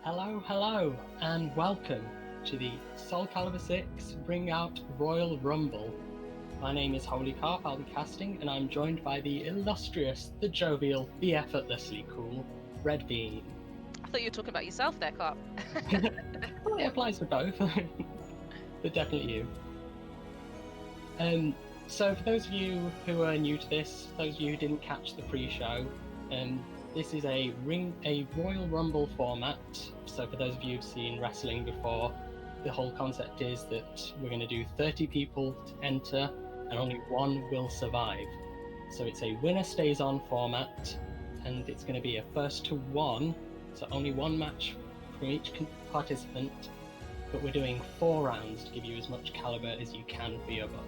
Hello, and welcome to the SoulCalibur VI Ring Out Royal Rumble. My name is Holy Carp, I'll be casting, and I'm joined by the illustrious, the jovial, the effortlessly cool Red Bean. I thought you were talking about yourself there, Carp. Well, it applies to both, but definitely you. So for those of you who are new to this, those of you who didn't catch the pre-show, this is a Royal Rumble format. So for those of you who've seen wrestling before, the whole concept is that we're going to do 30 people to enter, and only one will survive. So it's a winner stays on format, and it's going to be a first to one, so only one match from each participant, but we're doing 4 rounds to give you as much caliber as you can for your buck.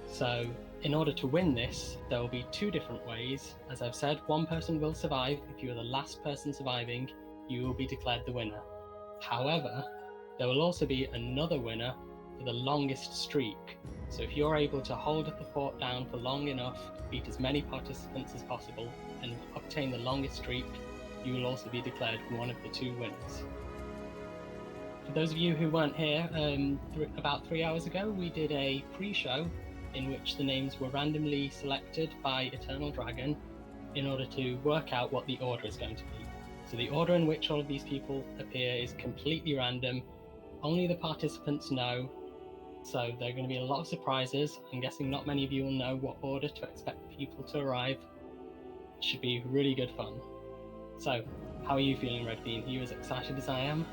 So in order to win this, there will be 2 different ways. As I've said, one person will survive. If you are the last person surviving, you will be declared the winner. However, there will also be another winner for the longest streak. So if you're able to hold the fort down for long enough, beat as many participants as possible, and obtain the longest streak, you will also be declared one of the 2 winners. For those of you who weren't here, about 3 hours ago, we did a pre-show in which the names were randomly selected by Eternal Dragon in order to work out what the order is going to be. So the order in which all of these people appear is completely random. Only the participants know. So there are going to be a lot of surprises. I'm guessing not many of you will know what order to expect people to arrive. It should be really good fun. So, how are you feeling, Red Bean? Are you as excited as I am?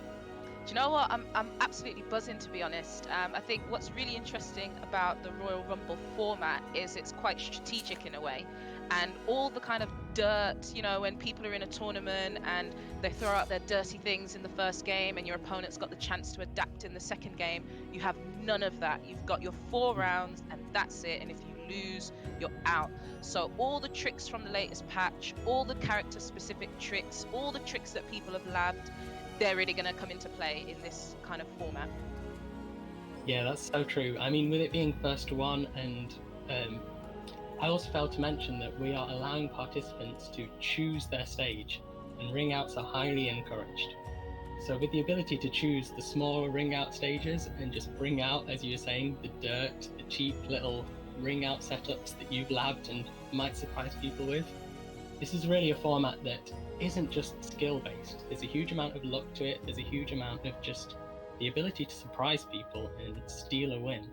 Do you know what? I'm absolutely buzzing, to be honest. I think what's really interesting about the Royal Rumble format is it's quite strategic in a way. And all the kind of dirt, you know, when people are in a tournament and they throw out their dirty things in the first game and your opponent's got the chance to adapt in the second game, you have none of that. You've got your 4 rounds and that's it. And if you lose, you're out. So all the tricks from the latest patch, all the character-specific tricks, all the tricks that people have labbed, they're really going to come into play in this kind of format. Yeah, that's so true. I mean, with it being first to one, and I also failed to mention that we are allowing participants to choose their stage, and ring outs are highly encouraged. So with the ability to choose the smaller ring out stages and just bring out, as you were saying, the dirt, the cheap little ring out setups that you've labbed and might surprise people with, this is really a format that isn't just skill based. There's a huge amount of luck to it. There's a huge amount of just the ability to surprise people and steal a win.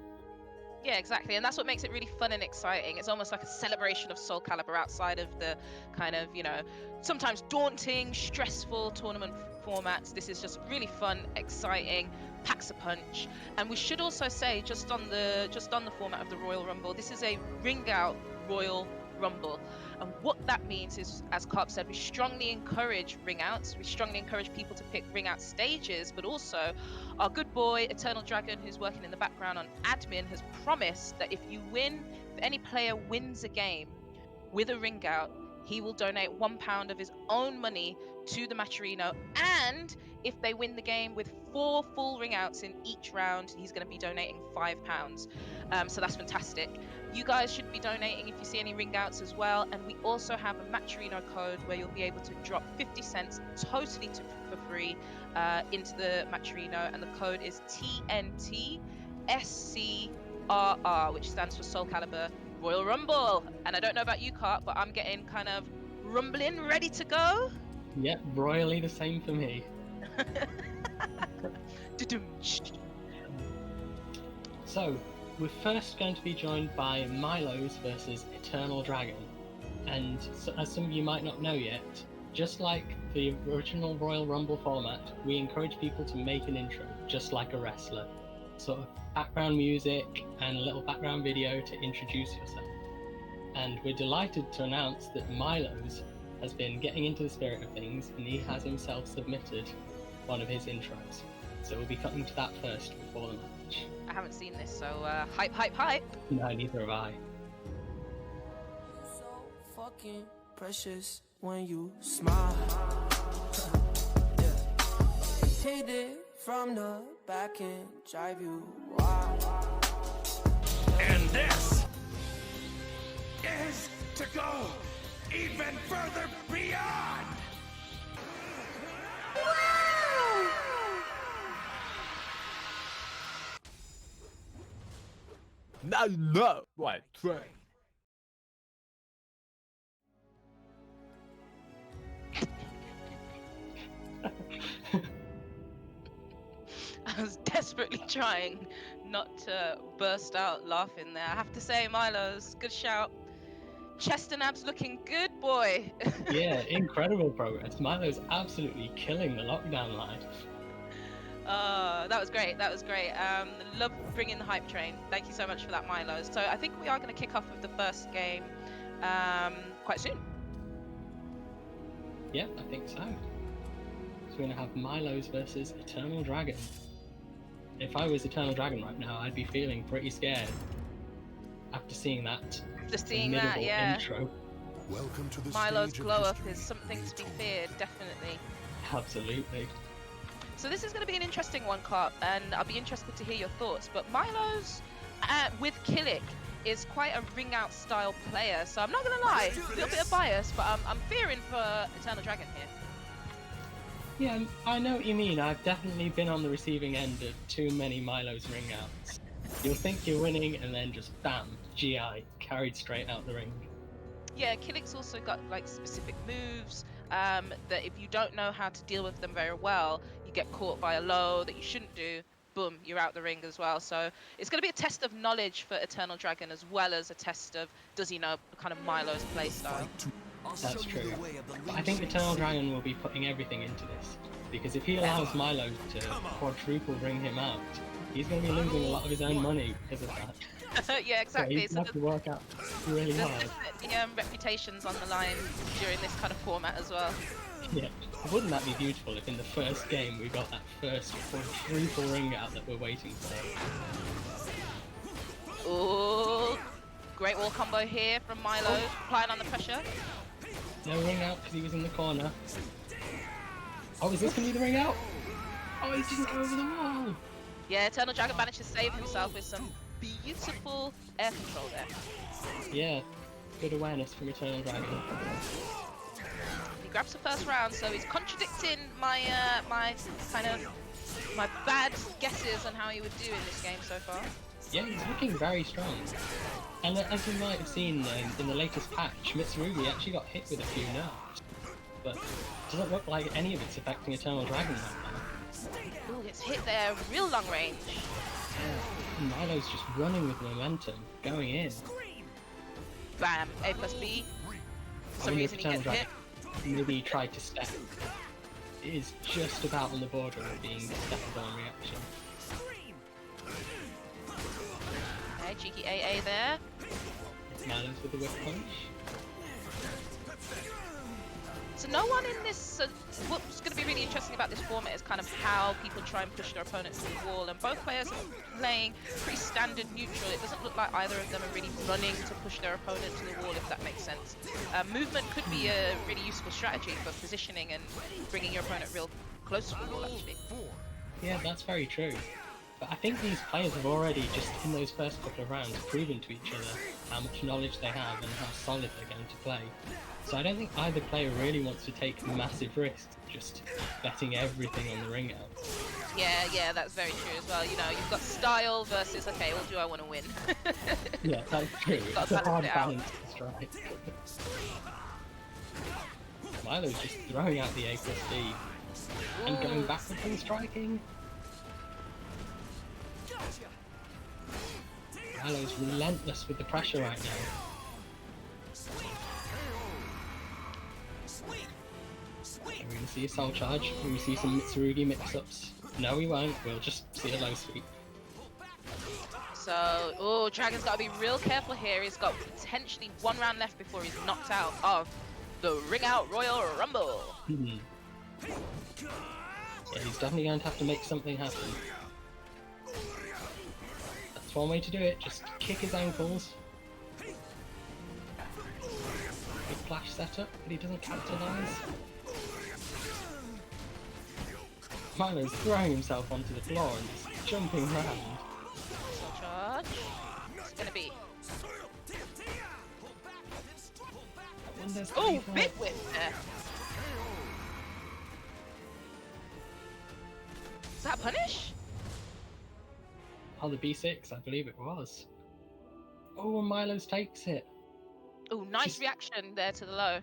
Yeah, exactly. And that's what makes it really fun and exciting. It's almost like a celebration of SoulCalibur outside of the kind of, you know, sometimes daunting, stressful tournament formats. This is just really fun, exciting, packs a punch. And we should also say, just on the format of the Royal Rumble, this is a ring out Royal Rumble. And what that means is, as Carp said, we strongly encourage ring outs. We strongly encourage people to pick ring out stages, but also our good boy Eternal Dragon, who's working in the background on admin, has promised that if any player wins a game with a ring out, he will donate £1 of his own money to the Matcherino, and if they win the game with 4 full ring outs in each round, he's going to be donating £5. So that's fantastic. You guys should be donating if you see any ring outs as well. And we also have a Matcherino code where you'll be able to drop 50 cents totally for free into the Matcherino, and the code is TNTSCRR, which stands for SoulCalibur Royal Rumble. And I don't know about you, Carp, but I'm getting kind of rumbling, ready to go. Yep, royally the same for me. So, we're first going to be joined by Milo's versus Eternal Dragon. And so, as some of you might not know yet, just like the original Royal Rumble format, we encourage people to make an intro, just like a wrestler. Sort of background music and a little background video to introduce yourself. And we're delighted to announce that Milo's has been getting into the spirit of things, and he has himself submitted one of his intros. So we'll be cutting to that first before the match. I haven't seen this, so hype, hype, hype. No, neither have I. So fucking precious when you smile. Yeah. Hit it from the back and drive you wild. And this is to go even further beyond. Wow! No, wait, train. I was desperately trying not to burst out laughing there. I have to say, Milo's good shout. Chest and abs looking good, boy. Yeah, incredible progress. Milo's absolutely killing the lockdown line. That was great. That was great. Love bringing the hype train. Thank you so much for that, Milo. So I think we are going to kick off with the first game quite soon. Yeah, I think so. So we're going to have Milo's versus Eternal Dragon. If I was Eternal Dragon right now, I'd be feeling pretty scared after seeing that. Just seeing that, formidable yeah. Intro. Welcome to the Milo's stage of glow up history. is something to be feared, definitely. Absolutely. So this is going to be an interesting one, Clark, and I'll be interested to hear your thoughts. But Milo's, with Killick, is quite a ring-out style player. So I'm not going to lie, a little bit of bias, but I'm fearing for Eternal Dragon here. Yeah, I know what you mean. I've definitely been on the receiving end of too many Milo's ring outs. You'll think you're winning, and then just bam, GI, carried straight out the ring. Yeah, Killick's also got like specific moves that if you don't know how to deal with them very well, you get caught by a low that you shouldn't do. Boom, you're out the ring as well. So it's going to be a test of knowledge for Eternal Dragon as well as a test of does he know kind of Milo's playstyle. That's true. But I think Eternal Dragon will be putting everything into this, because if he allows Milo to quadruple ring him out, he's going to be losing a lot of his own money because of that. Yeah, So exactly. he's So going to have to work out really there's hard. definitely reputations on the line during this kind of format as well. Yeah, wouldn't that be beautiful if in the first game we got that first quadruple ring out that we're waiting for? Ooh, great wall combo here from Milo, applying on the pressure. No ring out because he was in the corner. Oh, is this going to be the ring out? Oh, he didn't go over the wall. Yeah, Eternal Dragon managed to save himself with some beautiful air control there. Yeah, good awareness from Eternal Dragon. He grabs the first round, so he's contradicting my my bad guesses on how he would do in this game so far. Yeah, he's looking very strong. And as you might have seen in the latest patch, Mitsurugi actually got hit with a few nerfs. But it doesn't look like any of it's affecting Eternal Dragon right now. Ooh, it's hit there, real long range. Yeah. Milo's just running with momentum, going in. Bam, A plus B. For some I mean, if reason he gets Eternal hit. Dragon maybe tried to step. It is just about on the border of being steppable in reaction. Okay, cheeky AA there. Milo's with the whip punch. So no one in this, so what's going to be really interesting about this format is kind of how people try and push their opponent to the wall, and both players are playing pretty standard neutral. It doesn't look like either of them are really running to push their opponent to the wall, if that makes sense. Movement could be a really useful strategy for positioning and bringing your opponent real close to the wall, actually. Yeah, that's very true. But I think these players have already, just in those first couple of rounds, proven to each other how much knowledge they have and how solid they're going to play. So I don't think either player really wants to take massive risks, just betting everything on the ring out. Yeah, that's very true as well. You know, you've got style versus, okay, well, do I want to win? Yeah, that's true. Gotta It's a hard balance it out. balance to strike. Milo's just throwing out the A plus D and going backwards and striking. Milo's relentless with the pressure right now. Are we going to see a soul charge? Will we see some Mitsurugi mix-ups? No, we won't. We'll just see a low sweep. So, oh, Dragon's got to be real careful here. He's got potentially one round left before he's knocked out of the Ring Out Royal Rumble. Yeah, he's definitely going to have to make something happen. That's one way to do it. Just kick his ankles. Big flash setup, but he doesn't capitalize. Milo's throwing himself onto the floor and just jumping around. Soul charge. It's gonna be. Oh, big whip there. Is that a punish? Oh, the B6, I believe it was. Oh, and Milo's takes it. Oh, nice Just- reaction there to the low.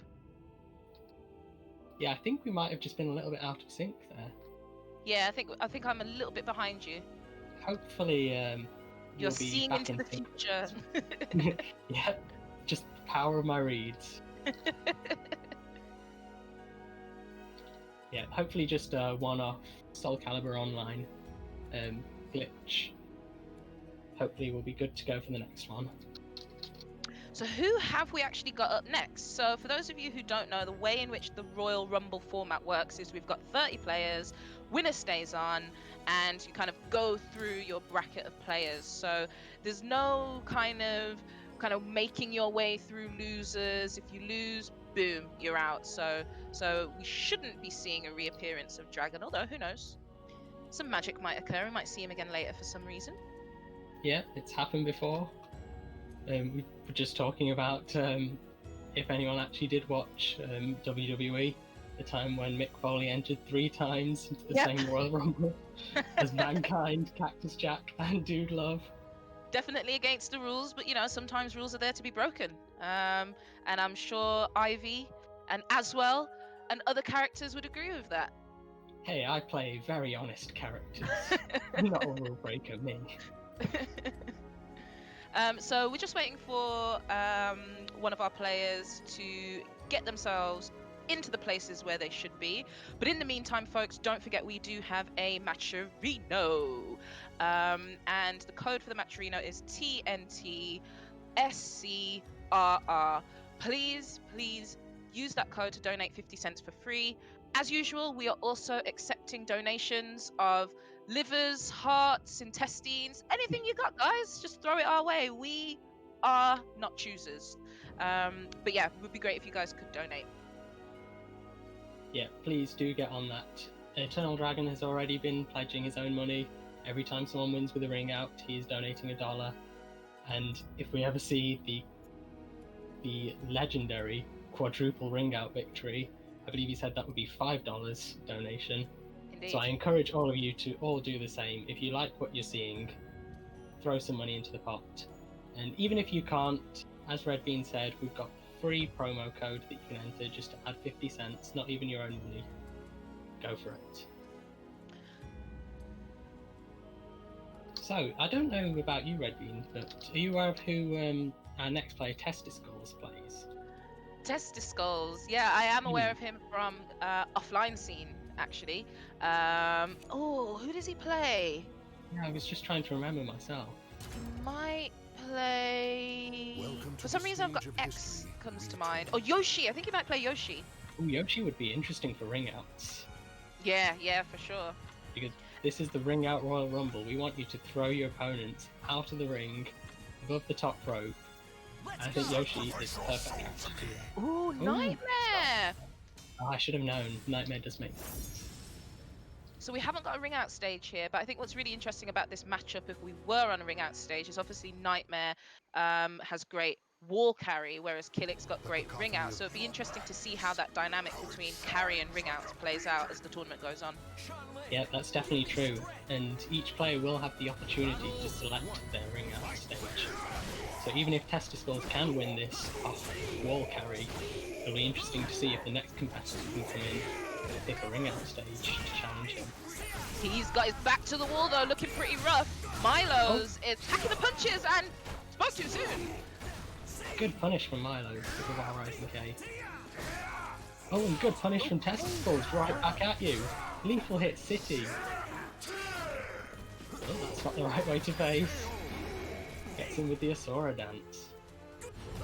Yeah, I think we might have just been a little bit out of sync there. Yeah, I think I'm a little bit behind you. Hopefully, You're you'll be seeing back into in the sync. future. Yeah, just the power of my reads. Yeah, hopefully just a one-off SoulCalibur Online glitch. Hopefully we'll be good to go for the next one. So who have we actually got up next? So for those of you who don't know, the way in which the Royal Rumble format works is we've got 30 players, winner stays on, and you kind of go through your bracket of players. So there's no kind of making your way through losers. If you lose, boom, you're out. So we shouldn't be seeing a reappearance of Dragon, although who knows? Some magic might occur. We might see him again later for some reason. Yeah, it's happened before. We were just talking about if anyone actually did watch WWE, the time when Mick Foley entered 3 times into the same Royal Rumble as Mankind, Cactus Jack, and Dude Love. Definitely against the rules, but sometimes rules are there to be broken. And I'm sure Ivy and Aswell and other characters would agree with that. Hey, I play very honest characters. I'm not a rule breaker, me. So we're just waiting for one of our players to get themselves into the places where they should be. But in the meantime, folks, don't forget we do have a Matcherino. And the code for the Matcherino is TNTSCRR. Please use that code to donate 50 cents for free. As usual, we are also accepting donations of livers, hearts, intestines, anything you got, guys. Just throw it our way. We are not choosers. But yeah, it would be great if you guys could donate. Yeah, please do get on that. Eternal Dragon has already been pledging his own money. Every time someone wins with a ring out, he's donating $1. And if we ever see the legendary quadruple ring out victory, I believe he said that would be $5 donation. Indeed. So I encourage all of you to all do the same. If you like what you're seeing, throw some money into the pot. And even if you can't, as Red Bean said, we've got free promo code that you can enter just to add 50 cents, not even your own money. Go for it. So, I don't know about you, Red Bean, but are you aware of who our next player, Testiskulls, plays? Testiskulls. Yeah, I am aware of him from offline scene, actually. Who does he play? Yeah, I was just trying to remember myself. He might play... For some reason I've got X comes to mind. Oh, Yoshi! I think he might play Yoshi. Ooh, Yoshi would be interesting for ring outs. Yeah, for sure. Because this is the ring out Royal Rumble. We want you to throw your opponents out of the ring, above the top rope. I think Yoshi is perfect character to do that. Ooh, Nightmare! Oh, I should have known. Nightmare does make sense. So we haven't got a ring out stage here, but I think what's really interesting about this matchup, if we were on a ring out stage, is obviously Nightmare has great wall carry, whereas Killick's got great ring out. So it'd be interesting to see how that dynamic between carry and ring outs plays out as the tournament goes on. Yeah, that's definitely true. And each player will have the opportunity to select their ring out stage. So even if Testiskulls can win this off wall carry, it'll be interesting to see if the next competitor can come in and pick a ring out stage to challenge him. He's got his back to the wall though, looking pretty rough. Milo's is packing the punches and spoke too soon. Good punish from Milo with the Wild Rising K. Oh, and good punish from Testiskulls right back at you. Lethal hit City. Oh, that's not the right way to face. Gets him with the Asura dance.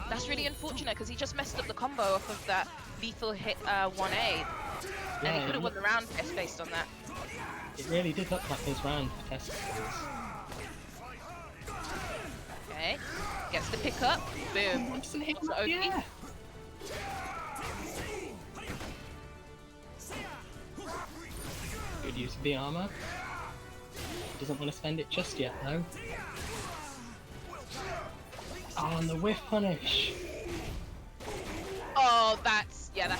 That's really unfortunate because he just messed up the combo off of that lethal hit 1A. And he could have won the round based on that. It really did look like his round for Testiskulls. Okay, gets the pick up. Boom. Yeah. Good use of the armor. Doesn't want to spend it just yet though. Oh, and the whiff punish. Oh, that's it.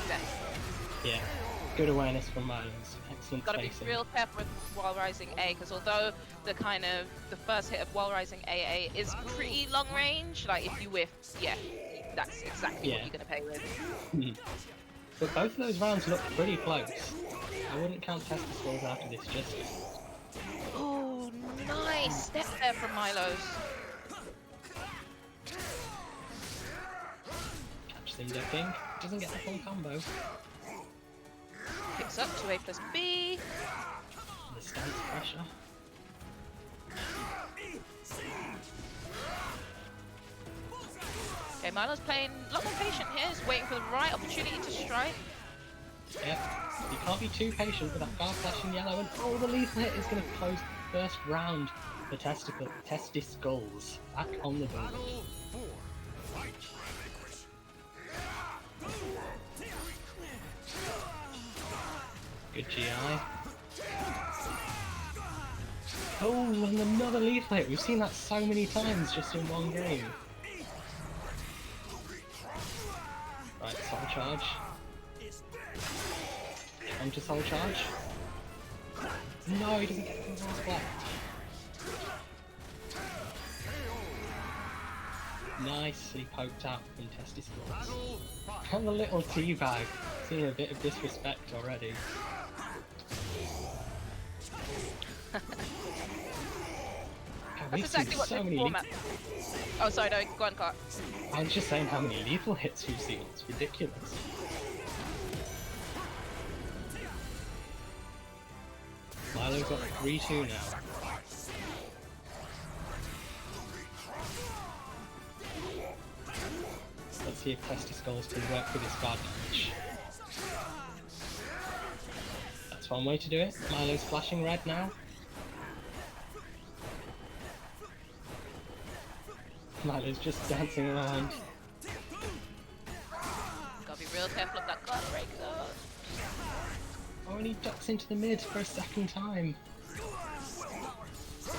Yeah, good awareness from Milo's. Excellent. excellent Got to be spacing. real careful with While Rising A, because although the first hit of While Rising AA is pretty long range, like if you whiff, yeah, that's exactly what Yeah. you're gonna pay with. But both of those rounds look pretty close. I wouldn't count testicles after this just yet. Oh, nice step there from Milo's. Catch them ducking. Doesn't get the full combo. Picks up to A plus B. The stance pressure. Okay, Milo's playing a lot more patient here. He's waiting for the right opportunity to strike. Yep. You can't be too patient with that guard flashing yellow, and oh, the lethal hit is going to close the first round. The testicles back on the board. Good GI. Oh, and another lethal hit. We've seen that so many times just in one game. Right, soul charge. Onto soul charge. No, he doesn't get the controls left. Nicely poked out from testicles. And the little teabag. Seeing a bit of disrespect already. That's exactly what so the many format. Oh, sorry, no, go on, Cart. I was just saying how many lethal hits we've seen. It's ridiculous. Milo's got 3-2 now. Let's see if testicles can work with his guard damage. That's one way to do it. Milo's flashing red now. Milo's just dancing around. Gotta be real careful of that guard break though. Oh, and he ducks into the mid for a second time.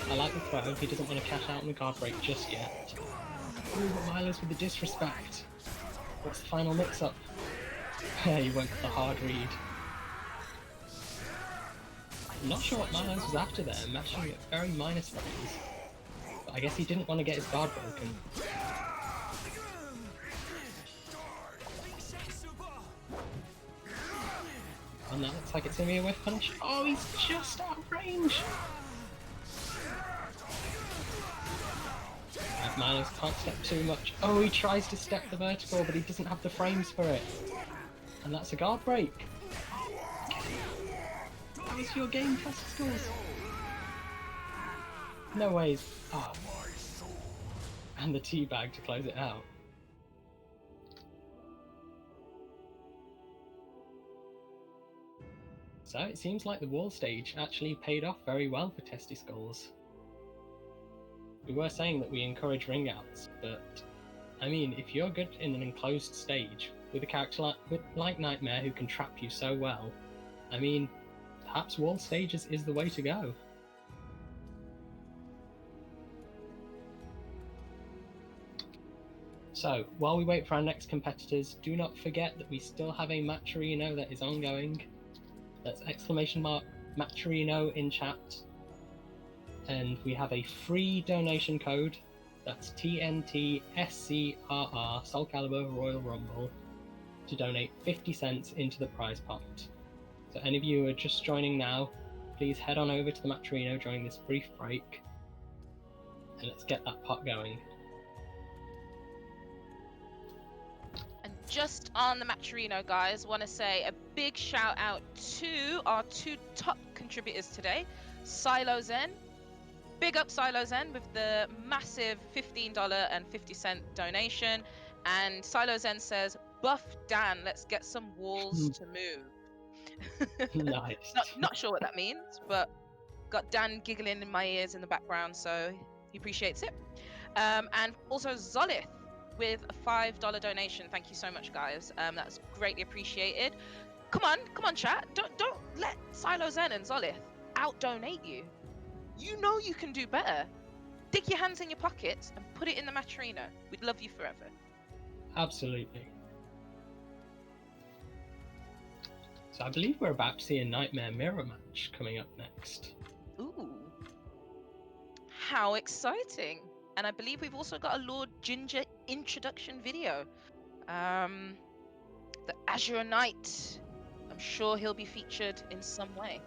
I like the throw. He doesn't want to cash out on the guard break just yet. Ooh, but Milo's with the disrespect. What's the final mix-up? He went for the hard read. I'm not sure what Milo's was after there, mashing at very minus frames. But I guess he didn't want to get his guard broken. And that looks like it's going to be a whiff punch. Oh, he's just out of range! Right, Milos can't step too much. Oh, he tries to step the vertical, but he doesn't have the frames for it. And that's a guard break. That was your game, testicles. No ways. Oh. And the teabag to close it out. So it seems like the wall stage actually paid off very well for testicles. We were saying that we encourage ring outs, but I mean, if you're good in an enclosed stage with a character like Nightmare who can trap you so well, I mean, perhaps wall stages is the way to go. So, while we wait for our next competitors, do not forget that we still have a Matcherino that is ongoing. That's !Matcherino in chat. And we have a free donation code. That's TNTSCRR SoulCalibur Royal Rumble to donate 50 cents into the prize pot. So any of you who are just joining now, please head on over to the Matcherino during this brief break and let's get that pot going. And just on the Matcherino, guys, want to say a big shout out to our two top contributors today, Silo Zen. Big up Silo Zen with the massive $15.50 donation. And Silo Zen says, "Buff Dan, let's get some walls to move." Nice. Not sure what that means, but got Dan giggling in my ears in the background, so he appreciates it. And also Zolith with a $5 donation. Thank you so much, guys. That's greatly appreciated. Come on, chat. Don't let Silo Zen and Zolith out donate you. You know you can do better. Dig your hands in your pockets and put it in the Matcherino. We'd love you forever. Absolutely. So I believe we're about to see a Nightmare Mirror match coming up next. Ooh. How exciting. And I believe we've also got a Lord Ginger introduction video. The Azure Knight. I'm sure he'll be featured in some way.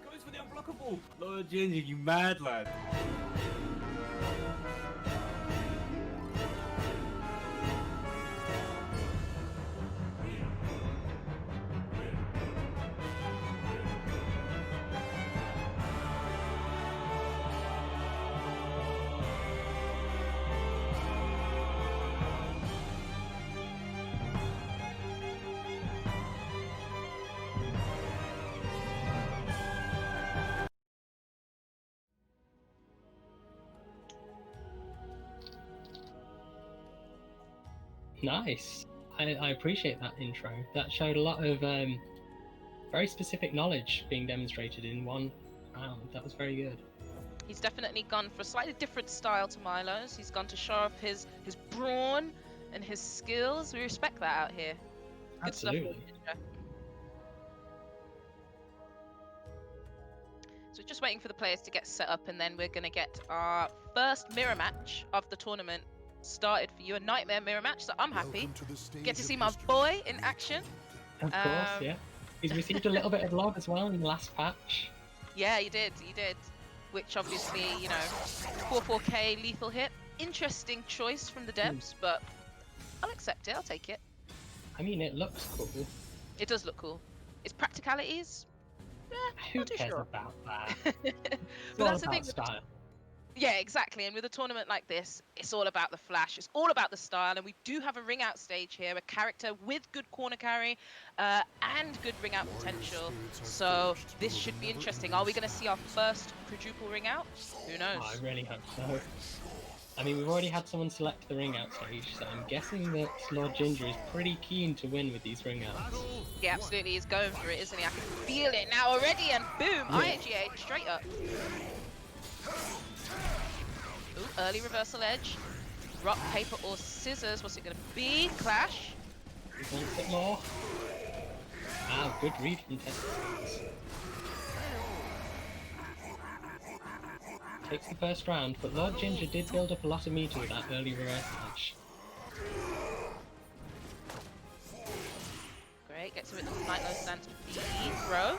Goes for the unblockable. Lord Ginger, you mad lad. Nice. I appreciate that intro. That showed a lot of very specific knowledge being demonstrated in one round. That was very good. He's definitely gone for a slightly different style to Milo's. He's gone to show off his brawn and his skills. We respect that out here. Good stuff, Absolutely. Lord Ginger. So just waiting for the players to get set up, and then we're going to get our first mirror match of the tournament started for you. A Nightmare mirror match, so I'm happy. Get to see my boy in action. Of course, yeah. He's received a little bit of love as well in the last patch. Yeah, you did. Which obviously, 4-4K lethal hit. Interesting choice from the devs, but I'll accept it. I'll take it. I mean, it looks cool. It does look cool. Its practicalities? Who not too cares sure. about that? But It's all that's the about thing. style. Yeah, exactly. And with a tournament like this, it's all about the flash. It's all about the style. And we do have a ring out stage here, a character with good corner carry and good ring out potential. So this should be interesting. Are we going to see our first quadruple ring out? Who knows? Oh, I really hope so. I mean, we've already had someone select the ring out stage, so I'm guessing that Lord Ginger is pretty keen to win with these ring outs. Yeah, absolutely. He's going for it, isn't he? I can feel it now already. And boom, IAGA straight up. Ooh, early reversal edge. Rock, paper, or scissors. What's it going to be? Clash. He wants it more. Ah, good read from Testicles. Takes the first round, but Lord Ginger did build up a lot of meter with that early reverse edge. Great, gets him with the night low stance with the throw.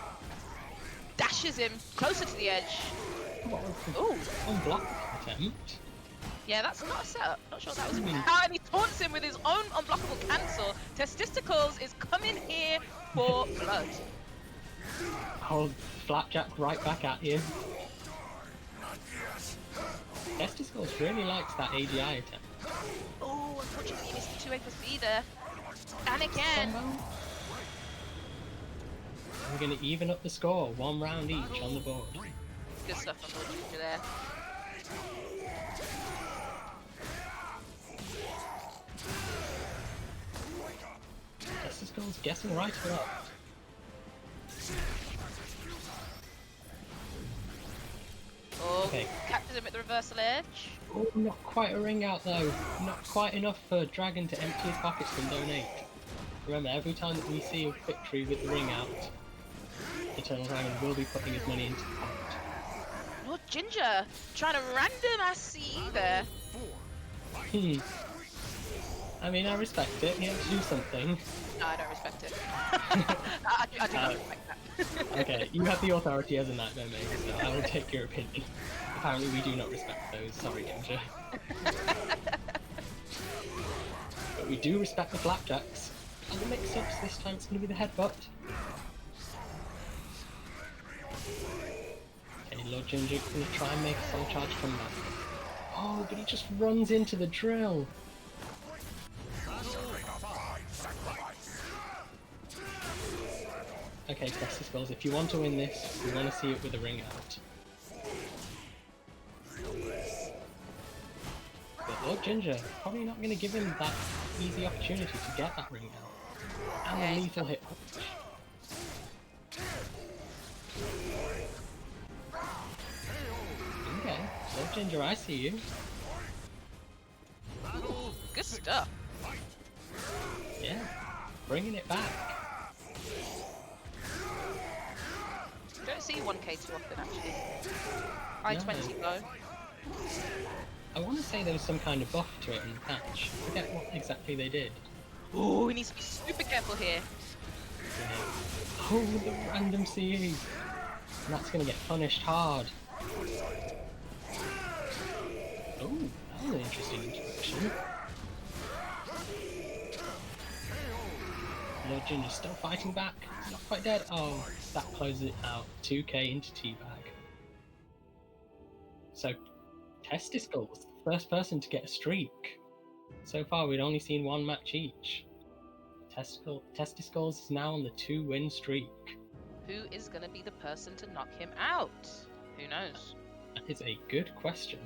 Dashes him closer to the edge. Ooh. Unblocked attempt. Yeah, that's not a setup. Not sure that was a and he taunts him with his own unblockable cancel. Testicles is coming here for blood. Oh, Flapjack right back at you. Testicles really likes that AGI attempt. Oh, unfortunately he missed the 2A+B there. And again. We're going to even up the score, 1 round each on the board. Good stuff from Lord Ginger there. Testicles guessing right or left. Oh, Okay. captures him at the reversal edge. Oh, not quite a ring out though. Not quite enough for Dragon to empty his pockets and donate. Remember, every time that we see a victory with the ring out, Eternal Dragon will be putting his money into the pot. Lord Ginger trying to random SC there. I mean, I respect it. He had to do something. No, I don't respect it. I do not respect that. Okay, you have the authority as a Nightmare Maker, so I will take your opinion. Apparently we do not respect those. Sorry, Ginger. But we do respect the Flapjacks. And the mix-ups, this time it's going to be the headbutt. Okay, Lord Ginger's going to try and make a soul charge comeback. Oh, but he just runs into the drill. Okay, Testicles, if you want to win this, we want to see it with a ring out. But Lord Ginger, probably not going to give him that easy opportunity to get that ring out. And the lethal hit punch. Okay, Lord Ginger, I see you. Good stuff. Yeah. bringing it back. You don't see 1K too often, actually. I-20 though. I want to say there was some kind of buff to it in the patch. I forget what exactly they did. Oh, he needs to be super careful here. Yeah. Oh, the random CE! And that's going to get punished hard. Oh, that was an interesting introduction. Lord Ginger's still fighting back. He's not quite dead. Oh, that closes it out. 2k into Teabag. So, Testicle was the first person to get a streak. So far, we'd only seen one match each. Testicles is now on the 2-win streak. Who is going to be the person to knock him out? Who knows? That is a good question.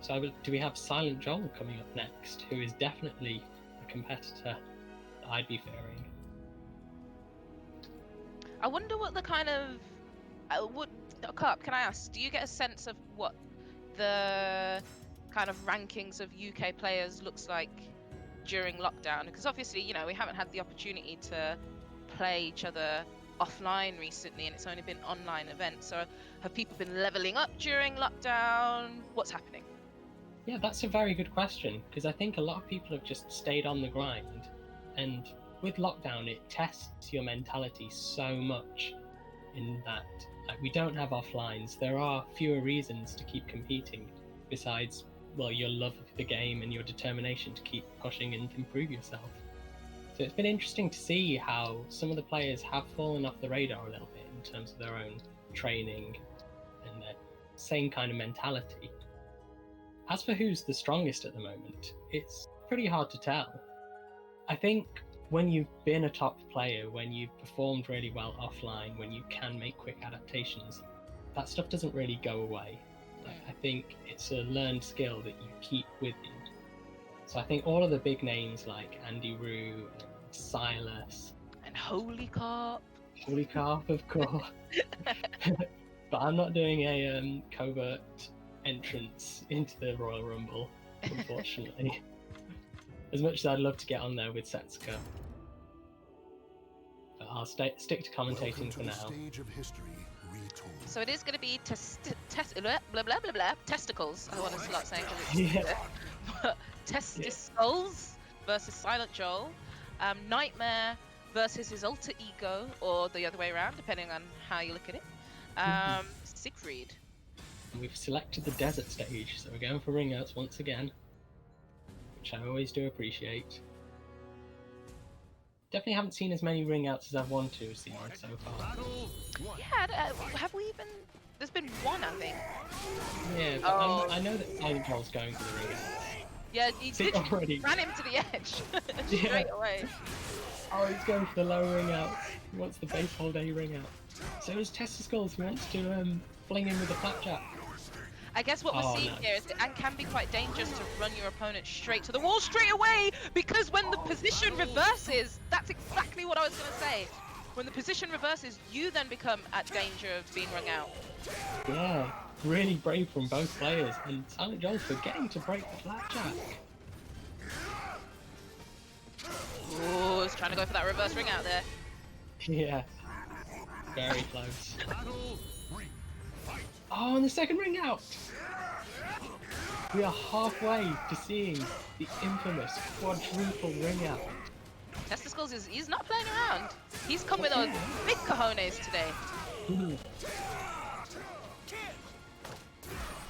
So, do we have Silent Joel coming up next, who is definitely a competitor that I'd be fearing? I wonder what the kind of... Cup, can I ask, do you get a sense of what the kind of rankings of UK players looks like during lockdown? Because obviously, you know, we haven't had the opportunity to play each other offline recently, and it's only been online events. So have people been leveling up during lockdown? What's happening? Yeah, that's a very good question, because I think a lot of people have just stayed on the grind, and with lockdown it tests your mentality so much in that we don't have offlines. There are fewer reasons to keep competing besides, well, your love of the game and your determination to keep pushing and improve yourself. So it's been interesting to see how some of the players have fallen off the radar a little bit in terms of their own training and their same kind of mentality. As for who's the strongest at the moment, it's pretty hard to tell. I think when you've been a top player, when you've performed really well offline, when you can make quick adaptations, that stuff doesn't really go away. I think it's a learned skill that you keep with you. So I think all of the big names like Andy Rue and Silas And Holy Carp. Holy Carp, of course. But I'm not doing a covert entrance into the Royal Rumble, unfortunately. As much as I'd love to get on there with Setsuka. But I'll stick to commentating for now. So it is going to be blah, blah, blah, blah, testicles. I want to start saying Testicles versus Silent Joel. Nightmare versus his alter ego, or the other way around, depending on how you look at it. Siegfried. We've selected the desert stage, so we're going for ring outs once again, which I always do appreciate. Definitely haven't seen as many ring outs as I've wanted to have seen so far. Yeah, have we even... There's been one, I think. Yeah, but I know that Silent Joel's going for the ring outs. Yeah, he literally already ran him to the edge straight away. Oh, he's going for the low ring out. He wants the base hold A ring out. So is Testicles, he wants to fling him with the flapjack. I guess what we're seeing here is it can be quite dangerous to run your opponent straight to the wall straight away, because when the position reverses, that's exactly what I was going to say. When the position reverses, you then become at danger of being rung out. Yeah, really brave from both players, and Silent Joel's forgetting to break the flapjack. Oh, he's trying to go for that reverse ring out there. Yeah, very close. Oh, and the second ring out! We are halfway to seeing the infamous quadruple ring out. Testicles he's not playing around. He's come with those big cojones today.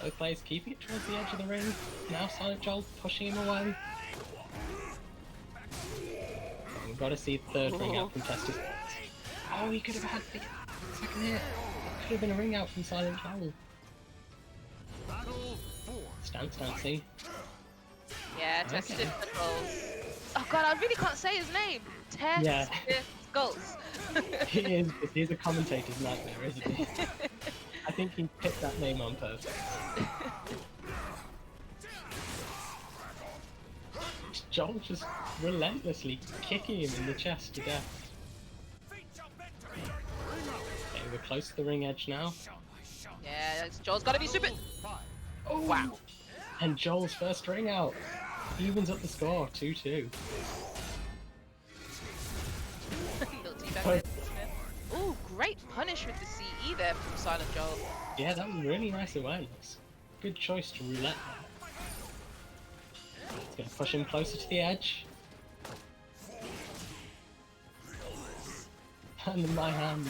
Both players keeping it towards the edge of the ring. Now Silent Joel pushing him away. We've got to see the third ring out from Testicles. Oh, he could have had the second hit. Could have been a ring out from Silent Joel. Stance dancing. Yeah, Testicles. Oh god, I really can't say his name. Testicles. He's a commentator's nightmare, isn't he? I think he picked that name on purpose. Joel just relentlessly kicking him in the chest to death. We're close to the ring edge now. Yeah, Joel's got to be super... Oh, wow. And Joel's first ring out evens up the score, 2-2. great punish with the CE there from Silent Joel. Yeah, that was really nice awareness. Good choice to roulette there. It's going to push him closer to the edge. And in my hand.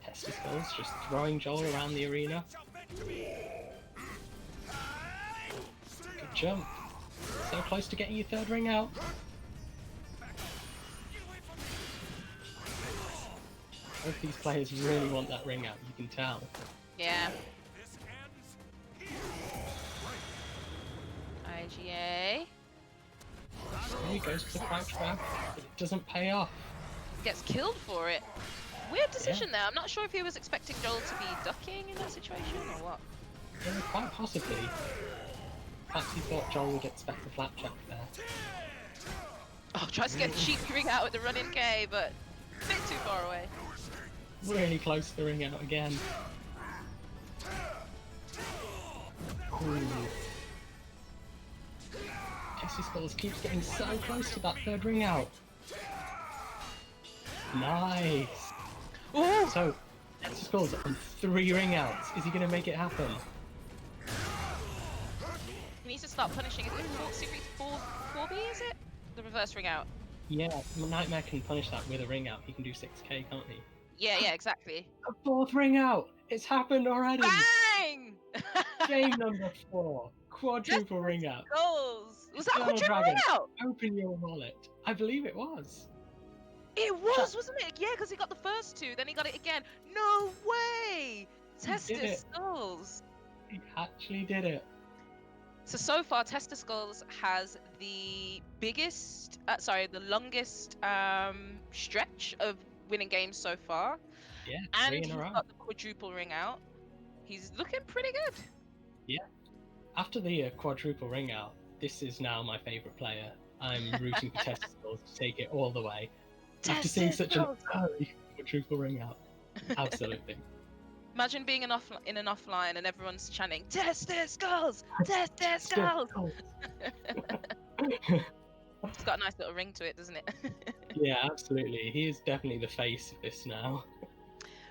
Testicles just throwing Joel around the arena. Good jump. So close to getting your third ring out. Both these players really want that ring out, you can tell. Yeah. IGA. There he goes for the crouch grab. It doesn't pay off. Gets killed for it. Weird decision there. I'm not sure if he was expecting Joel to be ducking in that situation or what. Yeah, quite possibly. Perhaps he thought Joel would expect the flapjack there. Oh, tries to get the cheeky ring out with the run-in K, but a bit too far away. Really close to the ring out again. Ooh. Testicles keeps getting so close to that third ring out. Nice. Ooh. So, Testicles on 3 ring outs. Is he going to make it happen? He needs to start punishing. Is it Secret 4B, is it? The reverse ring out. Yeah, Nightmare can punish that with a ring out. He can do 6k, can't he? Yeah, exactly. A 4th ring out! It's happened already! Bang! Game number 4. Quadruple ring out. Goals. Was that Eternal quadruple Dragon, ring out? open your wallet. I believe it was. It was, wasn't it? Yeah, because he got the first 2, then he got it again. No way! Testicles. He actually did it. So far, Testicles has the biggest, the longest stretch of winning games so far. Yeah, And 3 in he's a row. got the quadruple ring out. He's looking pretty good. Yeah. After the quadruple ring out, this is now my favourite player. I'm rooting for Testicles to take it all the way. After seeing such an early quadruple ring out. Absolutely. Imagine being in an offline and everyone's chanting, Testicles! Testicles! It's got a nice little ring to it, doesn't it? Yeah, absolutely. He is definitely the face of this now.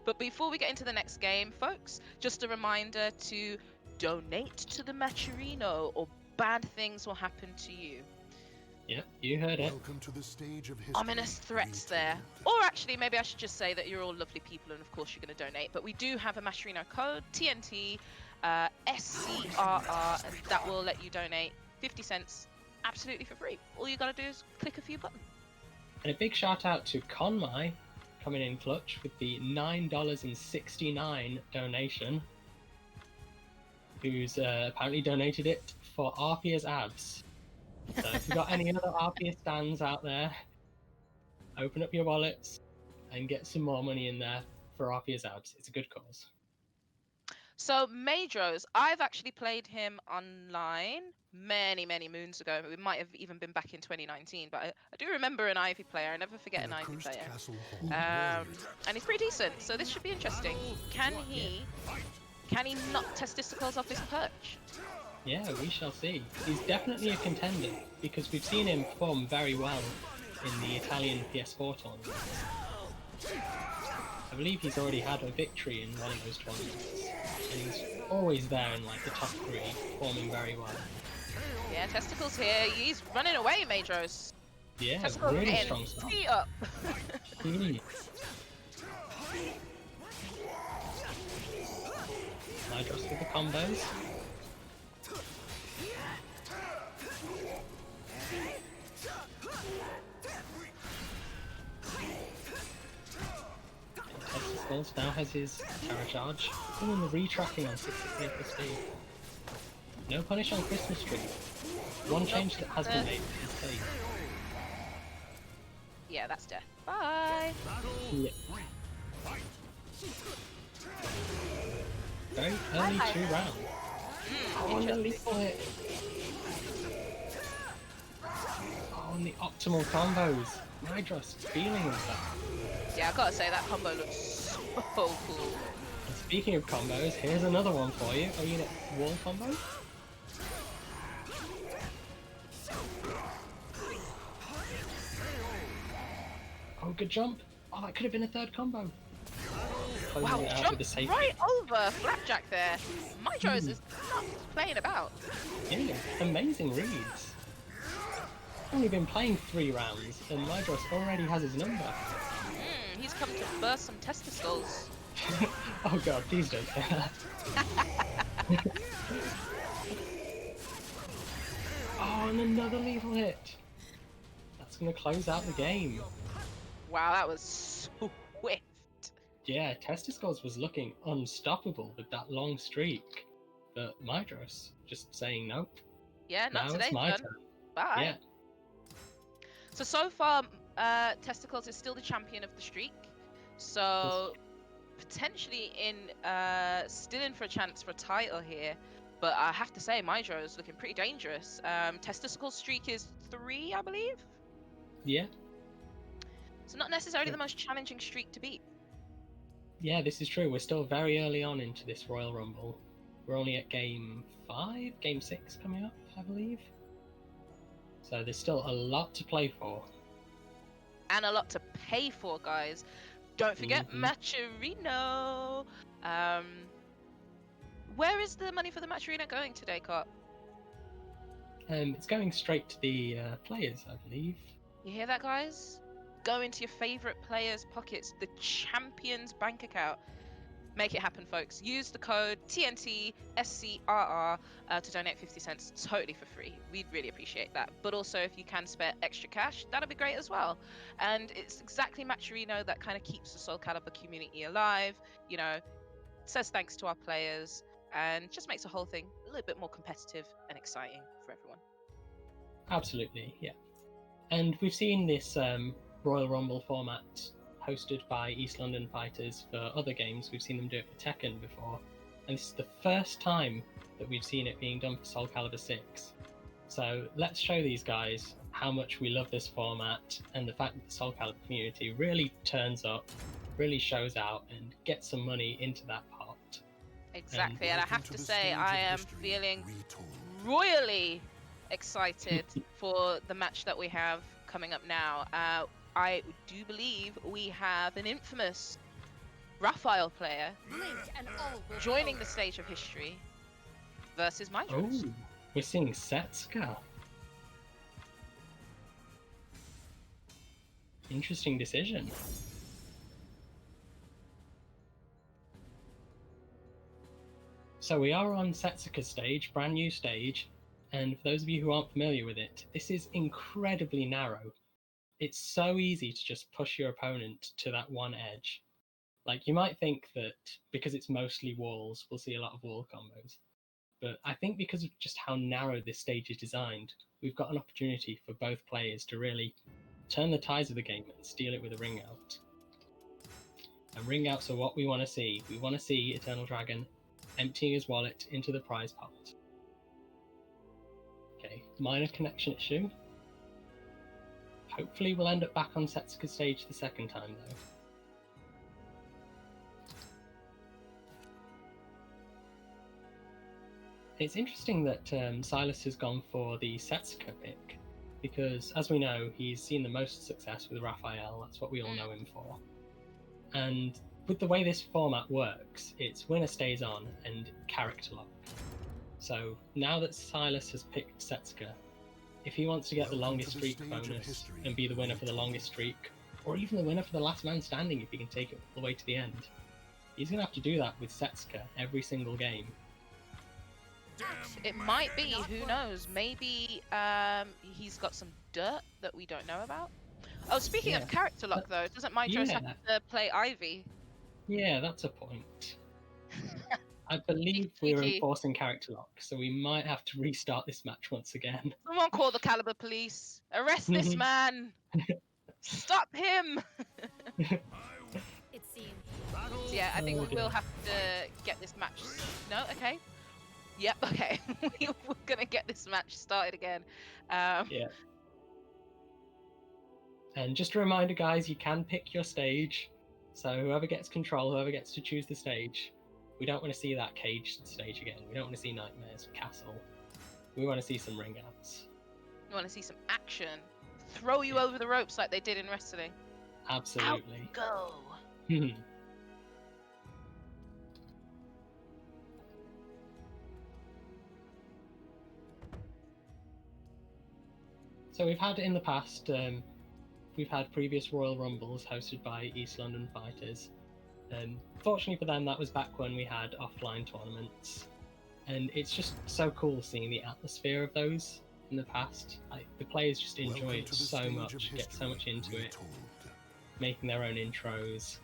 But before we get into the next game, folks, just a reminder to donate to the Matcherino or bad things will happen to you. Yep, you heard it. Welcome to the stage of history. Ominous threats there. Or actually, maybe I should just say that you're all lovely people and of course you're going to donate. But we do have a Matcherino code, TNT, SCRR, and that will let you donate 50 cents absolutely for free. All you got to do is click a few buttons. And a big shout out to Conmai coming in clutch with the $9.69 donation, who's apparently donated it for Arpia's abs. So if you've got any other Arpia stands out there, open up your wallets and get some more money in there for Arpia's abs. It's a good cause. So Maedros, I've actually played him online many moons ago. It might have even been back in 2019, but I do remember an Ivy player. I never forget an Ivy player. And he's pretty decent, so this should be interesting. Can he knock Testicles off his perch? Yeah, we shall see. He's definitely a contender because we've seen him perform very well in the Italian PS4 tournaments. I believe he's already had a victory in one of those tournaments, and he's always there in like the top 3, performing very well. Yeah, Testicles here. He's running away, Maedros. Yeah, Testicles really getting strong start. tee up. Maedros with the combos. Testicles now has his Terra Charge. Ooh, and the retracking on 68 for speed. No punish on Christmas Tree. One change that has been made is safe. Yeah, that's death. Bye. Yeah. Very early 2 rounds. Oh, and the lethal hit. Oh, and the optimal combos. Maedros feeling of that. Yeah, I gotta say that combo looks so cool. And speaking of combos, here's another one for you. Are you gonna wall combo? Oh, good jump. Oh, that could have been a third combo. Closing Wow, it out with jumped the safety. right over Flapjack there. Mydros is not playing about. Yeah, amazing reads. Only been playing 3 rounds, and Mydros already has his number. He's come to burst some testicles. Oh god, please don't say that. Oh, and another lethal hit. That's going to close out the game. Wow, that was swift. Yeah, Testicles was looking unstoppable with that long streak. But Mydros just saying nope. Yeah, not Now today, it's my son. turn. Bye. Yeah. So far, Testicles is still the champion of the streak. So potentially still in for a chance for a title here. But I have to say, Mydro is looking pretty dangerous. Testicles streak is 3, I believe. Yeah. So not necessarily the most challenging streak to beat. Yeah, this is true. We're still very early on into this Royal Rumble. We're only at game 5, game 6 coming up, I believe. So there's still a lot to play for. And a lot to pay for, guys. Don't forget Matcherino. Where is the money for the Matcherino going today, Cop? It's going straight to the players, I believe. You hear that, guys? Go into your favorite players' pockets, the champion's bank account. Make it happen, folks. Use the code TNTSCRR to donate 50 cents totally for free. We'd really appreciate that. But also, if you can spare extra cash, that'll be great as well. And it's exactly Matcherino that kind of keeps the SoulCalibur community alive, you know, says thanks to our players, and just makes the whole thing a little bit more competitive and exciting for everyone. Absolutely, yeah. And we've seen this Royal Rumble format hosted by East London Fighters for other games. We've seen them do it for Tekken before, and this is the first time that we've seen it being done for SoulCalibur VI. So let's show these guys how much we love this format, and the fact that the SoulCalibur community really turns up, really shows out, and gets some money into that pot. Exactly, and I have to say, I am feeling royally excited for the match that we have coming up now. I do believe we have an infamous Raphael player joining the stage of history versus Mydros. Oh, we're seeing Setsuka. Interesting decision. So we are on Setsuka's stage, brand new stage, and for those of you who aren't familiar with it, this is incredibly narrow. It's so easy to just push your opponent to that one edge. Like, you might think that because it's mostly walls, we'll see a lot of wall combos. But I think because of just how narrow this stage is designed, we've got an opportunity for both players to really turn the tides of the game and steal it with a ring out. And ring outs are what we want to see. We want to see Eternal Dragon emptying his wallet into the prize pot. Okay, minor connection issue. Hopefully we'll end up back on Setsuka's stage the second time, though. It's interesting that Silas has gone for the Setsuka pick, because, as we know, he's seen the most success with Raphael. That's what we all know him for. And with the way this format works, it's winner stays on and character lock. So now that Silas has picked Setsuka, if he wants to get the longest streak bonus and be the winner for the longest streak, or even the winner for the last man standing if he can take it all the way to the end, he's going to have to do that with Setsuka every single game. It might be, who knows, maybe he's got some dirt that we don't know about. Oh, speaking of character lock though, doesn't Mydros have to play Ivy? Yeah, that's a point. I believe we're enforcing character lock, so we might have to restart this match once again. Someone call the Caliber police. Arrest this man! Stop him! So yeah, I think we'll have to get this match. No, okay. Yep, okay. We're gonna get this match started again. Yeah. And just a reminder, guys, you can pick your stage. So whoever gets control, whoever gets to choose the stage, we don't want to see that caged stage again. We don't want to see Nightmares Castle. We want to see some ring outs. We want to see some action. Throw you over the ropes like they did in wrestling. Absolutely. Go. So we've had in the past, we've had previous Royal Rumbles hosted by East London Fighters. Fortunately for them, that was back when we had offline tournaments, and it's just so cool seeing the atmosphere of those in the past. Like, the players just enjoy it so much, get so much into it, making their own intros.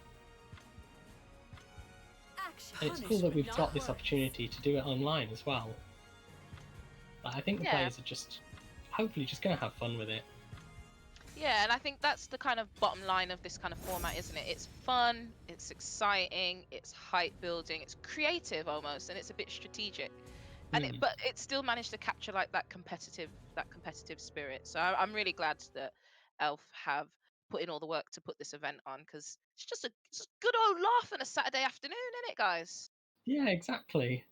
And it's cool that we've got this opportunity to do it online as well. But I think the players are just hopefully just going to have fun with it. Yeah, and I think that's the kind of bottom line of this kind of format, isn't it? It's fun, it's exciting, it's hype building, it's creative almost, and it's a bit strategic. And but it still managed to capture like that competitive spirit. So I'm really glad that Elf have put in all the work to put this event on, because it's just a good old laugh on a Saturday afternoon, isn't it, guys? Yeah, exactly.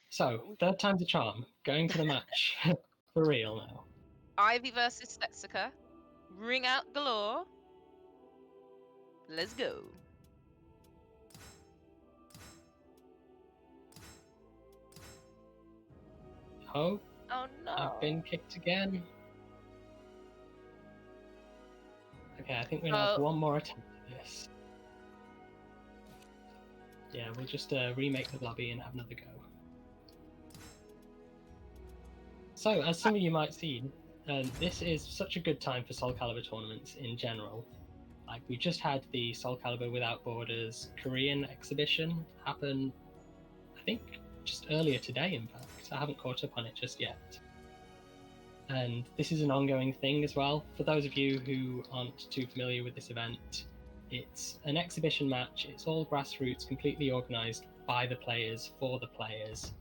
So, third time's a charm. Going to the match. For real now. Ivy versus Setsuka. Ring out galore. Let's go. Oh no. I've been kicked again. Okay, I think we'll have one more attempt at this. Yeah, we'll just remake the lobby and have another go. So, as some of you might see, this is such a good time for SoulCalibur tournaments in general. Like, we just had the SoulCalibur Without Borders Korean exhibition happen, I think, just earlier today, in fact. I haven't caught up on it just yet. And this is an ongoing thing as well. For those of you who aren't too familiar with this event, it's an exhibition match. It's all grassroots, completely organised by the players, for the players.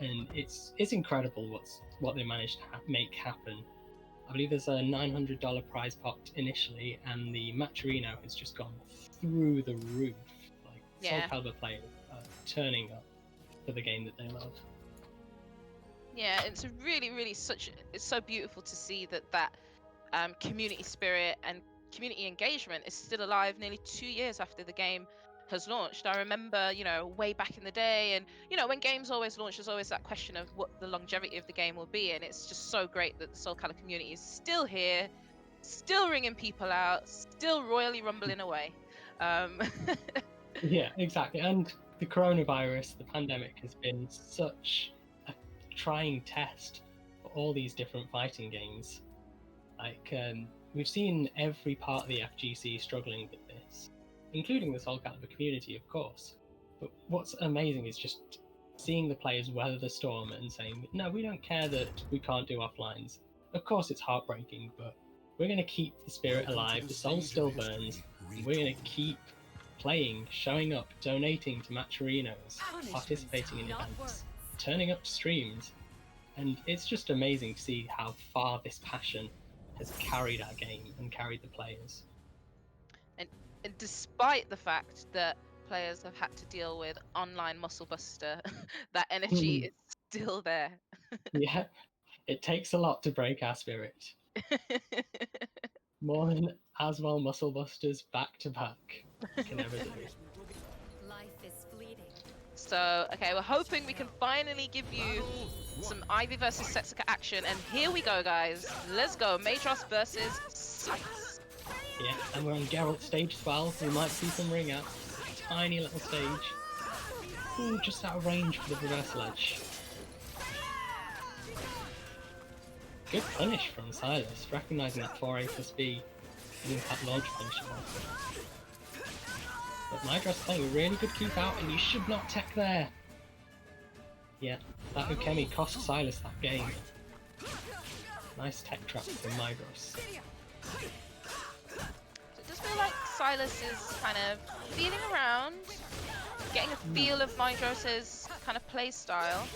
And it's incredible what they managed to make happen. I believe there's a $900 prize pot initially, and the Matcherino has just gone through the roof. Like, SoulCalibur players are turning up for the game that they love. Yeah, it's really, really it's so beautiful to see that community spirit and community engagement is still alive nearly 2 years after the game has launched. I remember, way back in the day, and when games always launch, there's always that question of what the longevity of the game will be, and it's just so great that the SoulCalibur community is still here, still ringing people out, still royally rumbling away. Yeah, exactly. And the coronavirus, the pandemic, has been such a trying test for all these different fighting games. Like, we've seen every part of the FGC struggling with this, including the SoulCalibur community, of course. But what's amazing is just seeing the players weather the storm and saying, no, we don't care that we can't do offlines. Of course it's heartbreaking, but we're going to keep the spirit alive, the soul still burns, and we're going to keep playing, showing up, donating to Matcherinos, participating in events, turning up to streams. And it's just amazing to see how far this passion has carried our game and carried the players. And despite the fact that players have had to deal with online muscle buster, that energy is still there. Yeah, it takes a lot to break our spirit. More than Aswell muscle busters back to back can ever do. Life is fleeting. So, okay, we're hoping we can finally give you some Ivy versus Setsuka action, and here we go, guys. Let's go, Matros versus Silas. Yeah, and we're on Geralt stage as well. We might see some ring out. Tiny little stage. Ooh, just out of range for the reversal edge. Good punish from Silas, recognising that 4A plus B and impact launch punish off. But Mydra's playing a really good keep out, and you should not tech there. Yeah, that Ukemi cost Silas that game. Nice tech trap from Mydros. So it does feel like Silas is kind of feeling around, getting a feel of Mydros's kind of play style.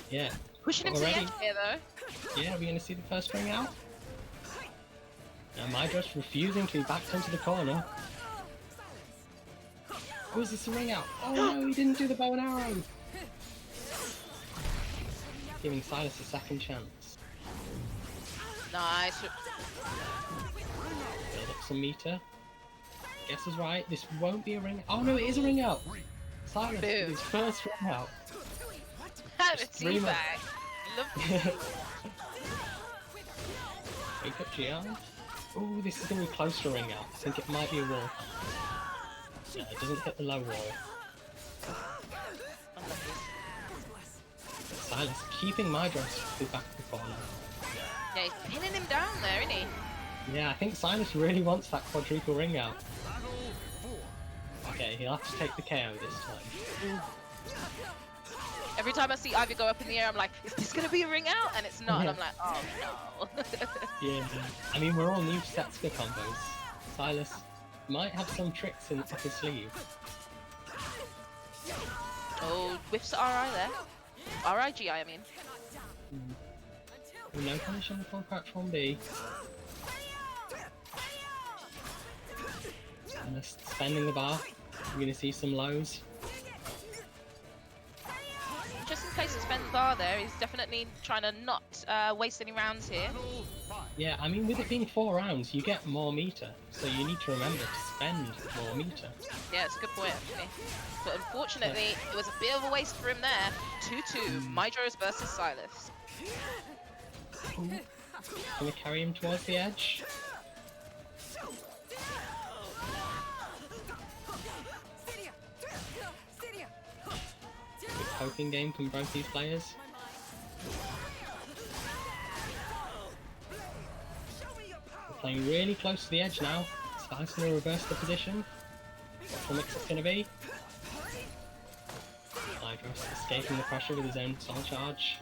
Yeah. Pushing him to the edge here, though. Yeah, are we going to see the first ring out? Now Mydros refusing to be backed into the corner. Oh, is this a ring out? Oh no, he didn't do the bow and arrow! Giving Silas a second chance. Nice. Build up some meter. Guess is right. This won't be a ring. Oh no, it is a ring out. Silas with his first ring out. Have a Just 3 teabag. months. Love Wake up, GR. Ooh, this is going to be close to a ring out. I think it might be a wall. No, it doesn't hit the low wall. Silas keeping my dress back before now. Yeah, he's pinning him down there, isn't he? Yeah, I think Silas really wants that quadruple ring out. Okay, he'll have to take the KO this time. Every time I see Ivy go up in the air, I'm like, is this going to be a ring out? And it's not. And I'm like, oh no. Yeah, I mean, we're all new to Setsuka combos. Silas might have some tricks up his sleeve. Oh, whiffs RI there. RIGI, I mean. No punish on the full crouch 1B. And just spending the bar. We're going to see some lows. Just in case he spends bar there, he's definitely trying to not waste any rounds here. Yeah, I mean, with it being 4 rounds, you get more meter. So you need to remember to spend more meter. Yeah, it's a good point, actually. But unfortunately, it was a bit of a waste for him there. 2-2, Mydros versus Silas. Gonna carry him towards the edge. Good poking game from both these players. We're playing really close to the edge now. Silas gonna reverse the position. What the mix it's gonna be? Mydros escaping the pressure with his own soul charge.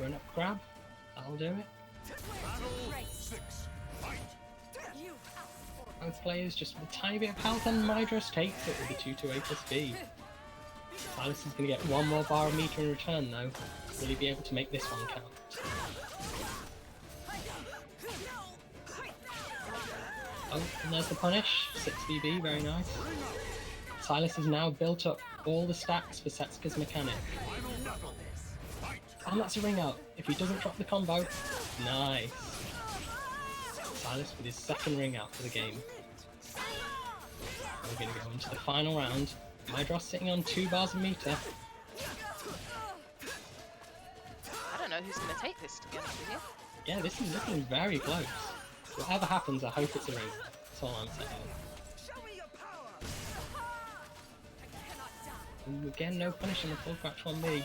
Run up grab. That'll do it. Both players just with a tiny bit of health, and Mydros takes it with the 2-2-A+B. Silas is going to get one more bar of meter in return though. Will he be able to make this one count? Oh, and there's the punish. 6BB, very nice. Silas has now built up all the stacks for Setsuka's mechanic. And that's a ring out. If he doesn't drop the combo, nice. Silas with his second ring out for the game. We're going to go into the final round. Mydros sitting on 2 bars of meter. I don't know who's going to take this, to be honest with you. Yeah, this is looking very close. Whatever happens, I hope it's a ring. That's all I'm saying. Ooh, again, no punish on the full crouch 1B.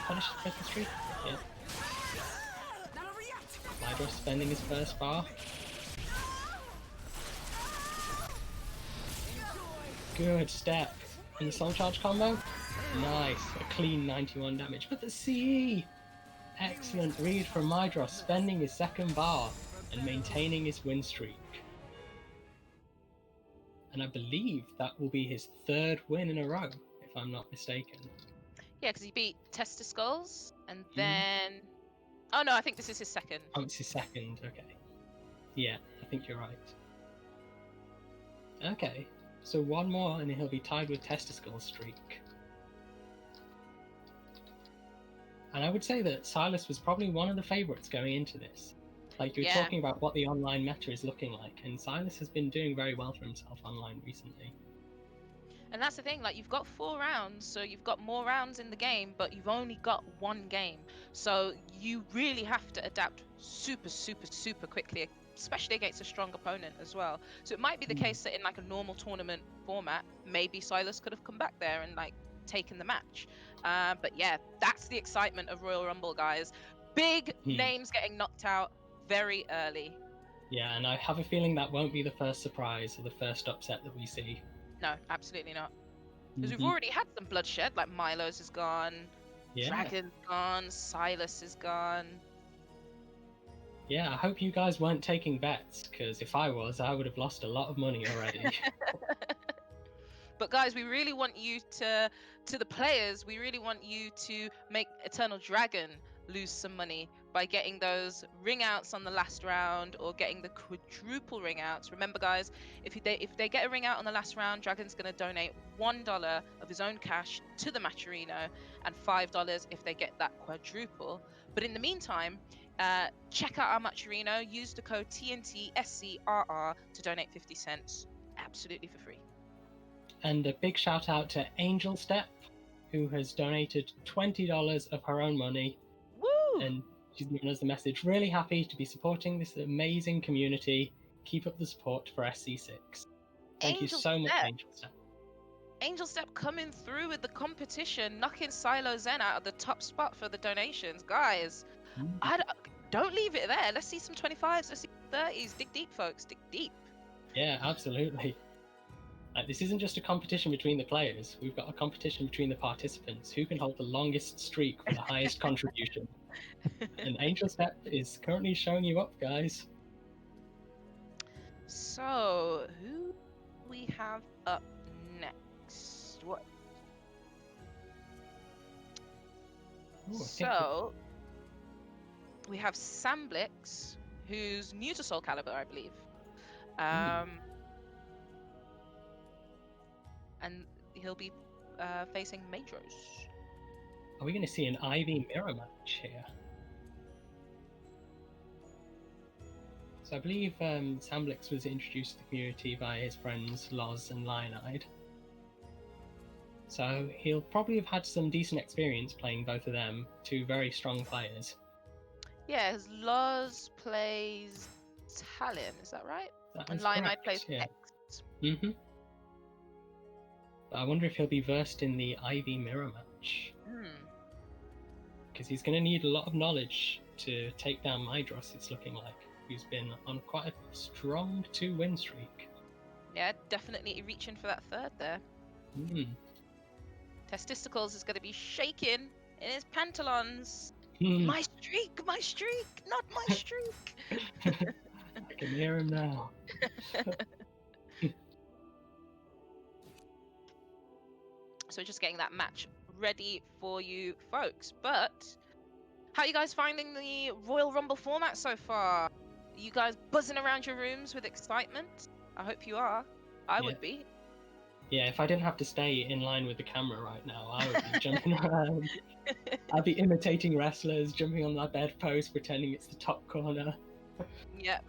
Punish the Christmas tree? Yeah. Mydros spending his first bar. Good step. And the soul charge combo? Nice. A clean 91 damage. But the CE! Excellent read from Mydros, spending his second bar and maintaining his win streak. And I believe that will be his 3rd win in a row, if I'm not mistaken. Yeah, because he beat Tester Skulls, and then... Oh no, I think this is his 2nd. Oh, it's his 2nd, okay. Yeah, I think you're right. Okay, so one more and he'll be tied with Tester Skull's streak. And I would say that Silas was probably one of the favourites going into this. Like, you're talking about what the online meta is looking like, and Silas has been doing very well for himself online recently. And that's the thing, like, you've got 4 rounds, so you've got more rounds in the game, but you've only got 1 game. So you really have to adapt super, super, super quickly, especially against a strong opponent as well. So it might be the case that in, like, a normal tournament format, maybe Silas could have come back there and, like, taken the match. But yeah, that's the excitement of Royal Rumble, guys. Big names getting knocked out very early. Yeah, and I have a feeling that won't be the first surprise or the first upset that we see. No, absolutely not. Because we've already had some bloodshed, like Milo's is gone, Dragon's gone, Silas is gone. Yeah, I hope you guys weren't taking bets, because if I was, I would have lost a lot of money already. But guys, we really want you to the players, we really want you to make Eternal Dragon lose some money by getting those ring outs on the last round or getting the quadruple ring outs. Remember, guys, if they get a ring out on the last round, Dragon's going to donate $1 of his own cash to the Matcherino and $5 if they get that quadruple. But in the meantime, check out our Matcherino. Use the code TNTSCRR to donate 50 cents absolutely for free. And a big shout out to Angel Step, who has donated $20 of her own money. Woo! And she's given us the message, really happy to be supporting this amazing community. Keep up the support for SC6. Thank you so much, Angel Step. Angel Step coming through with the competition, knocking Silo Zen out of the top spot for the donations. Guys, don't leave it there. Let's see some 25s, let's see 30s. Dig deep, folks, dig deep. Yeah, absolutely. This isn't just a competition between the players. We've got a competition between the participants. Who can hold the longest streak for the highest contribution? And Angel Step is currently showing you up, guys. So, who we have up next? What? Ooh, So, we have Samblix, who's new to SoulCalibur, I believe. And he'll be facing Madros. Are we going to see an Ivy mirror match here? So I believe Samblix was introduced to the community by his friends Loz and Lionide. So he'll probably have had some decent experience playing both of them, two very strong players. Yeah, his Loz plays Talim, is that right? And Lionide plays X. Mm-hmm. I wonder if he'll be versed in the Ivy mirror match. Because he's going to need a lot of knowledge to take down Mydros, it's looking like, who's been on quite a strong 2-win streak. Yeah, definitely reaching for that third there. Testicles is going to be shaking in his pantalons. My streak, not my streak. I can hear him now. So just getting that match ready for you folks. But how are you guys finding the Royal Rumble format so far? Are you guys buzzing around your rooms with excitement? I hope you are. I would be. Yeah, if I didn't have to stay in line with the camera right now, I would be jumping around. I'd be imitating wrestlers, jumping on my bedpost, pretending it's the top corner. Yeah.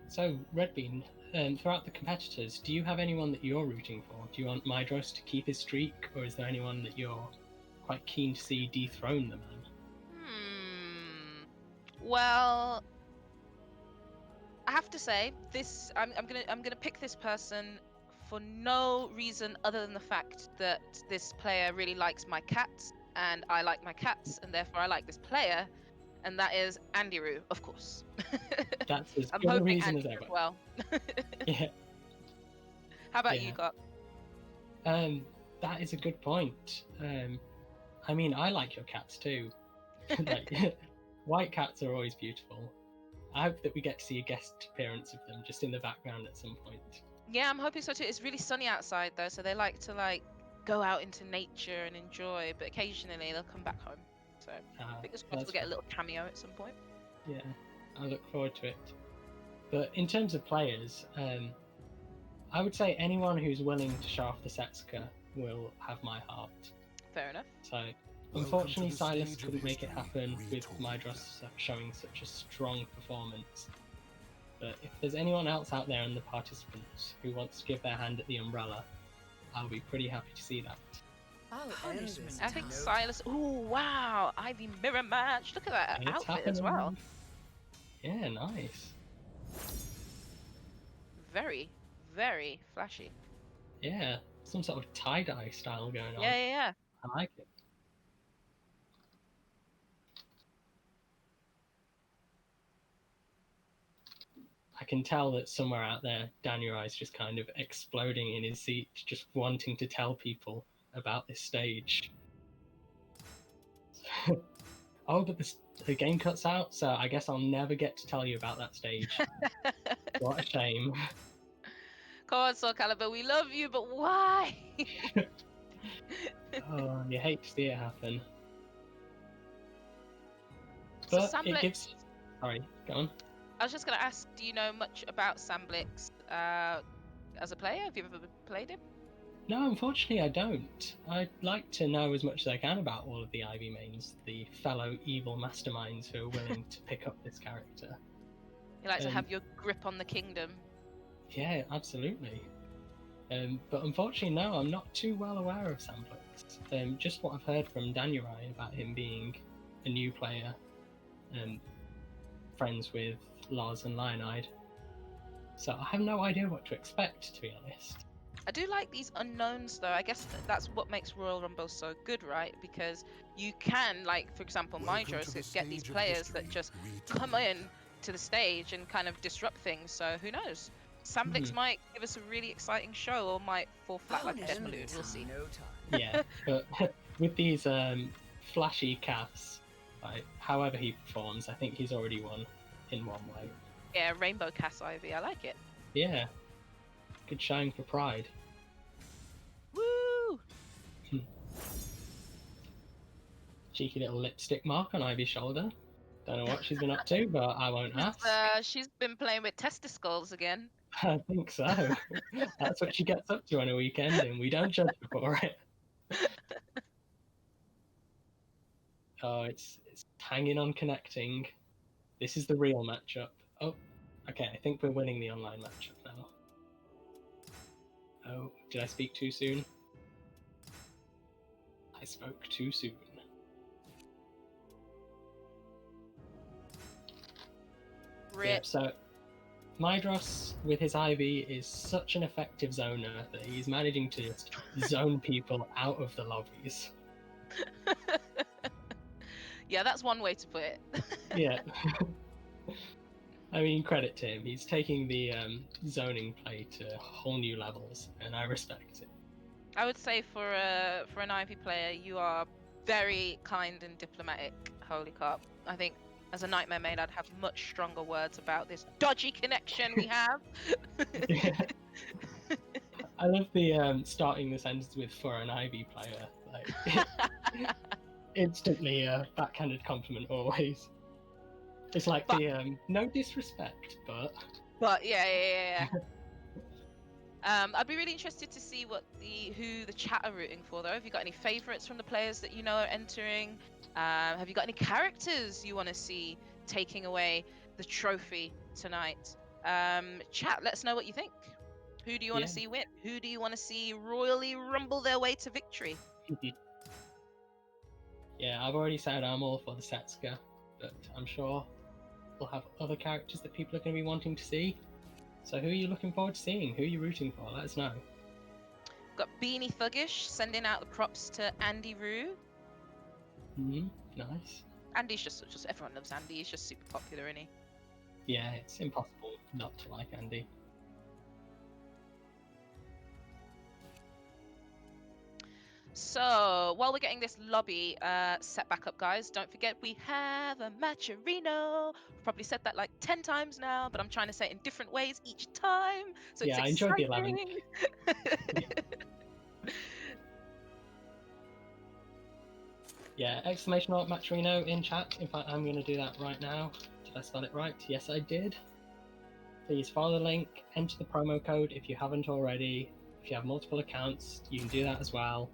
So, Redbean, throughout the competitors, do you have anyone that you're rooting for? Do you want Mydros to keep his streak, or is there anyone that you're quite keen to see dethrone the man? Well, I have to say this. I'm gonna pick this person for no reason other than the fact that this player really likes my cats, and I like my cats, and therefore I like this player, and that is Andy Roo, of course. That's as I'm good a hoping reason Andy as ever. well. Yeah. How about you, Got? That is a good point. I mean, I like your cats too. Like, white cats are always beautiful. I hope that we get to see a guest appearance of them just in the background at some point. Yeah, I'm hoping so too. It's really sunny outside though, so they like to go out into nature and enjoy, but occasionally they'll come back home. So fingers crossed we'll get a little cameo at some point. Yeah, I look forward to it. But in terms of players, I would say anyone who's willing to show off the Setsuka will have my heart. Fair enough. So, unfortunately, Silas couldn't make it happen with Mydros showing such a strong performance. But if there's anyone else out there in the participants who wants to give their hand at the umbrella, I'll be pretty happy to see that. I think Silas. Ooh, wow! Ivy mirror match. Look at that outfit as well. Yeah, nice. Very, very flashy. Yeah, some sort of tie-dye style going on. Yeah. I like it. I can tell that somewhere out there, Daniel is just kind of exploding in his seat, just wanting to tell people about this stage. Oh, but the game cuts out, so I guess I'll never get to tell you about that stage. What a shame. Come on, SoulCalibur, we love you, but why? Oh, you hate to see it happen. So But it Samblix, gives... Sorry, go on. I was just going to ask, do you know much about Samblix as a player? Have you ever played him? No, unfortunately I don't. I'd like to know as much as I can about all of the Ivy mains, the fellow evil masterminds who are willing to pick up this character. You like to have your grip on the kingdom. Yeah, absolutely. But unfortunately, no, I'm not too well aware of Samblix. Just what I've heard from Danurai about him being a new player, friends with Lars and Lionide. So I have no idea what to expect, to be honest. I do like these unknowns, though. I guess that's what makes Royal Rumble so good, right? Because you can, like, for example, Mydros, get these players that just come in to the stage and kind of disrupt things. So who knows? Samblix might give us a really exciting show, or might fall flat like a dead balloon. We'll see. Yeah, but with these flashy casts, like, however he performs, I think he's already won in one way. Yeah, Rainbow Cass Ivy. I like it. Yeah. Good showing for Pride. Woo! Cheeky little lipstick mark on Ivy's shoulder. Don't know what she's been up to, but I won't ask. She's been playing with testicles again. I think so. That's what she gets up to on a weekend, and we don't judge her for it. Oh, it's hanging on connecting. This is the real matchup. Oh, okay, I think we're winning the online matchup now. Oh, did I speak too soon? I spoke too soon. Yeah, so Mydros with his Ivy is such an effective zoner that he's managing to just zone people out of the lobbies. Yeah, that's one way to put it. Yeah. I mean, credit to him. He's taking the zoning play to whole new levels, and I respect it. I would say for an Ivy player, you are very kind and diplomatic, Holy Carp. I think as a Nightmare main, I'd have much stronger words about this dodgy connection we have. Yeah. I love the starting the sentence with "for an Ivy player." Like, instantly a backhanded compliment always. It's like the no disrespect, but. But yeah. I'd be really interested to see who the chat are rooting for, though. Have you got any favourites from the players that you know are entering? Have you got any characters you want to see taking away the trophy tonight? Chat, let us know what you think. Who do you want to see win? Who do you want to see royally rumble their way to victory? Yeah, I've already said I'm all for the Setsuka, but I'm sure we'll have other characters that people are going to be wanting to see. So who are you looking forward to seeing? Who are you rooting for? Let us know. Got Beanie Thuggish sending out the props to Andy Rue. Nice. Andy's just everyone loves Andy. He's just super popular, isn't he? Yeah, it's impossible not to like Andy. So, while we're getting this lobby set back up, guys, don't forget we have a matcherino. I've probably said that like 10 times now, but I'm trying to say it in different ways each time. So yeah, it's I enjoyed exciting. the 11th. Yeah, exclamation mark matcherino in chat. In fact, I'm going to do that right now. Did I spell it right? Yes, I did. Please follow the link, enter the promo code if you haven't already. If you have multiple accounts, you can do that as well.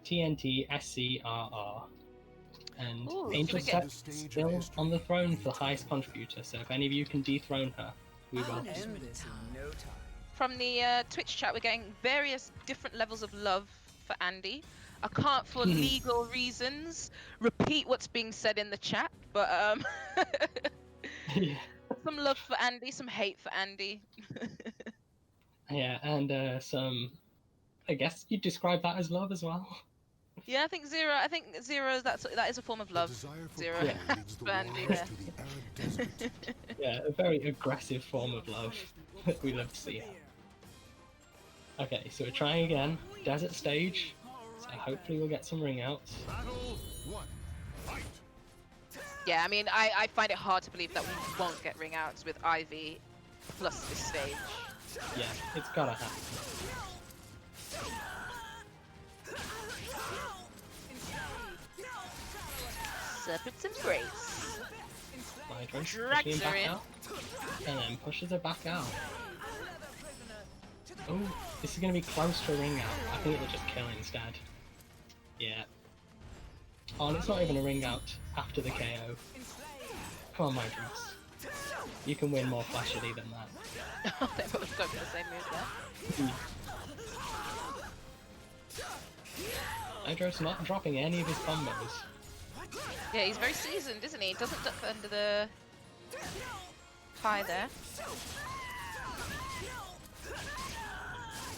TNT SCRR. And Angel Set's still on the throne for the highest contributor, so if any of you can dethrone her, we will. From the Twitch chat, we're getting various different levels of love for Andy. I can't, for legal reasons, repeat what's being said in the chat, but some love for Andy, some hate for Andy. Yeah, and some, I guess you'd describe that as love as well. Yeah, I think Zero, that is a form of love. Zero. For Andy, Yeah, a very aggressive form of love that we love to see. Okay, so we're trying again. Desert stage. So hopefully we'll get some ring outs. Yeah, I mean, I find it hard to believe that we won't get ring outs with Ivy plus this stage. Yeah, it's gotta happen. Serpent's Embrace. Hydra Drags pushing him her back in. out, and then pushes her back out. Oh, this is gonna be close to a ring out. I think it'll just kill instead. Yeah. Oh, and it's not even a ring out after the KO. Come on, Hydros. You can win more flashily than that. They both go for the same move there. Hydros not dropping any of his combos. Yeah, he's very seasoned, isn't he? He doesn't duck under the tie there.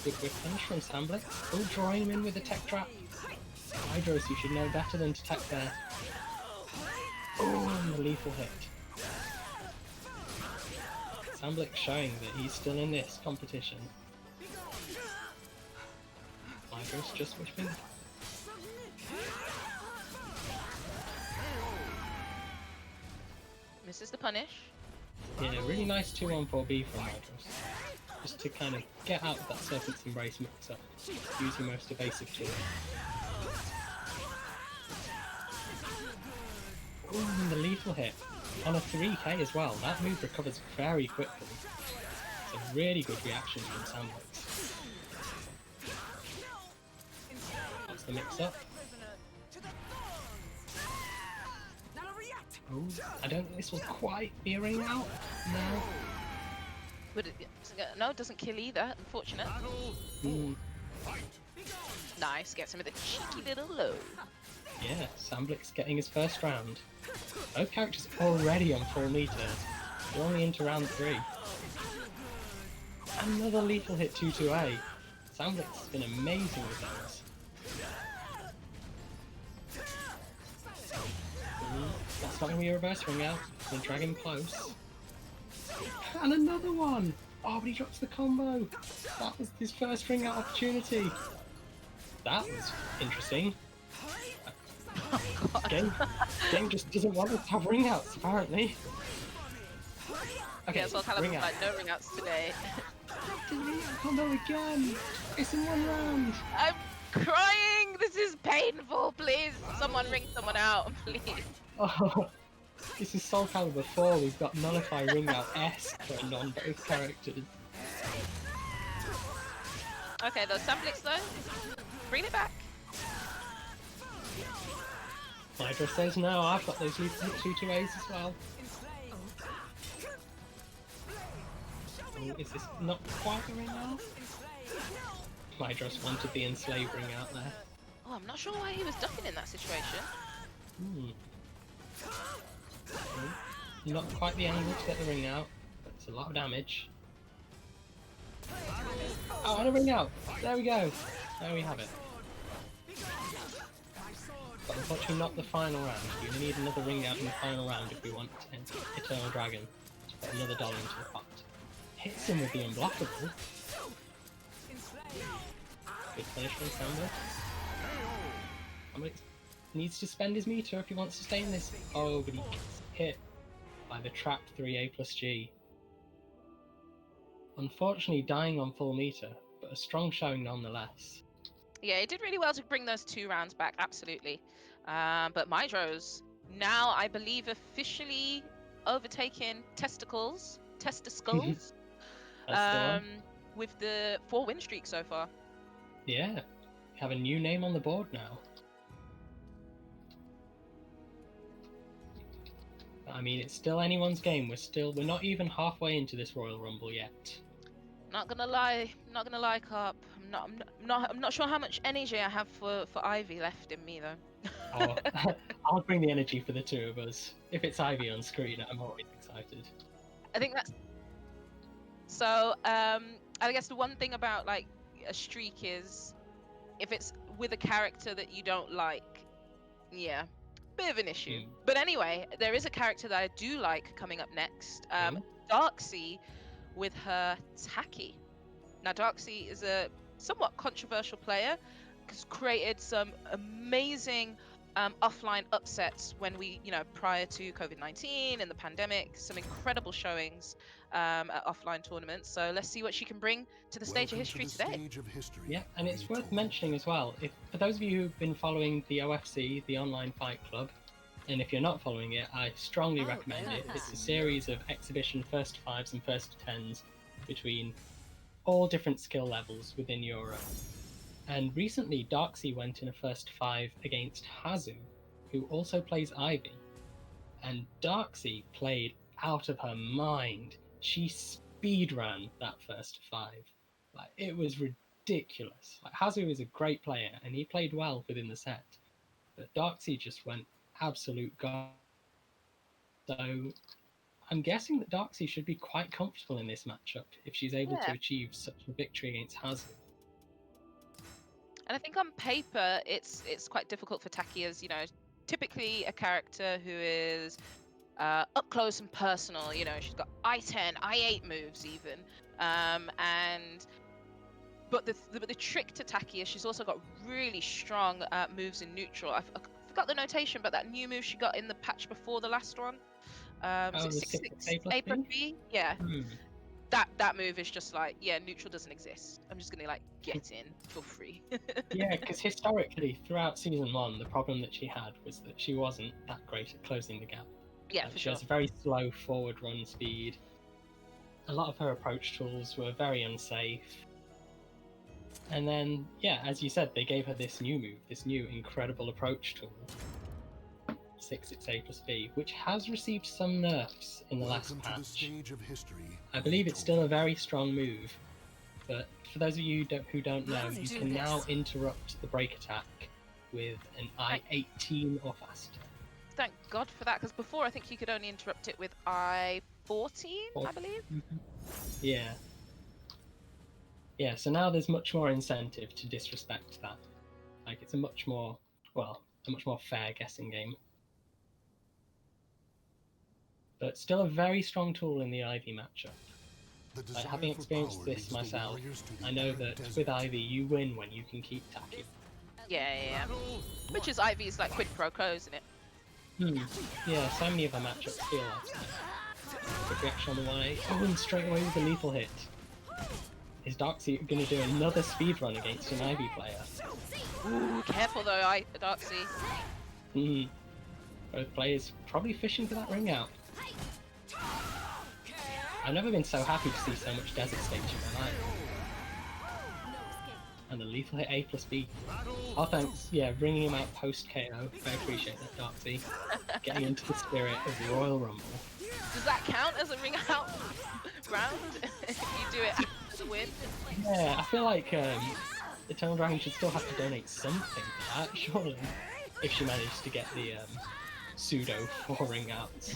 Good punish from Samblik. Oh, drawing him in with a tech trap. Hydros, you should know better than to tech there. Oh, and the lethal hit. Samblik showing that he's still in this competition. Hydros just wishing. Misses the punish. Yeah, really nice 2-1-4B from Hydros. Just to kind of get out of that Serpent's Embrace mix-up, using most evasive tool. Ooh, and the lethal hit. On a 3k as well, that move recovers very quickly. It's a really good reaction from Sandwich. That's the mix-up. Oh, I don't think this will quite be a ring out. No. Would it, no, it doesn't kill either, unfortunate. Nice, gets him with a cheeky little low. Yeah, Samblik's getting his first round. Both characters already on full meter. We're only into round 3. Another lethal hit 2-2A. Samblik's been amazing with those. That's not going to be a reverse ring out. We'll drag him close. And another one! Oh, but he drops the combo! That was his first ring out opportunity. That was interesting. Game just doesn't want us to have ring outs, apparently. Okay, Yeah, SoulCalibur like no ring outs today. Combo again! It's in one round! I'm crying! This is painful, please! Someone ring someone out, please. Oh, this is SoulCalibur 4, we've got Nullify Ring Out S turned on both characters. Okay, those Samblix though, bring it back. Hydra says no, I've got those 2-2As as well. Oh, is this not quite a ring out? Hydros wanted the enslave ring out there. Oh, I'm not sure why he was ducking in that situation. Not quite the angle to get the ring out, but it's a lot of damage. Oh, and a ring out! There we go! There we have it. But unfortunately not the final round. We need another ring out in the final round if we want to enter Eternal Dragon to put another dollar into the pot. Hits him with the unblockable. Good finish from Sandwich. Sandwich needs to spend his meter if he wants to stay in this. Oh, but he gets hit by the trapped 3A plus G. Unfortunately dying on full meter, but a strong showing nonetheless. Yeah, he did really well to bring those 2 rounds back, absolutely. But Mydros, now I believe officially overtaking Testicles, with the 4 win streak so far. Yeah, we have a new name on the board now. I mean, it's still anyone's game. We're not even halfway into this Royal Rumble yet. Not gonna lie, Carp. I'm not sure how much energy I have for Ivy left in me though. Oh, I'll bring the energy for the 2 of us. If it's Ivy on screen, I'm always excited. I think that's so. I guess the one thing about like a streak is if it's with a character that you don't like, yeah, bit of an issue. But anyway, there is a character that I do like coming up next. Darksea with her Tacky. Now Darksea is a somewhat controversial player, has created some amazing offline upsets when we, prior to COVID-19 and the pandemic, some incredible showings at offline tournaments. So let's see what she can bring to the stage of history today. Yeah, and it's worth mentioning as well, if for those of you who've been following the OFC, the Online Fight Club, and if you're not following it, I strongly recommend it. It's a series of exhibition first fives and first tens between all different skill levels within Europe. And recently, Darksea went in a first five against Hazu, who also plays Ivy. And Darksea played out of her mind. She speedran that first five. Like, it was ridiculous. Like, Hazu is a great player, and he played well within the set. But Darksea just went absolute god. So I'm guessing that Darksea should be quite comfortable in this matchup if she's able to achieve such a victory against Hazu. And I think on paper, it's quite difficult for Taki as, typically a character who is up close and personal. She's got I-10, I-8 moves even. But the trick to Taki is she's also got really strong moves in neutral. I forgot the notation, but that new move she got in the patch before the last one. The 6 A plus B? Yeah. That move is just like, neutral doesn't exist. I'm just gonna get in for free. Yeah, because historically, throughout season 1, the problem that she had was that she wasn't that great at closing the gap. Yeah, for she sure. has a very slow forward run speed. A lot of her approach tools were very unsafe. And then, as you said, they gave her this new move, this new incredible approach tool. 6A plus B, which has received some nerfs in the last patch. I believe it's still a very strong move, but for those of you who don't know, you can now interrupt the break attack with an I-18 or faster. Thank God for that, because before I think you could only interrupt it with I-14, I believe. Yeah. Yeah, so now there's much more incentive to disrespect that. Like, it's a much more fair guessing game. But still a very strong tool in the Ivy matchup. Like, having experienced this myself, I know that with Ivy you win when you can keep Taki. Yeah. Which is Ivy's quid pro quo, isn't it? Yeah, so many of her matchups feel like that. Quick reaction on the way. Oh, and straight away with the lethal hit. Is Darksea going to do another speedrun against an Ivy player? Ooh, careful though, Darksea. Both players probably fishing for that ring out. I've never been so happy to see so much desert stage in my life. And the lethal hit A plus B. Oh, thanks. Yeah, ringing him out post KO. I appreciate that, Darksea. Getting into the spirit of the Royal Rumble. Does that count as a ring out round? If you do it after the win? Yeah, I feel like the Eternal Dragon should still have to donate something for that, surely. If she managed to get the pseudo 4 ring outs.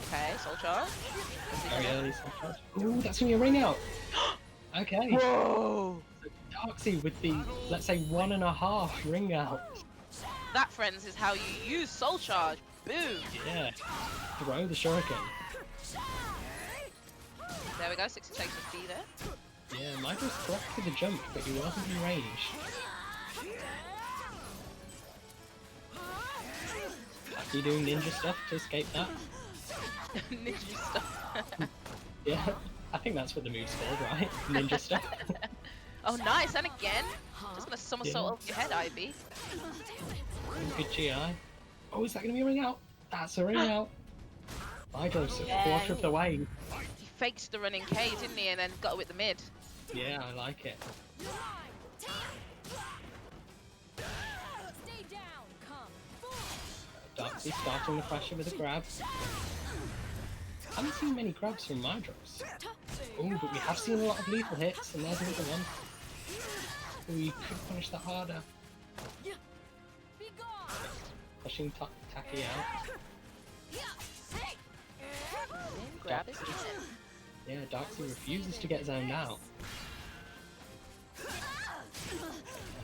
Okay, Soul Charge. Very early Soul Charge. Ooh, that's gonna be a ring out! Okay. Whoa! So Darksea with the, let's say, 1.5 ring out. That, friends, is how you use Soul Charge. Boom! Yeah. Throw the shuriken. There we go, 6 takes with B there. Yeah, Michael's correct for the jump, but he wasn't in range. Are you doing ninja stuff to escape that? Ninja stuff. Yeah, I think that's what the move's called, right? Ninja stuff. Oh, nice, and again. Just gonna somersault over your head, Ivy. Good GI. Oh, is that gonna be a ring out? That's a ring out. Michael's a quarter of the way. He faked the running K, didn't he, and then got it with the mid. Yeah, I like it. Darksea starting the pressure with a grab. I haven't seen many grabs from Mydros. Oh, but we have seen a lot of lethal hits, and there's another one. Oh, you could punish that harder. Pushing Taki out. Grab his Yeah, Darksea refuses to get zoned out.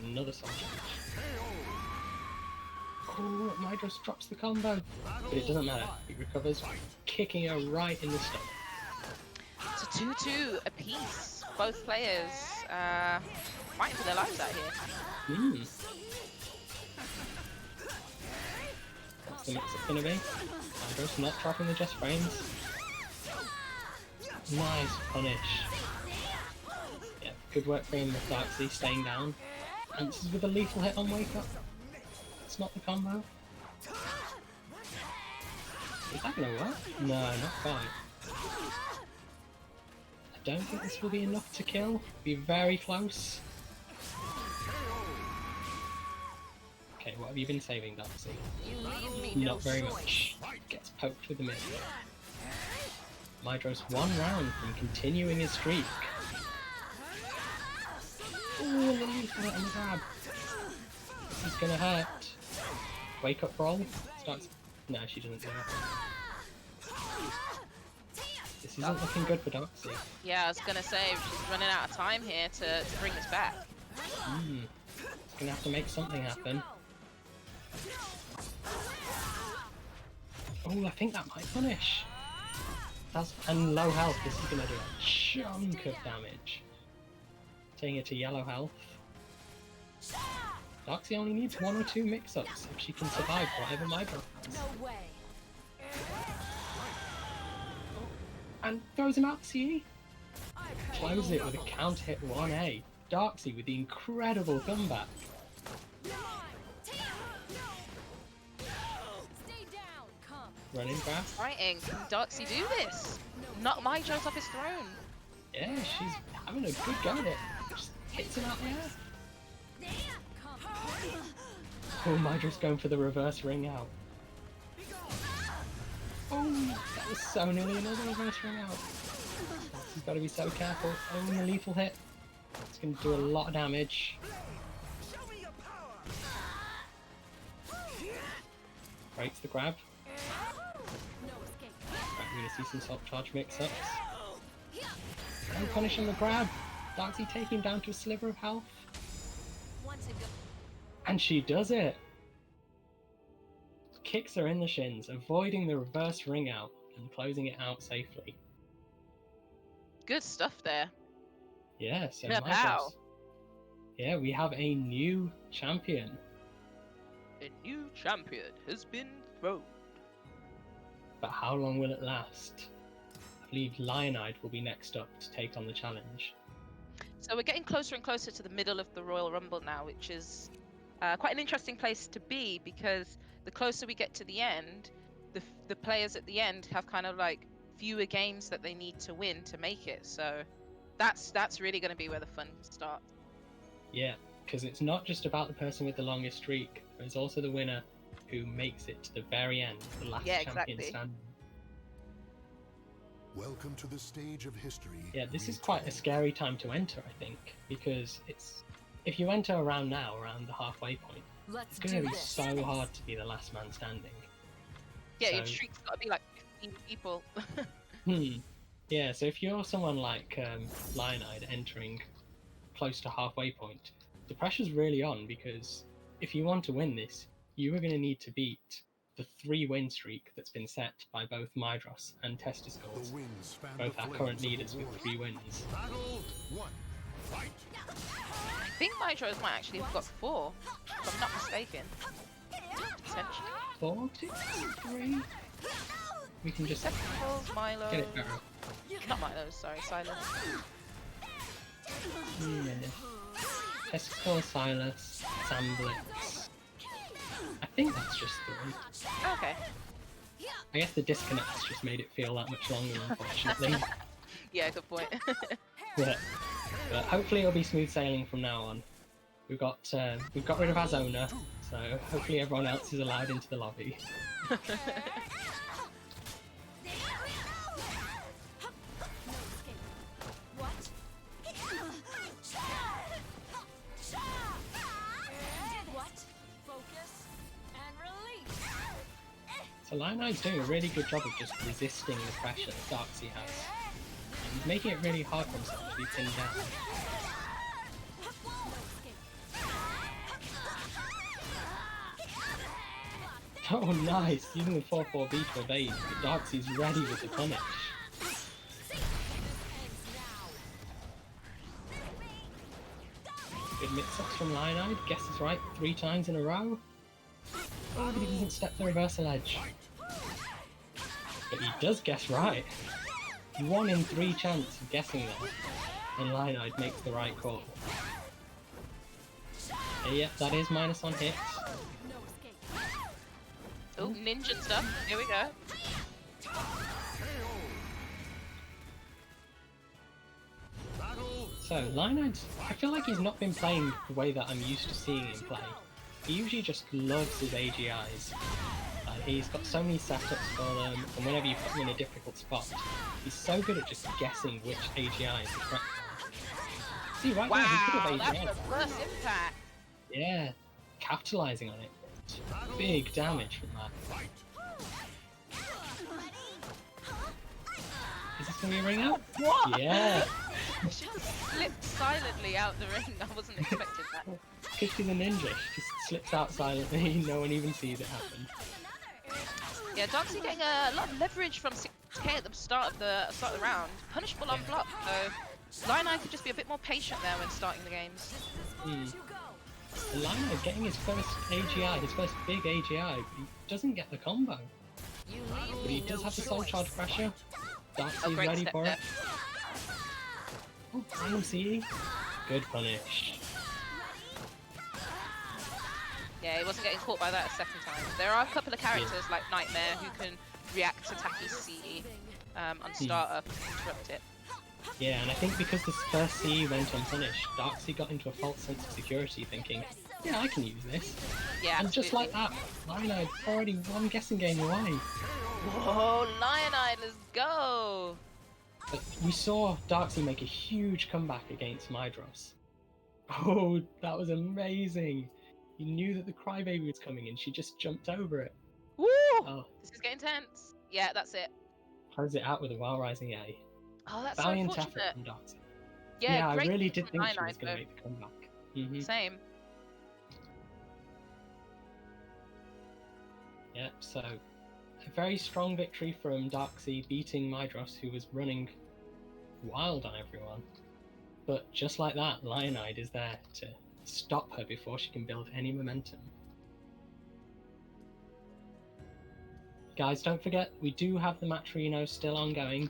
Another Soul Charge. Oh, Mydros drops the combo. But it doesn't matter. He recovers, kicking her right in the stomach. It's a 2-2 apiece. Both players fighting for their lives out here. What's the mix-up gonna be? Hydros not dropping the just frames. Nice punish. Yeah, good work from Darkseid staying down. Answers with a lethal hit on Wake Up. It's not the combo. Is that gonna work? No, not quite. I don't think this will be enough to kill. Be very close. Okay, what have you been saving, Darkseid? Not very much. Gets poked with the mid. Mydros 1 round from continuing his streak. Ooh, the lethal hit on the grab. This is gonna hurt. Wake Up roll. Starts. No, she doesn't do it. This isn't looking good for Darkseid. Yeah, I was gonna say she's running out of time here to bring this back. It's gonna have to make something happen. Oh, I think that might punish. And low health. This is gonna do a chunk of damage. Taking it to yellow health. Darkseid only needs 1 or 2 mix-ups if she can survive whatever Mydros has. No way. And throws him out to CE. Close it with a counter hit 1A. Darkseid with the incredible comeback. Stay down. Come. Running back. Fighting. Can Darkseid do this? Knock Mydros off his throne. Yeah, she's having a good go at it. Just hits him out the air. Oh, Mydros going for the reverse ring out. Oh, that was so nearly another reverse ring out. He's got to be so careful. Oh, and a lethal hit. It's going to do a lot of damage. Breaks the grab. Right, we're going to see some soft charge mix-ups. And punishing the grab. Darkseid taking him down to a sliver of health. And she does it! Kicks her in the shins, avoiding the reverse ring out and closing it out safely. Good stuff there. Yeah, so Yeah, Mydros. pow. Yeah, we have a new champion. A new champion has been thrown. But how long will it last? I believe Lionide will be next up to take on the challenge. So we're getting closer and closer to the middle of the Royal Rumble now, which is quite an interesting place to be, because the closer we get to the end, the players at the end have kind of like fewer games that they need to win to make it. So that's really going to be where the fun starts. Yeah, because it's not just about the person with the longest streak. There's also the winner who makes it to the very end, the last champion standing. Welcome to the stage of history. Yeah, this is quite a scary time to enter, I think, because if you enter around now, around the halfway point, it's going to be so hard to be the last man standing. Yeah, So- your streak's got to be like 15 people. Yeah, so if you're someone like Lionide entering close to halfway point, the pressure's really on, because if you want to win this, you are going to need to beat the 3-win streak that's been set by both Mydros and Testiscores, The winds fan both the our flames current of the leaders with warrior. 3 wins. Battle 1. Fight. I think Mydros might actually have got 4, if I'm not mistaken. Potentially. 4 to 3? We can just Testicles, Milo. get it better. Not Milo, sorry, Silas. Yeah. Testicles, Silas, Samblitz. I think that's just 3. Okay. I guess the disconnects just made it feel that much longer, unfortunately. Yeah, good point. Yeah. But hopefully it'll be smooth sailing from now on. We've got rid of our zoner, so hopefully everyone else is allowed into the lobby. So Lionide's doing a really good job of just resisting the pressure that Darkseid has. He's making it really hard for himself to be pinned down. Oh nice, using the 4-4B to evade, but Darkseid's ready with the punish. Good mix-ups from Lionide, guesses right 3 times in a row. Oh, but he doesn't step the reversal edge. But he does guess right. 1 in 3 chance of guessing that. And Lionide makes the right call. Yep, that is minus on hits. Oh, ninja stuff. Here we go. So, Lionide, I feel like he's not been playing the way that I'm used to seeing him play. He usually just loves his AGIs. He's got so many setups for them, and whenever you put him in a difficult spot, he's so good at just guessing which AGI is the correct one. See, right now, he could have AGI'd. That's the first impact. Yeah, capitalizing on it. Big damage from that. Is this going to be a ring out? What? Yeah! She just slipped silently out the ring. I wasn't expecting that. Because she's a ninja, she just slips out silently, no one even sees it happen. Yeah, Darkseid getting a lot of leverage from 6k at the start of the round. Punishable on block, so Lionide could just be a bit more patient there when starting the games. Lionide getting his first AGI, his first big AGI, but he doesn't get the combo. But he does have the soul charge pressure. Darkseid's ready for it. Oh, IMC. Good punish. Yeah, he wasn't getting caught by that a second time. There are a couple of characters like Nightmare who can react to Taki's CE on startup and interrupt it. Yeah, and I think because this first CE went unpunished, Darkseid got into a false sense of security thinking, yeah, I can use this. Yeah, and absolutely. just like that, Lionide already one guessing game away. Whoa, Lionide, let's go! But we saw Darkseid make a huge comeback against Mydros. Oh, that was amazing! You knew that the Crybaby was coming and she just jumped over it. Woo! Oh, This is getting tense. Yeah, that's it. close it out with a Wild Rising A. Oh, that's Valiant so effort fortunate. from Darkseid. Yeah, I great really from did think she Lionide, was going to make the comeback. Same. Yeah, so a very strong victory from Darkseid beating Mydros, who was running wild on everyone. But just like that, Lionide is there to stop her before she can build any momentum. Guys, don't forget, we do have the match Reno still ongoing.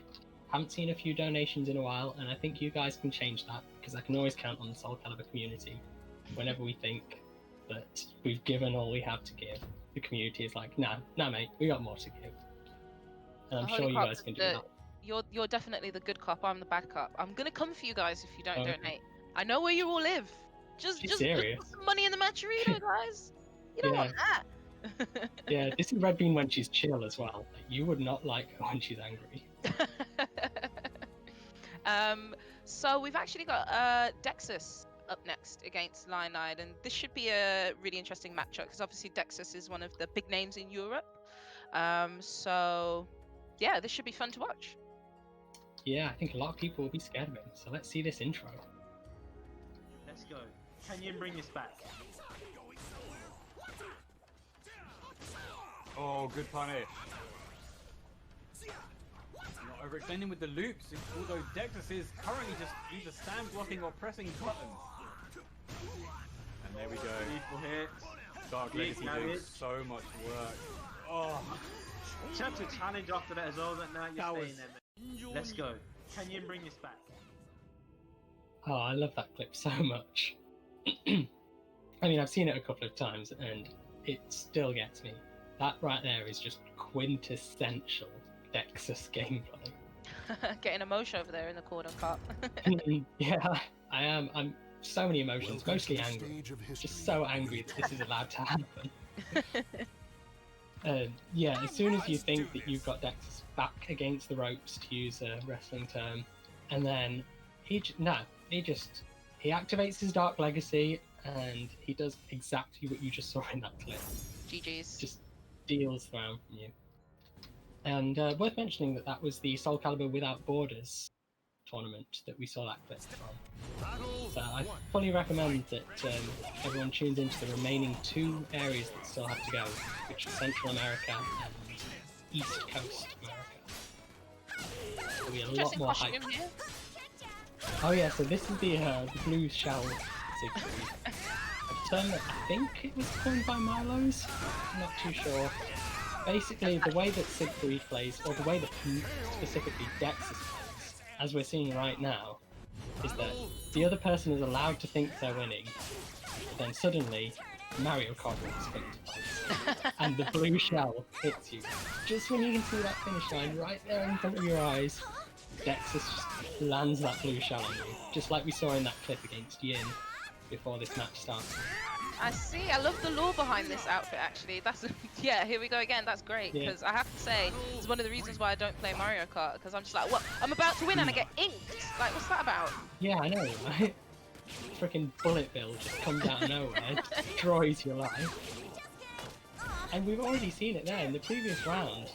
Haven't seen a few donations in a while, and I think you guys can change that, because I can always count on the SoulCalibur community. Whenever we think that we've given all we have to give, the community is like, nah mate, we got more to give. And I'm sure you guys can do that. You're definitely the good cop, I'm the bad cop. I'm gonna come for you guys if you don't donate. I know where you all live. Just put some money in the matcherino, guys. You don't want that. Yeah, this is Red Bean when she's chill as well. You would not like her when she's angry. So we've actually got Dexus up next against Lionide, and this should be a really interesting matchup because obviously Dexus is one of the big names in Europe. So yeah, this should be fun to watch. Yeah, I think a lot of people will be scared of him. So let's see this intro. Let's go. Canyon, bring this back. Oh, good punish. Not overextending with the loops, although Dexus is currently just either stand blocking or pressing buttons. And there we go. Beautiful hits. Dark Legacy doing so much work. Oh. Chance to challenge after that as well. That now you're staying there, man. Let's go. Canyon, bring this back. Oh, I love that clip so much. I mean, I've seen it a couple of times and it still gets me. That right there is just quintessential Dexus gameplay. Getting emotion over there in the corner, Cop. Yeah, I am. I'm so many emotions, mostly angry. Just so angry that this is allowed to happen. Yeah, as soon as you think that you've got Dexus back against the ropes, to use a wrestling term, and then he activates his Dark Legacy and he does exactly what you just saw in that clip. GG's. Just deals around from you. And worth mentioning that was the SoulCalibur Without Borders tournament that we saw that clip from. So I fully recommend that everyone tunes into the remaining 2 areas that still have to go, which are Central America and East Coast America. There'll be a lot more hype. Here. Oh yeah, so this is the blue shell Siegfried. I term that I think it was coined by Milo's. I'm not too sure. Basically, the way that Siegfried plays, or the way that specifically Dexus plays, as we're seeing right now, is that the other person is allowed to think they're winning, but then suddenly Mario Kart rules come into place, and the blue shell hits you just when you can see that finish line right there in front of your eyes. Dexus just lands that blue shell on you, just like we saw in that clip against Yin before this match started. I see. I love the lore behind this outfit. Actually, that's yeah. Here we go again. That's great because I have to say it's one of the reasons why I don't play Mario Kart, because I'm just like, what? I'm about to win and I get inked. Like, what's that about? Yeah, I know, right? Freaking bullet bill just comes out of nowhere, destroys your life. And we've already seen it there in the previous round.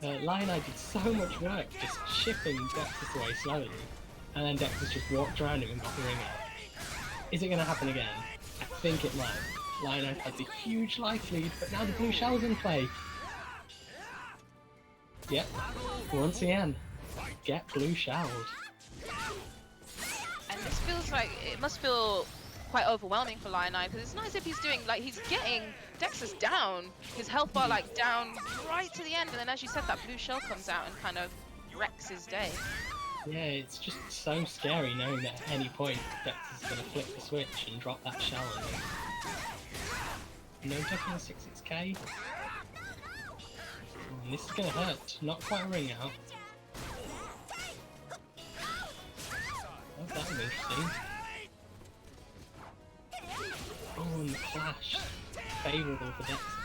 Lioneye did so much work just chipping Dexus away slowly, and then Dexus just walked around him and got the ring out. Is it going to happen again? I think it might. Lioneye has a huge life lead, but now the blue shell's in play. Yep, once again, get blue shelled. And this feels like, it must feel quite overwhelming for Lioneye, because it's not as if he's doing, like, he's getting Dexus down, his health bar like down right to the end, and then as you said, that blue shell comes out and kind of wrecks his day. Yeah, it's just so scary knowing that at any point Dexus is going to flip the switch and drop that shell on you. No taking a 66k. And this is going to hurt. Not quite a ring out. Oh, that was interesting. Oh, and the clash. Favourable for Dexus.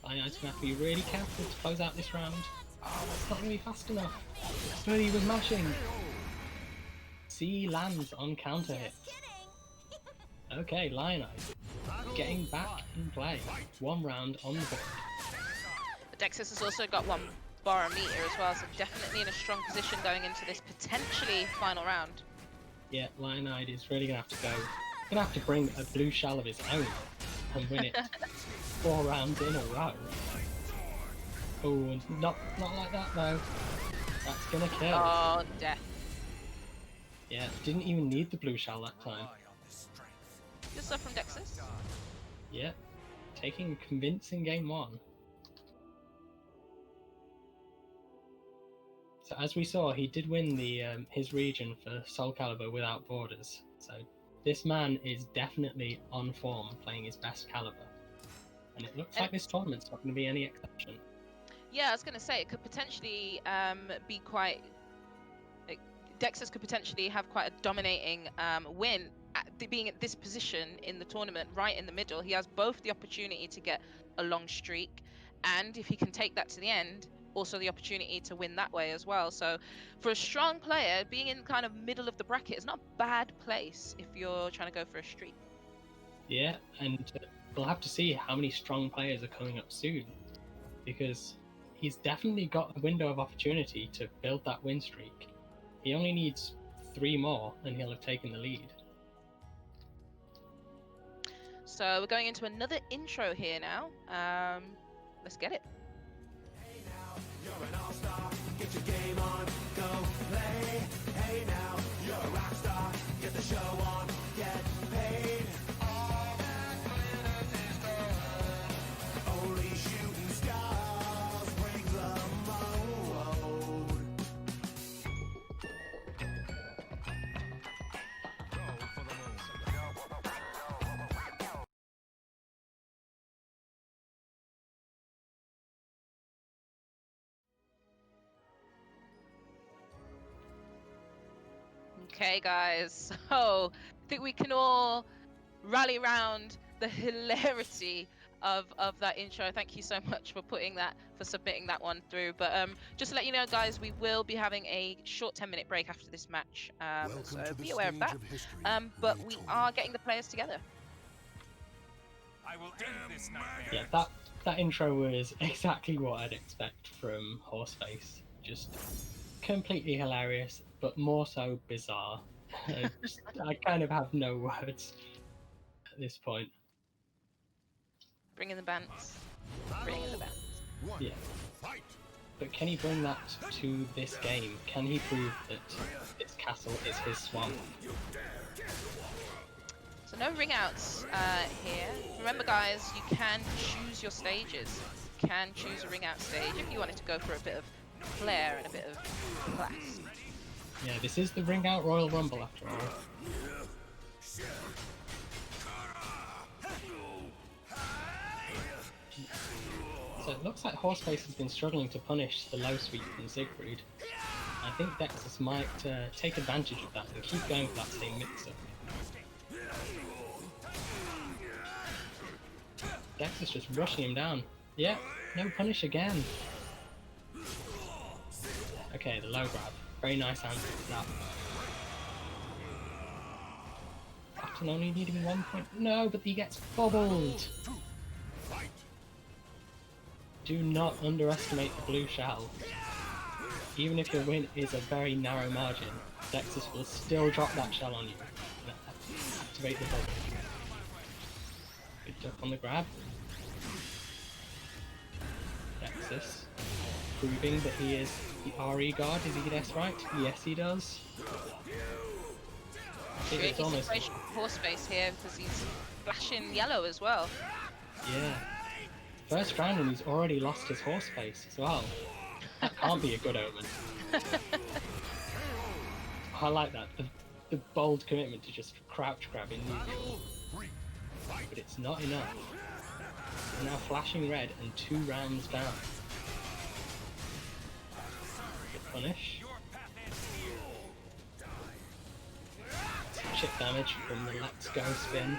Lioneye's going to have to be really careful to close out this round. Oh, that's not going to be fast enough. Smoothie was mashing. C lands on counter hit. Okay, Lioneye getting back in play. One round on the board. Dexus has also got one bar a meter as well, so definitely in a strong position going into this potentially final round. Yeah, Lioneye is really going to have to go. He's going to have to bring a blue shell of his own and win it 4 rounds in a row. Oh, not like that though. That's gonna kill. Oh, death. Yeah, didn't even need the blue shell that time. Good stuff from Dexus. Yeah, taking convincing game 1. So as we saw, he did win the his region for SoulCalibur Without Borders. So this man is definitely on form, playing his best caliber. And it looks like this tournament's not going to be any exception. Yeah, I was going to say, it could potentially be quite... Dexus could potentially have quite a dominating win being at this position in the tournament, right in the middle. He has both the opportunity to get a long streak, and if he can take that to the end, also the opportunity to win that way as well. So for a strong player, being in kind of middle of the bracket is not a bad place if you're trying to go for a streak. Yeah, and we'll have to see how many strong players are coming up soon, because he's definitely got a window of opportunity to build that win streak. He only needs 3 more and he'll have taken the lead. So we're going into another intro here now. Let's get it. Hey now, you're an all-star. Get your game on, go play. Hey now, you're a rock star. Get the show on, get paid. All that glitters is gold. Only shooting stars bring the mode. Go for the moon. Okay, guys, so I think we can all rally around the hilarity of that intro. Thank you so much for submitting that one through. But just to let you know, guys, we will be having a short 10-minute break after this match, so be aware of that. But we are getting the players together. I will end this nightmare. Yeah, that intro was exactly what I'd expect from Horseface. Just completely hilarious, but more so bizarre. I kind of have no words at this point. Bring in the bands. Bring in the bands. One. Yeah. Fight. but can he bring that to this game? Can he prove that this castle is his swamp? So no ring outs here. Remember guys, you can choose your stages. You can choose a ring out stage if you wanted to go for a bit of flair and a bit of class. Yeah, this is the Ring Out Royal Rumble after all. So it looks like Horseface has been struggling to punish the low sweep from Siegfried. I think Dexus might take advantage of that and keep going for that same mix-up. Dexus just rushing him down. Yeah, no punish again. Okay, the low grab. Very nice answer to that. After only needing 1 point. No, but he gets bobbled. Do not underestimate the blue shell. Even if your win is a very narrow margin, Dexus will still drop that shell on you and activate the bubble. Good duck on the grab. Dexus proving that he is the RE guard. Does he get S right? Yes, he does. It is almost Horseface here because he's flashing yellow as well. Yeah. First round and he's already lost his Horseface as well. That can't be a good omen. I like that. The bold commitment to just crouch grab in neutral. But it's not enough. He's now flashing red and 2 rounds down. Good punish. Chip damage from the Let's Go spin.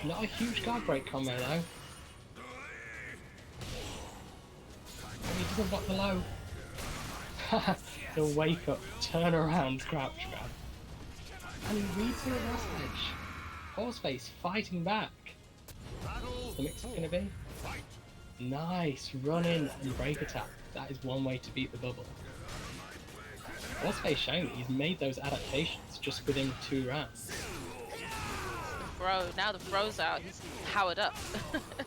Not a huge guard break combo though. He doesn't block the low. The wake up, turn around, crouch grab. And he reads the reverse edge. Horseface fighting back. What's the mix gonna be? Nice, run in and break attack. That is one way to beat the bubble. Horseface showing that he's made those adaptations just within 2 rounds. Throw, now the throw's out, he's powered up.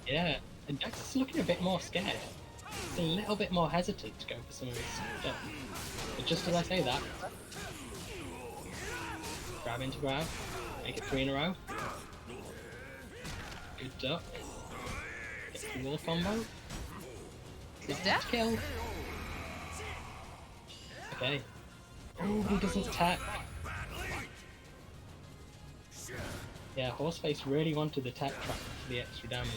Yeah, and Dex is looking a bit more scared. He's a little bit more hesitant to go for some of his stuff. But just as I say that, grab into grab, make it 3 in a row. Good duck. Get the wall combo. Is death? Kill. Okay. Oh, he doesn't tech. Yeah, Horseface really wanted the tech trap for the extra damage.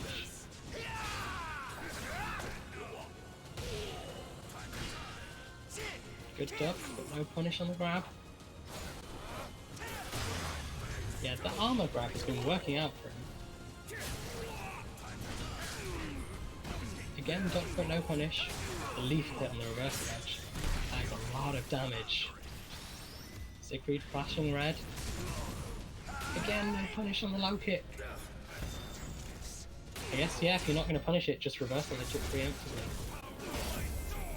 Good duck, but no punish on the grab. Yeah, the armor grab has been working out for him. Again, duck but no punish. The leaf hit on the reverse edge. That is a lot of damage. Siegfried flashing red. Again, no punish on the low kick. I guess, yeah, if you're not going to punish it, just reversal it preemptively.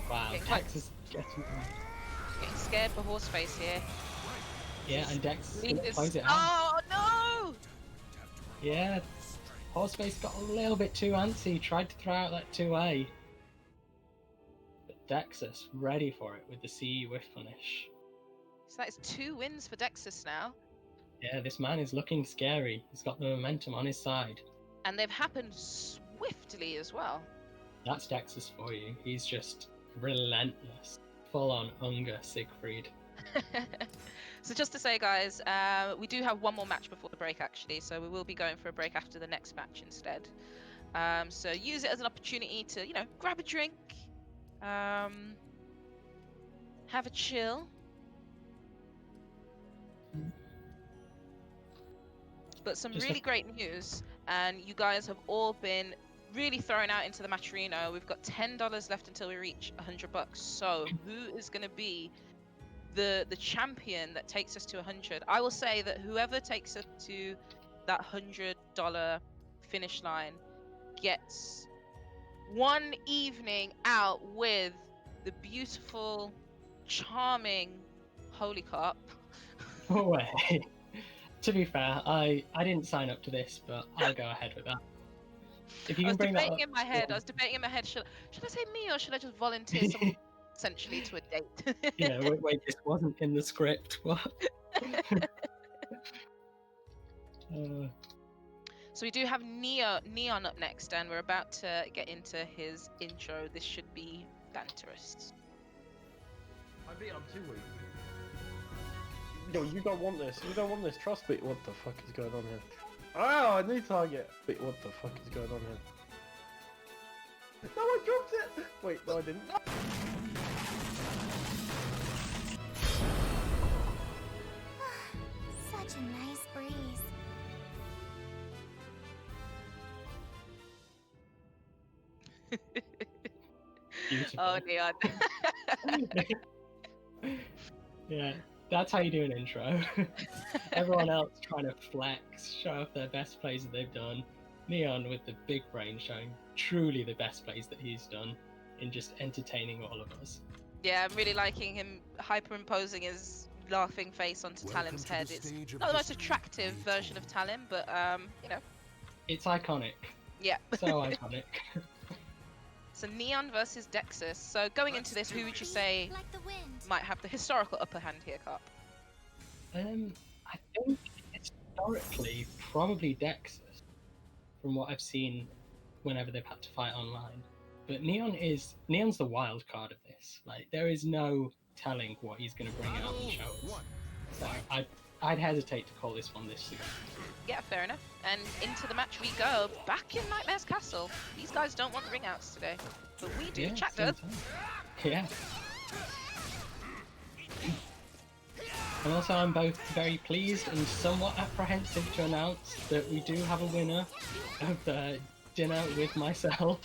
Wow, Dex is getting scared for Horseface here. Yeah, and Dex is going to close it out. Oh no! Yeah, Horseface got a little bit too antsy, tried to throw out that 2A. But Dexus ready for it with the CE whiff punish. So that is 2 wins for Dexus now. Yeah, this man is looking scary. He's got the momentum on his side. And they've happened swiftly as well. That's Dexus for you. He's just relentless. Full on Unger Siegfried. So just to say, guys, we do have one more match before the break, actually. So we will be going for a break after the next match instead. So use it as an opportunity to, grab a drink, have a chill. But some really great news, and you guys have all been really thrown out into the matcherino. We've got $10 left until we reach $100. So who is going to be the champion that takes us to 100? I will say that whoever takes us to that $100 finish line gets one evening out with the beautiful, charming Holy Carp. No way. To be fair, I didn't sign up to this, but I'll go ahead with that. If you I can was bring that debating up, in my head. Should I say me or should I just volunteer someone essentially to a date? Yeah, wait, this wasn't in the script. What? So we do have Neon up next, and we're about to get into his intro. This should be banterous. I beat up 2 weeks. No, you don't want this. You don't want this. Trust me. What the fuck is going on here? Oh, a new target. Wait, what the fuck is going on here? No, I dropped it. Wait, no, I didn't. Such a nice breeze. Beautiful. Oh, Neon. Yeah, that's how you do an intro. Everyone else trying to flex, show off their best plays that they've done. Neon with the big brain showing truly the best plays that he's done in just entertaining all of us. Yeah, I'm really liking him hyperimposing his laughing face onto Welcome Talim's to the head. It's stage of not the most history, attractive Lady version of Talim, but you know, It's iconic. yeah. So iconic. So Neon versus Dexus. So going into this, who would you say Like the wind. might have the historical upper hand here, Carp? I think historically, probably Dexus, from what I've seen whenever they've had to fight online. But Neon's the wild card of this. Like, there is no telling what he's going to bring out and show us. So I'd hesitate to call this one this soon. Yeah, fair enough. And into the match we go. Back in Nightmare's Castle. These guys don't want ring outs today, but we do. Yeah, Chat same does. time. Yeah. And also, I'm both very pleased and somewhat apprehensive to announce that we do have a winner of the dinner with myself.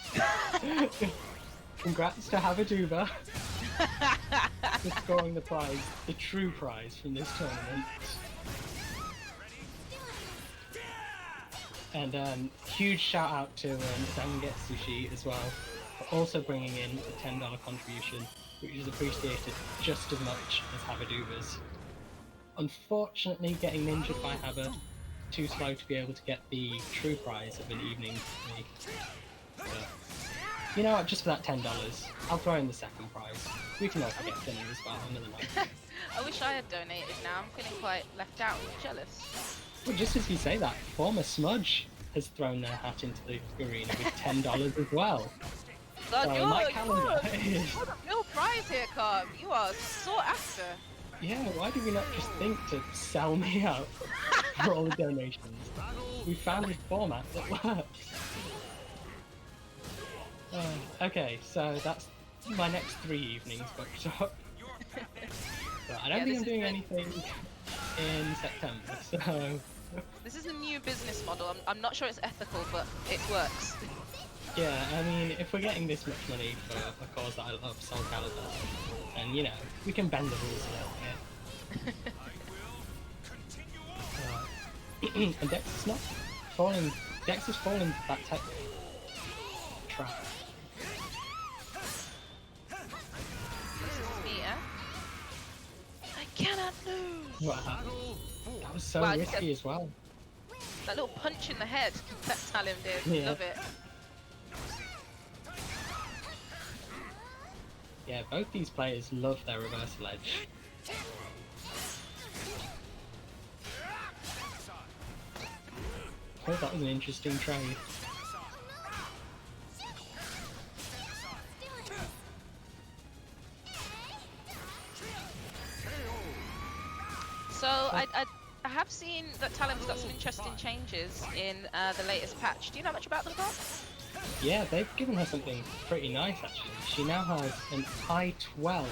Congrats to Havaduba for scoring the prize, the true prize from this tournament. And huge shout out to Zanget Sushi as well, for also bringing in a $10 contribution, which is appreciated just as much as Havaduba's. Unfortunately, getting ninjured by Hava, too slow to be able to get the true prize of an evening for me. But, you know what, just for that $10, I'll throw in the second prize. We can also get dinner as well another night. I wish I had donated now. I'm feeling quite left out and jealous. Well, just as you say that, former Smudge has thrown their hat into the arena with $10 as well. God, So you're my calendar the is... real prize here, Carp. You are sought after. Yeah, why did we not just think to sell me out for all the donations? We found a format that works. Okay, so that's my next 3 evenings booked up. But I don't Yeah, think this I'm is doing the- anything in September, so... This is a new business model. I'm not sure it's ethical, but it works. Yeah, I mean, if we're getting this much money for a cause that I love, SoulCalibur, then, you know, we can bend the rules a little bit. And Dex is not falling... Dex is falling that tech trap. This is me, eh? I cannot lose. Wow. That was so Wow, you risky said- as well. That little punch in the head that Talim did. Yeah. Love it. Yeah, both these players love their reversal edge. Oh, that was an interesting trade. So I have seen that Talim's got some interesting changes in the latest patch. Do you know much about them, Carl? Yeah, they've given her something pretty nice actually. She now has an I-12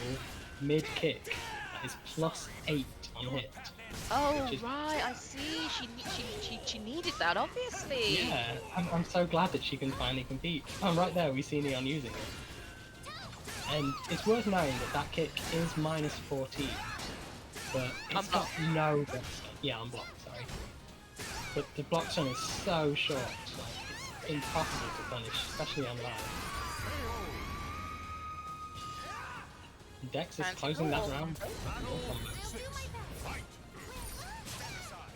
mid kick that is +8 on hit. Oh Which is- right, I see. She needed that, obviously. Yeah, I'm so glad that she can finally compete. Oh, right there, we see Neon using it. And it's worth knowing that that kick is -14, but On it's got no block stun. Yeah, on block, sorry. But the block stun is so short, like, it's impossible to punish, especially on live. Dex is closing that round.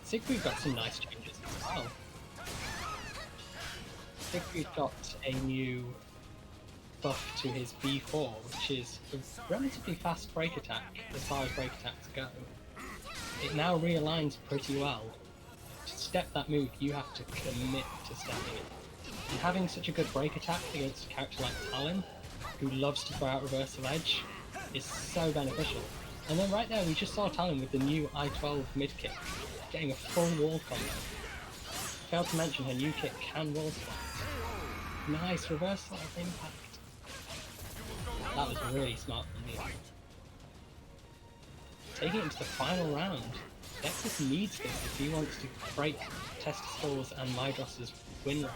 Siegfried got some nice changes as well. Siegfried got a new buff to his B4, which is a relatively fast break attack as far as break attacks go. It now realigns pretty well. To step that move, you have to commit to stepping it. And having such a good break attack against a character like Talon, who loves to throw out reversal edge, is so beneficial. And then right there, we just saw Talon with the new I-12 mid kick, getting a full wall combo. Failed to mention her new kick can wall splat. Nice reversal of impact. That was really smart from me. Taking it into the final round, Dexus needs this if he wants to break Testicles and Mydros's win record.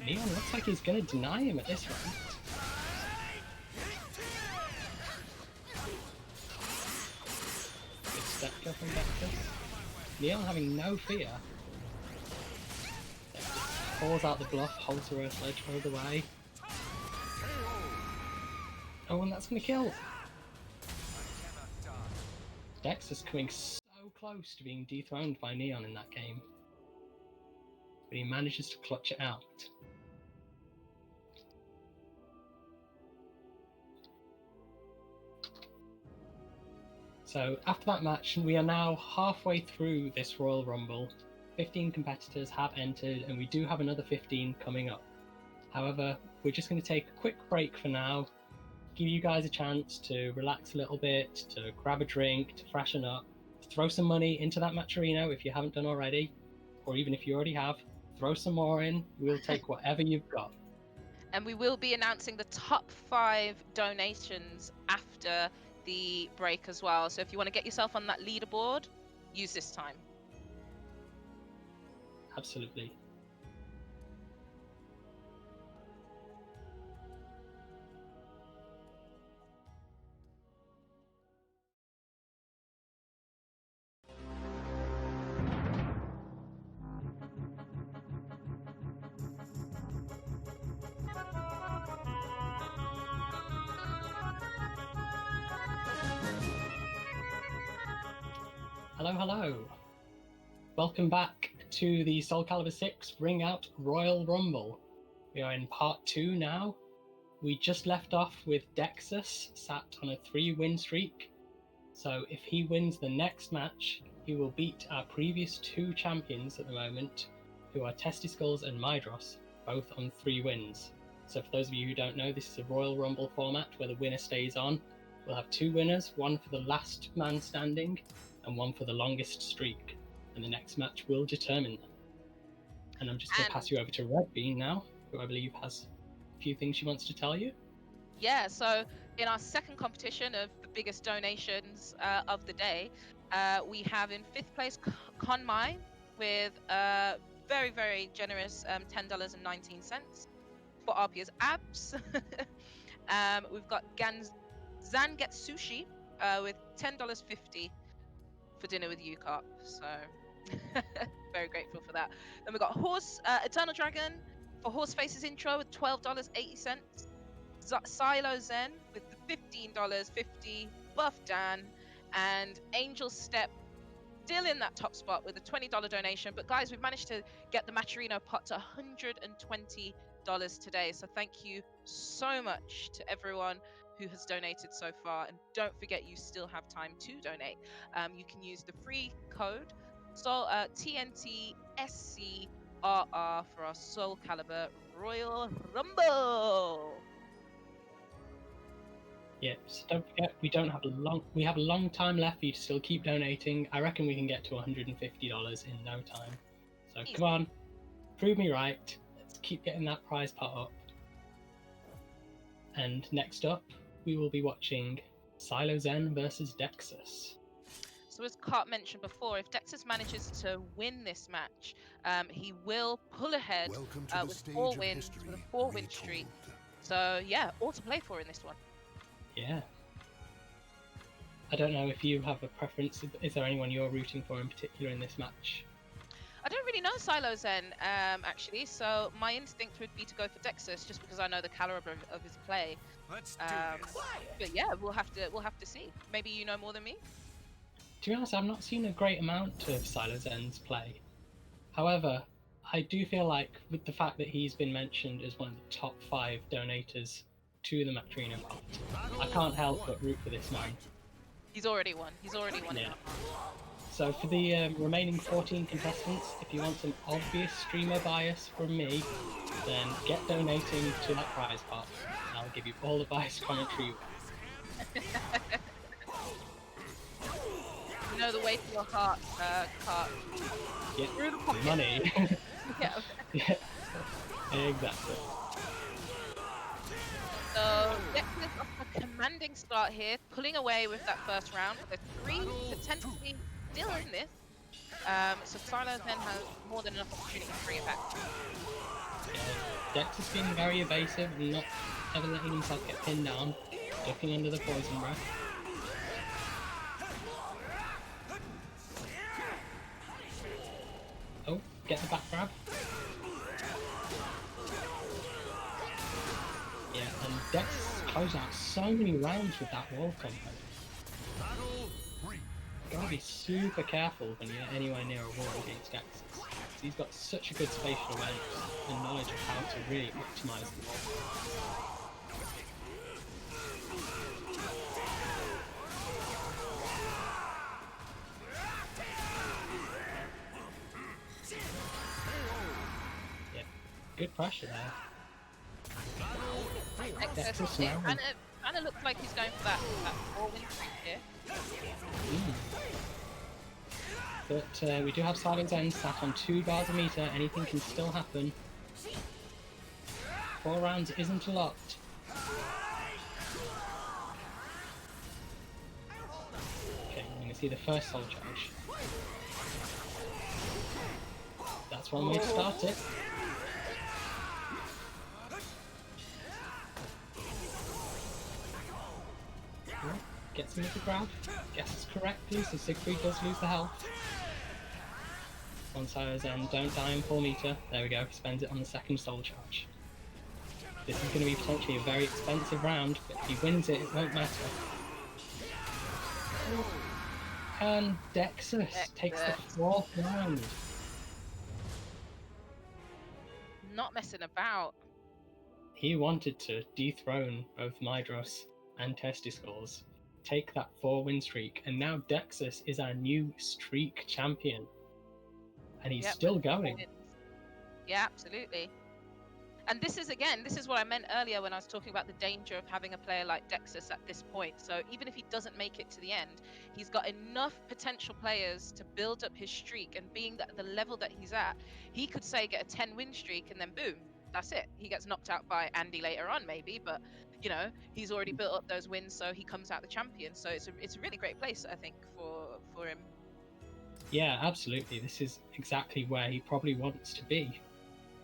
Neon looks like he's going to deny him at this round. Good step kill from Dexus. Neon having no fear. Dexus pulls out the bluff, holds the reverse ledge all the way. Oh, and that's going to kill! Dexus coming so close to being dethroned by Neon in that game. But he manages to clutch it out. So after that match, we are now halfway through this Royal Rumble. 15 competitors have entered, and we do have another 15 coming up. However, we're just going to take a quick break for now, give you guys a chance to relax a little bit, to grab a drink, to freshen up, to throw some money into that Matcherino if you haven't done already, or even if you already have, throw some more in. We'll take whatever you've got. And we will be announcing the top 5 donations after the break as well. So if you want to get yourself on that leaderboard, use this time. Absolutely. Hello, hello. Welcome back to the SoulCalibur VI Ring Out Royal Rumble. We are in part 2 now. We just left off with Dexus, sat on a 3-win streak. So if he wins the next match, he will beat our previous 2 champions at the moment, who are Testiskulls and Mydros, both on 3 wins. So for those of you who don't know, this is a Royal Rumble format where the winner stays on. We'll have 2 winners, one for the last man standing, and one for the longest streak, and the next match will determine that. And I'm just going to pass you over to Red Bean now, who I believe has a few things she wants to tell you. Yeah, so in our second competition of the biggest donations of the day, we have in 5th place Conmai with very, very generous $10.19 for Arpia's abs. We've got Zanget Sushi with $10.50 for dinner with you, Carp. So very grateful for that. Then we got Eternal Dragon for Horse Faces intro with $12.80. Silo Zen with the $15.50. Buff Dan and Angel Step still in that top spot with a $20 donation. But guys, we've managed to get the Matcherino pot to $120 today. So thank you so much to everyone who has donated so far, and don't forget you still have time to donate. You can use the free code TNTSCRR for our SoulCalibur Royal Rumble. Yep, so don't forget we have a long time left for you to still keep donating. I reckon we can get to $150 in no time. So come on, prove me right. Let's keep getting that prize pot up. And next up, we will be watching Silo Zen versus Dexus. So as Cart mentioned before, if Dexus manages to win this match, he will pull ahead with 4 wins, with a 4-win streak. So yeah, all to play for in this one. Yeah. I don't know if you have a preference. Is there anyone you're rooting for in particular in this match? I don't really know Silo Zen, actually, so my instinct would be to go for Dexus, just because I know the caliber of his play. Let's do this. But yeah, we'll have to see. Maybe you know more than me. To be honest, I've not seen a great amount of Silo Zen's play. However, I do feel like with the fact that he's been mentioned as one of the top 5 donators to the Macrino pot, I can't help but root for this man. He's already won. He's already won. Yeah. So for the remaining 14 contestants, if you want some obvious streamer bias from me, then get donating to that prize pot, and I'll give you all the biased commentary. You know the way to your heart, Cart. Get Through the pocket. money. Yeah. Yeah, exactly. So Dexter's off a commanding start here, pulling away with that first round. There's 3 potentially still in this. So Silo then has more than enough opportunity to bring it back. Yeah, Dex has been very evasive and not ever letting himself get pinned down, ducking under the poison breath. Oh, get the back grab. Yeah, and Dex closes out so many rounds with that wall combo. Gotta be super careful when you're anywhere near a wall against Dex. He's got such a good spatial awareness and knowledge of how to really optimize the wall. Yeah, good pressure there. Dexter, it kind of looks like he's going for that 4-win streak here. But we do have Silent End sat on 2 bars a meter, anything can still happen. 4 rounds isn't a lot. Okay, we're going to see the first soul charge. That's one way to start it. Gets him with the grab, guesses correctly, so Siegfried does lose the health. On Silo's end, don't die in 4 meter. There we go, he spends it on the second soul charge. This is going to be potentially a very expensive round, but if he wins it, it won't matter. And Dexus takes the 4th round. Not messing about. He wanted to dethrone both Mydros and Testiscores, take that 4-win streak, and now Dexus is our new streak champion. And he's still going. Yeah, absolutely. And this is what I meant earlier when I was talking about the danger of having a player like Dexus at this point. So even if he doesn't make it to the end, he's got enough potential players to build up his streak, and being at the level that he's at, he could say get a 10-win streak and then boom, that's it. He gets knocked out by Andy later on maybe, but you know, he's already built up those wins, so he comes out the champion. So it's a really great place, I think, for him. Yeah, absolutely. This is exactly where he probably wants to be.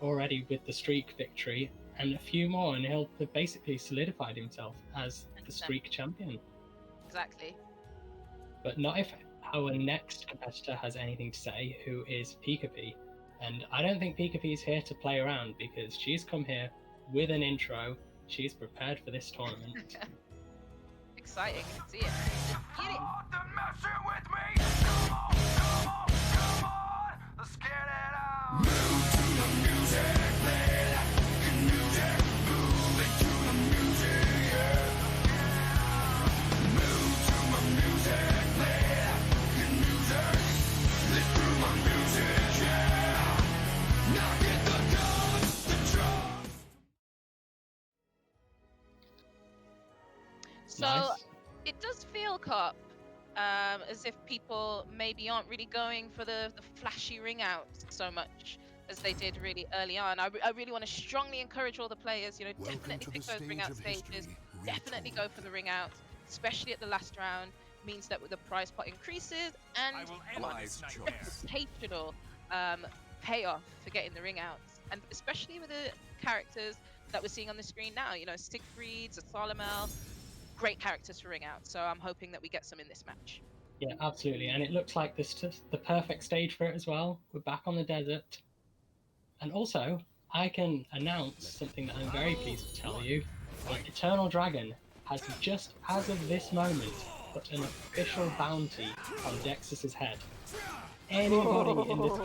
Already with the streak victory and a few more, and he'll have basically solidified himself as the streak champion. Exactly. But not if our next competitor has anything to say, who is Peekapee. And I don't think Peekapee is here to play around, because she's come here with an intro. She's prepared for this tournament. Exciting. See it. Get it. Let's get it out. Move to the music, play like the music. Move it to the music, yeah. Move to my music, play like the music. Let's do my music, yeah. Now get the guns, the drums. So Nice. it does feel, Cop, as if people maybe aren't really going for the flashy ring outs so much as they did really early on. I really want to strongly encourage all the players, you know, Welcome definitely to pick the those ring stage out of stages. history. Definitely go for the ring outs, especially at the last round. Means that the prize pot increases, and I will end this nightmare. reputational payoff for getting the ring outs, and especially with the characters that we're seeing on the screen now. You know, Siegfried, Zasalamel, great characters for ring out. So I'm hoping that we get some in this match. Yeah, absolutely. And it looks like this is the perfect stage for it as well. We're back on the desert. And also, I can announce something that I'm very pleased to tell you. That Eternal Dragon has just, as of this moment, put an official bounty on Dexus's head. Anybody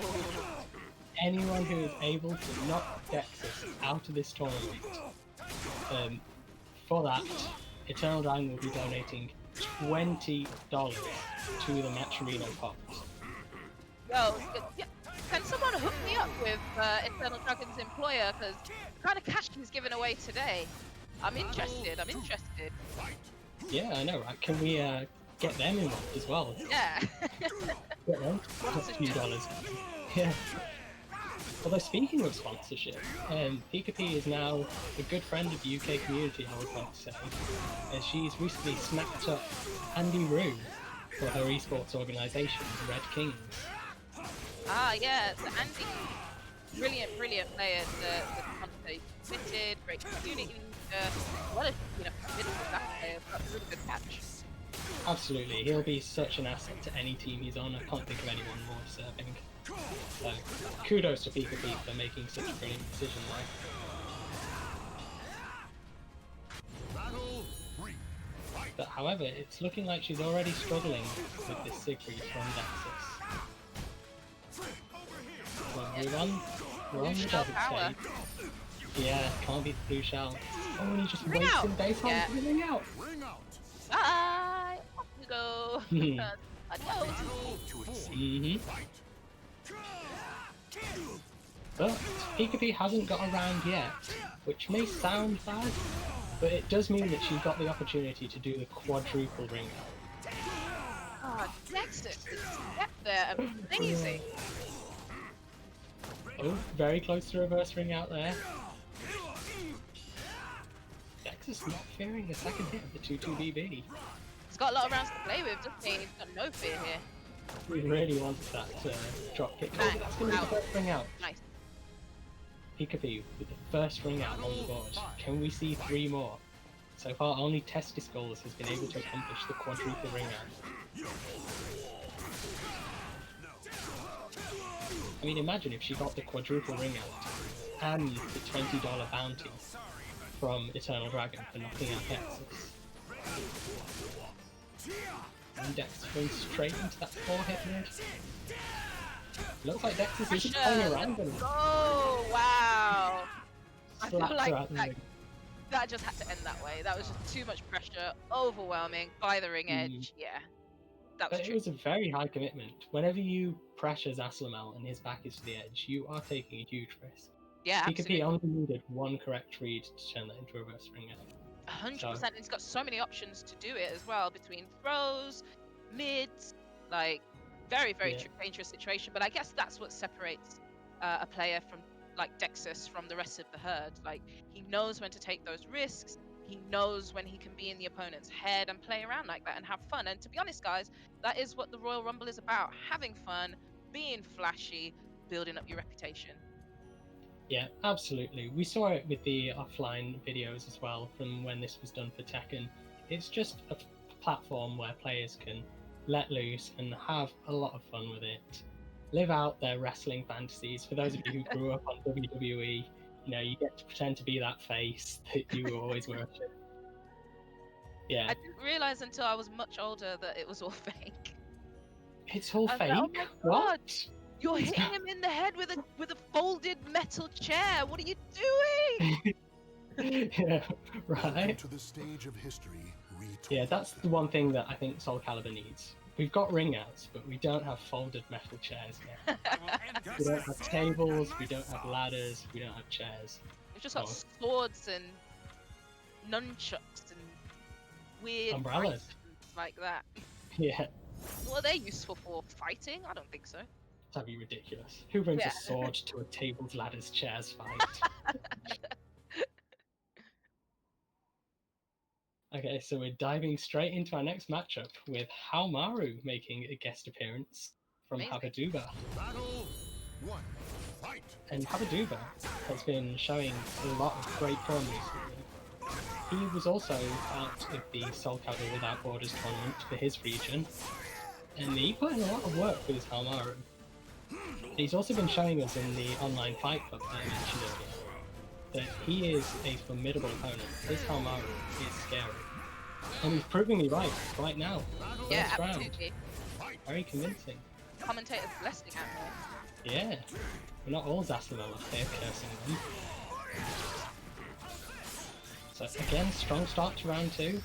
anyone who is able to knock Dexus out of this tournament, for that, Eternal Dragon will be donating $20 to the Match Arena pot. Yo, yeah, can someone hook me up with Eternal Dragon's employer? Because the kind of cash he's giving away today, I'm interested. Yeah, I know, right? Can we get them involved as well? Yeah. Get them? That's a few dollars. Yeah. Although speaking of sponsorship, Pika is now a good friend of the UK community, I would like to say, as she's recently snapped up Andy Rue for her esports organisation, Red Kings. Ah, yeah, so Andy, brilliant player. The content submitted, great community. What a committed that player. That's a really good catch. Absolutely, he'll be such an asset to any team he's on. I can't think of anyone more deserving. So, kudos to Pika for making such a brilliant decision there. But however, it's looking like she's already struggling with this Siegfried from Dexus. So we're on the desert stage. Yeah, can't beat the blue shell. Oh, and he just Ring waits out. in daytime Yeah. to ring out. Bye! Off you go! Adios! But Pika hasn't got around yet, which may sound bad, but it does mean that she's got the opportunity to do the quadruple ring out. Oh, Dexter is step there, amazing! Oh, very close to reverse ring out there. Dexter's not fearing a second hit of the 2-2-BB. He's got a lot of rounds to play with, doesn't he? He's got no fear here. He really wants that drop kick. Bang. Oh, that's going to be the first ring out. Nice. Pika with the first ring out on the board. Can we see 3 more? So far, only Testis Goals has been able to accomplish the quadruple ring out. I mean, imagine if she got the quadruple ring out and the $20 bounty from Eternal Dragon for knocking out Dexus. And Dexus going straight into that 4-hit mid. Looks like Dexus is just playing around and Oh, wow! I feel slaps like her out the ring. that just had to end that way. That was just too much pressure, overwhelming, by the ring edge. Yeah, that was But it true. was a very high commitment. Whenever you pressure Zaslamel and his back is to the edge, you are taking a huge risk. Yeah, Pika absolutely. only needed one correct read to turn that into a reverse ring out. 100%. He's got so many options to do it as well, between throws, mids, like very Yeah. dangerous situation. But I guess that's what separates a player from like Dexus from the rest of the herd. Like, he knows when to take those risks. He knows when he can be in the opponent's head and play around like that and have fun. And to be honest, guys, that is what the Royal Rumble is about: having fun, being flashy, building up your reputation. Yeah, absolutely. We saw it with the offline videos as well from when this was done for Tekken. It's just a platform where players can let loose and have a lot of fun with it. Live out their wrestling fantasies. For those of you who grew up on WWE, you get to pretend to be that face that you always worship. Yeah, I didn't realize until I was much older that it was all fake. it's all I was fake. like, oh my What? God. You're hitting him in the head with a folded metal chair. What are you doing? Yeah, right. To the stage of history retold. Yeah, that's the one thing that I think SoulCalibur needs. We've got ring outs, but we don't have folded metal chairs yet. We don't have tables, we don't have ladders, we don't have chairs. We've just got Oh. swords and nunchucks and weird Umbrellas. items like that. Yeah, What are they useful for? Fighting? I don't think so. that'd be ridiculous. Who brings Yeah. a sword to a tables, ladders, chairs fight? Okay, so we're diving straight into our next matchup with Haomaru making a guest appearance from Amazing. Habaduba. Battle 1. Fight. And Habaduba has been showing a lot of great form recently. He was also out of the SoulCalibur Without Borders tournament for his region, and he put in a lot of work with his Haomaru. He's also been showing us in the online fight club that I mentioned earlier that he is a formidable opponent. His Haomaru is scary. And he's proving me right now. Yeah, First round. absolutely. Very convincing. commentator's blessing out here. Yeah. We're not all Zasamoth here cursing them. So again, strong start to round 2,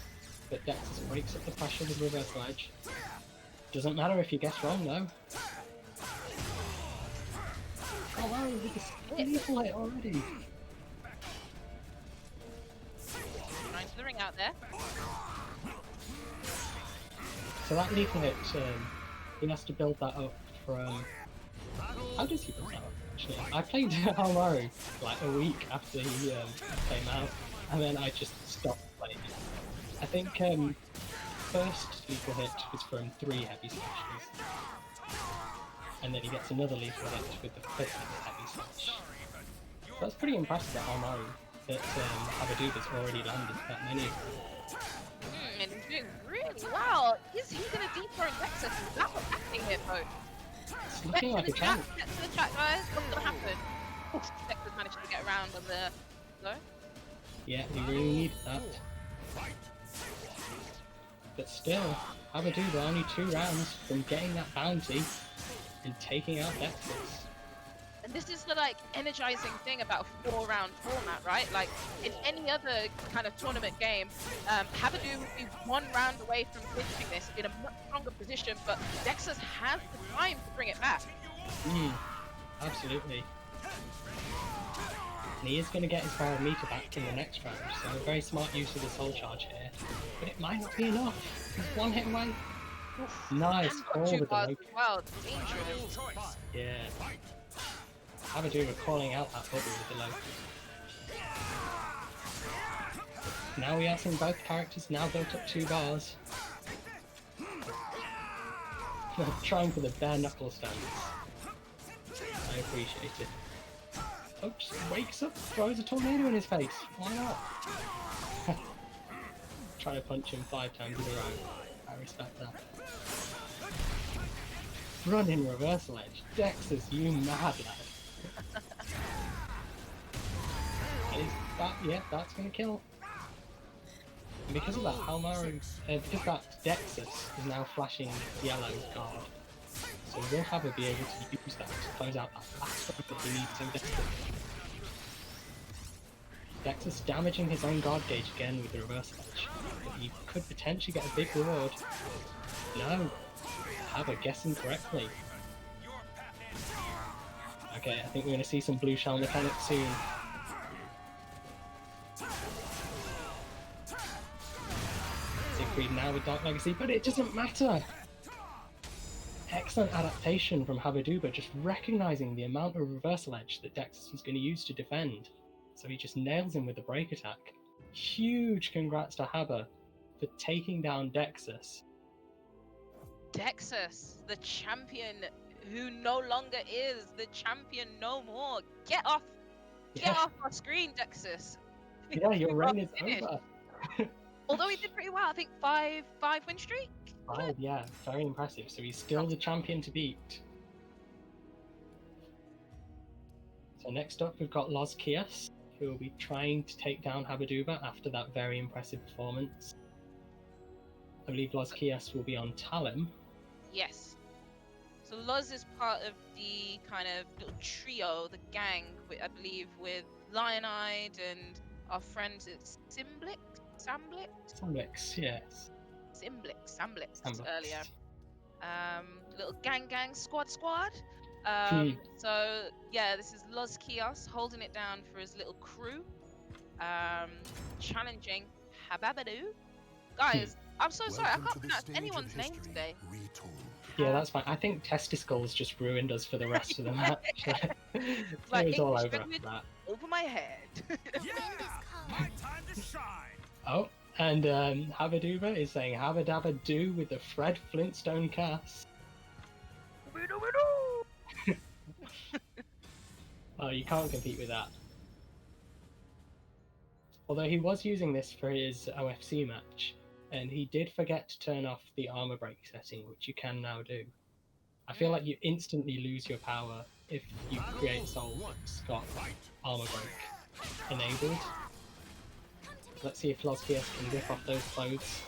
but Dexus breaks up the pressure with reversal edge. Doesn't matter if you guess wrong though. Oh wow, with the lethal hit already. Trying to the ring out there. So that lethal hit, he has to build that up from... How does he build that up, actually? I played Almaru like a week after he came out, and then I just stopped playing it. I think first lethal hit was from 3 heavy slashes, and then he gets another lethal hit with the 5th heavy slash. So that's pretty impressive at Almaru, that Habaduba's already landed that many. And he's doing really well. Is he going to dethrone Dexus? That was happening here, folks. It's looking like a chance. Get to the chat, guys. What's going to happen? Dexus managed to get around on the... No? Yeah, we really need that. But still, Habaduba only 2 rounds from getting that bounty and taking out Dexus. And this is the like energizing thing about a 4-round format, right? Like in any other kind of tournament game, Habadoo would be 1 round away from clinching this in a much stronger position, but Dexus has the time to bring it back. Absolutely. And he is going to get his barometer back in the next round, so a very smart use of the soul charge here. But it might not be enough. He's 1 hit away. Nice. And All got 2 with the bars rope. as well. Dangerous. Yeah. Habaduba calling out that bubble with the low. Now we are seeing both characters now built up 2 bars. Trying for the bare knuckle stance. I appreciate it. Oh, just wakes up, throws a tornado in his face. Why not? Try to punch him 5 times in a row. I respect that. Run in reversal edge. Dexus, you mad lad. Is that, yeah, that's gonna kill. And because of that, Almaru, because that Dexus is now flashing yellow card, so we'll have to be able to use that to close out that last one that he needs so desperately. Dexus damaging his own guard gauge again with the reversal edge, but he could potentially get a big reward. No, Haba guessing correctly. Okay, I think we're going to see some blue shell mechanics soon. Siegfried now with Dark Legacy, but it doesn't matter! Excellent adaptation from Habaduba, just recognising the amount of reversal edge that Dexus was going to use to defend. So he just nails him with the break attack. Huge congrats to Haba for taking down Dexus. Dexus, the champion who no longer is the champion no more. Get off! Get off our screen, Dexus. Yeah, your reign is over. Although he did pretty well, I think 5 win streak. 5, yeah, very impressive. So he's still the champion to beat. So next up, we've got Los Kias, who will be trying to take down Habaduba after that very impressive performance. I believe Los Kias will be on Talim. Yes. So Loz is part of the kind of little trio, the gang, I believe, with Lionide and our friends at Samblix, yes. Samblix earlier. Little gang, squad. So yeah, this is Los Kios holding it down for his little crew, challenging Hababadoo. Guys, I'm so sorry, I can't pronounce anyone's name today. Yeah, that's fine. I think Testicles just ruined us for the rest of the match. Like, it was all English over language after that. over my head. My time to shine. Oh, and Habaduba is saying Habadabba do with the Fred Flintstone cast. Oh, you can't compete with that. Although he was using this for his OFC match, and he did forget to turn off the armor break setting, which you can now do. I feel like you instantly lose your power if you create Soul that's got armor break enabled. Let's see if Loskias can rip off those clothes.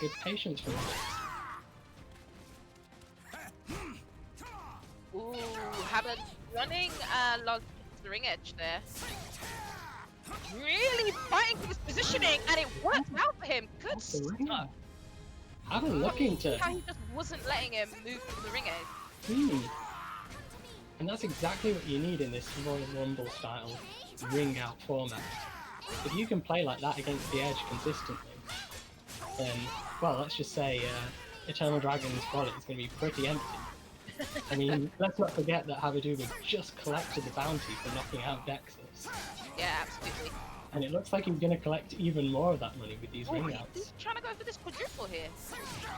good patience from him. Ooh, Habit running log to the ring edge there. Really fighting for this positioning, and it worked out for him. Good Off the ring. stuff. Haven't looking to. How he just wasn't letting him move to the ring edge. And that's exactly what you need in this Royal Rumble style ring out format. If you can play like that against the edge consistently, then, well, let's just say Eternal Dragon's wallet is going to be pretty empty. I mean, let's not forget that Habaduba just collected the bounty for knocking out Dexus. Yeah, absolutely. And it looks like he's going to collect even more of that money with these ring outs. He's trying to go for this quadruple here.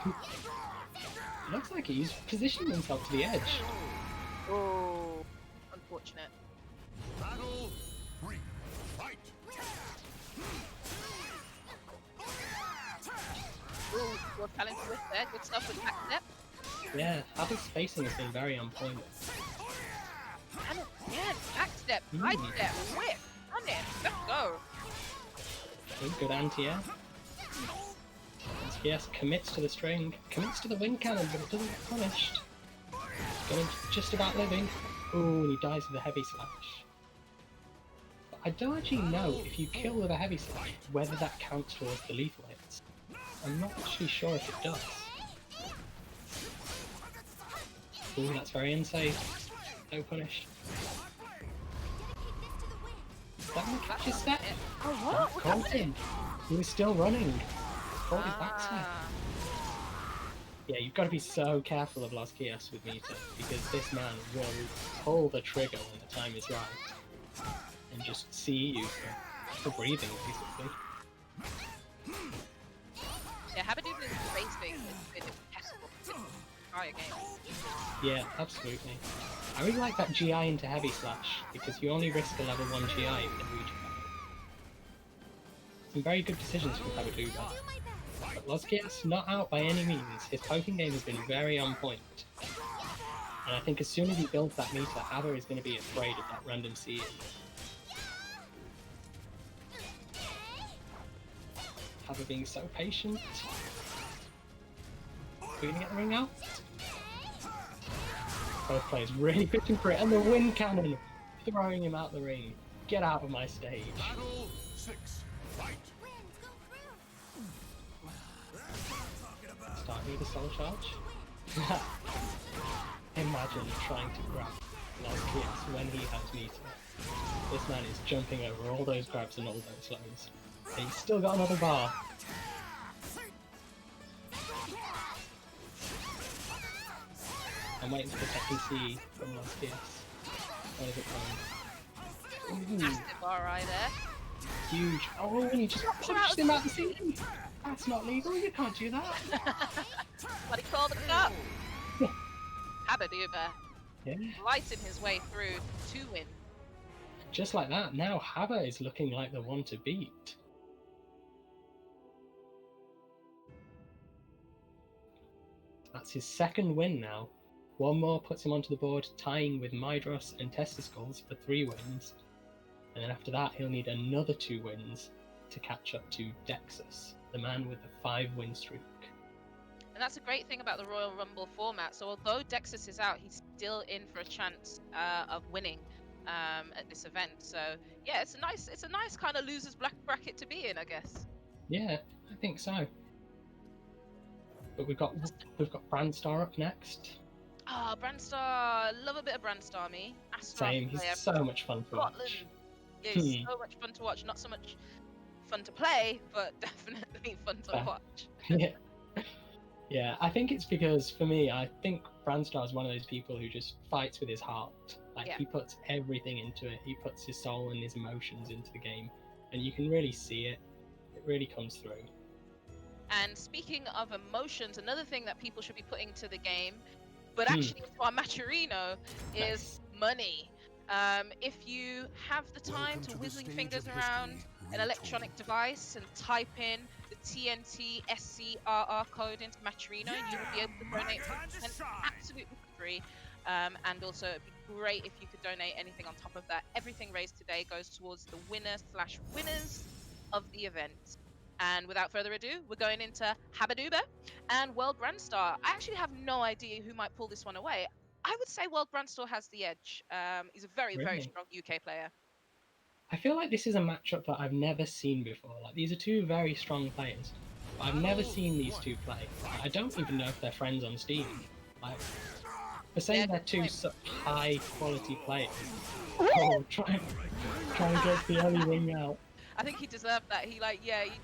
It looks like he's positioning himself to the edge. Oh, unfortunate. Battle 3. Fight. Ooh, good challenge with there. Good stuff with back step. Yeah, Haba's spacing has been very on point. And again, back step, side step, whip. On it. Let's go. Good anti-air. Yes, commits to the string, commits to the wind cannon, but it doesn't get punished. Going just about living. Ooh, and he dies with a heavy slash. But I don't actually know if you kill with a heavy slash whether that counts towards the lethal hits. I'm not actually sure if it does. Ooh, that's very unsafe. No punish. Is that gonna catch his step? Oh, what? Caught him. He was still running. Caught his back step. Yeah, you've got to be so careful of Los Kios with Mita, because this man will pull the trigger when the time is right, and just see you for breathing, basically. Yeah, Habaduba's spacing is impeccable. Fire game. Yeah, absolutely. I really like that GI into heavy slash, because you only risk a level 1 GI if you reach it. Some very good decisions from Habaduba. But Los Kios not out by any means. His poking game has been very on point. And I think as soon as he builds that meter, Haba is going to be afraid of that random CE. Haba being so patient. Are we going to get the ring out? Both players really pushing for it, and the wind cannon throwing him out the ring. Get out of my stage. Battle 6. Fight. Starting with a soul charge. Imagine trying to grab Los Kios when he has meter. This man is jumping over all those grabs and all those lows. And he's still got another bar. I'm waiting for the second C from Los Kios. Where is it coming? Fantastic bar right there. Huge. Oh, and he just punched him out the ceiling. That's not legal. You can't do that. But he called it up. Habaduba Yeah. lighting his way through to win. Just like that, now Haba is looking like the one to beat. That's his second win now. One more puts him onto the board, tying with Mydros and Testiscles for 3 wins. And then after that, he'll need another 2 wins to catch up to Dexus, the man with the 5-win streak. And that's a great thing about the Royal Rumble format. So although Dexus is out, he's still in for a chance of winning at this event. So yeah, it's a nice kind of losers bracket to be in, I guess. Yeah, I think so. But we've got Brandstar up next. Ah, Brandstar, love a bit of Brandstar, me. Astra Same, he's player so much fun to Scotland. watch. Yeah, he's so much fun to watch. Not so much fun to play, but definitely fun to Fair. watch. Yeah. Yeah, I think it's because, for me, I think Brandstar is one of those people who just fights with his heart. Like, Yeah. he puts everything into it. He puts his soul and his emotions into the game. And you can really see it. It really comes through. And speaking of emotions, another thing that people should be putting to the game, but actually into our Matcherino, is money. If you have the time Welcome to to the whizzing stage fingers of around history, an electronic device and type in the TNT SCRR code into Matcherino, you will be able to donate 50% absolutely for free. And also, it'd be great if you could donate anything on top of that. Everything raised today goes towards the winner/winners of the event. And without further ado, we're going into Habaduba and World Grandstar. I actually have no idea who might pull this one away. I would say World Grandstar has the edge. He's a very, very Really? strong UK player. I feel like this is a matchup that I've never seen before. Like, these are two very strong players, but I've never seen these two play. Like, I don't even know if they're friends on Steam. Like, for saying Yeah, they're good two point. such high quality players. Oh, try and get the early ring out. I think he deserved that. He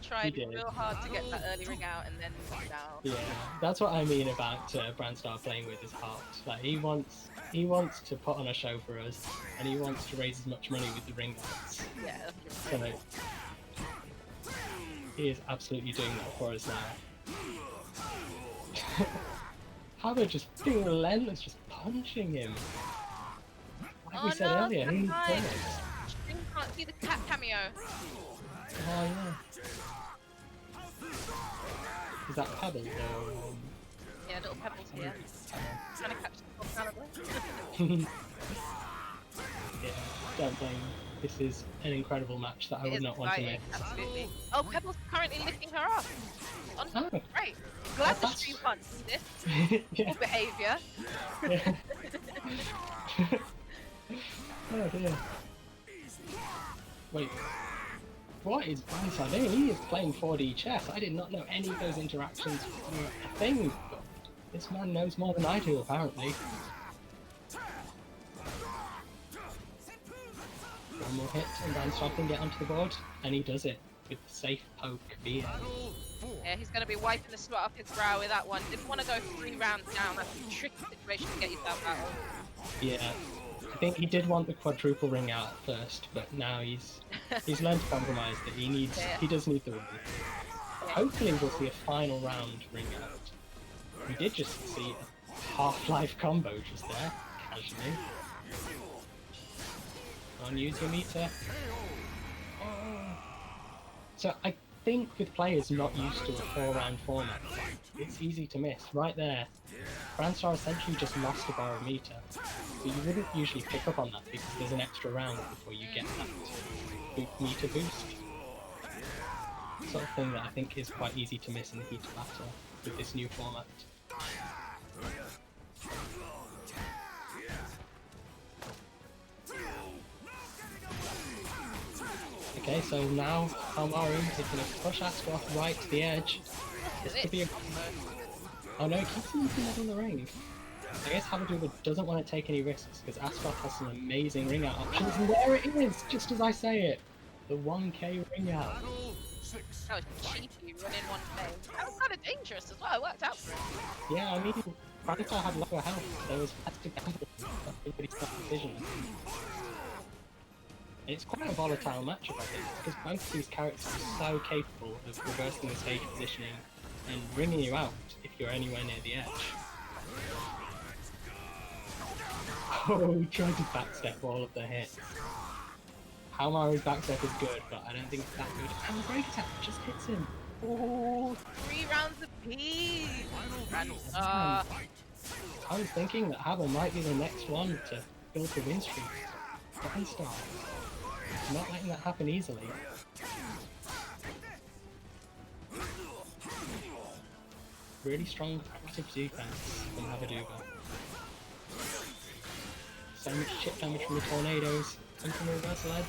tried did. real hard to get that early ring out and then down. Yeah, that's what I mean about Brandstar playing with his heart. Like, he wants to put on a show for us, and he wants to raise as much money with the ring outs. Yeah. So he is absolutely doing that for us now. How they're just being relentless, just punching him. Like we said earlier, he needs points. You can't see the cat cameo. Oh yeah. Is that Pebbles or? Yeah, little pebbles here. Trying to catch the SoulCalibur. Yeah, don't blame. This is an incredible match that I would not want to miss. Absolutely. Oh, Pebbles currently lifting her up. Oh. Great. Glad the That's- stream can't see this. Yeah. Poor behaviour. Yeah. Oh dear. Wait. What is Brandstar doing? He is playing 4D chess. I did not know any of those interactions were a thing. But this man knows more than I do, apparently. One more hit and Brandstar can get onto the board, and he does it with the safe poke via. Yeah, he's going to be wiping the sweat off his brow with that one. Didn't want to go 3 rounds down. That's a tricky situation to get yourself out of. Yeah. I think he did want the quadruple ring out at first, but now he's learned to compromise that he does need the ring. Hopefully we'll see a final round ring out. We did just see a Half-Life combo just there, casually. On use your meter. Oh. So I think with players not used to a 4-round format, it's easy to miss. Right there, Brandstar essentially just lost a bar of meter. So you wouldn't usually pick up on that because there's an extra round before you get that meter boost. Sort of thing that I think is quite easy to miss in the heat of battle with this new format. Okay, so now Almaru is going to push Asquith right to the edge. This could be a... Oh no, it keeps him in the middle of the ring. I guess Habaduba doesn't want to take any risks because Asquith has some amazing ring out options, and there it is, just as I say it. The 1k ring out. That was cheeky, running 1k. That was kind of dangerous as well, it worked out for him. Yeah, I mean, Brandstar had lower health, there was less to gamble. That's a pretty tough decision. It's quite a volatile matchup, I think, because both of these characters are so capable of reversing the stage positioning and ringing you out if you're anywhere near the edge. Oh, he tried to backstep all of the hits. Halmaru's backstep is good, but I don't think it's that good. And the break attack just hits him. Oh, 3 rounds apiece! I was thinking that Haba might be the next one to build the win streak. Brandstar. Not letting that happen easily. Really strong active defense from Habaduba. So much chip damage from the tornadoes and from the reversal edge.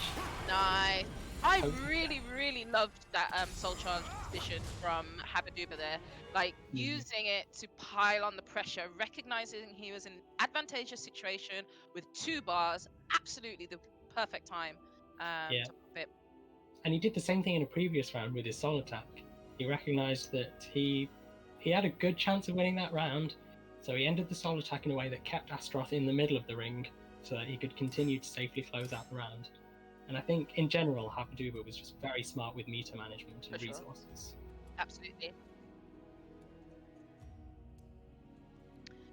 Nice. I really loved that soul charge position from Habaduba there. Like, using it to pile on the pressure, recognizing he was in an advantageous situation with 2 bars. Absolutely the perfect time to pop it. And he did the same thing in a previous round with his soul attack. He recognized that he had a good chance of winning that round, so he ended the soul attack in a way that kept Astaroth in the middle of the ring so that he could continue to safely close out the round. And I think in general Habaduba was just very smart with meter management and resources. Absolutely.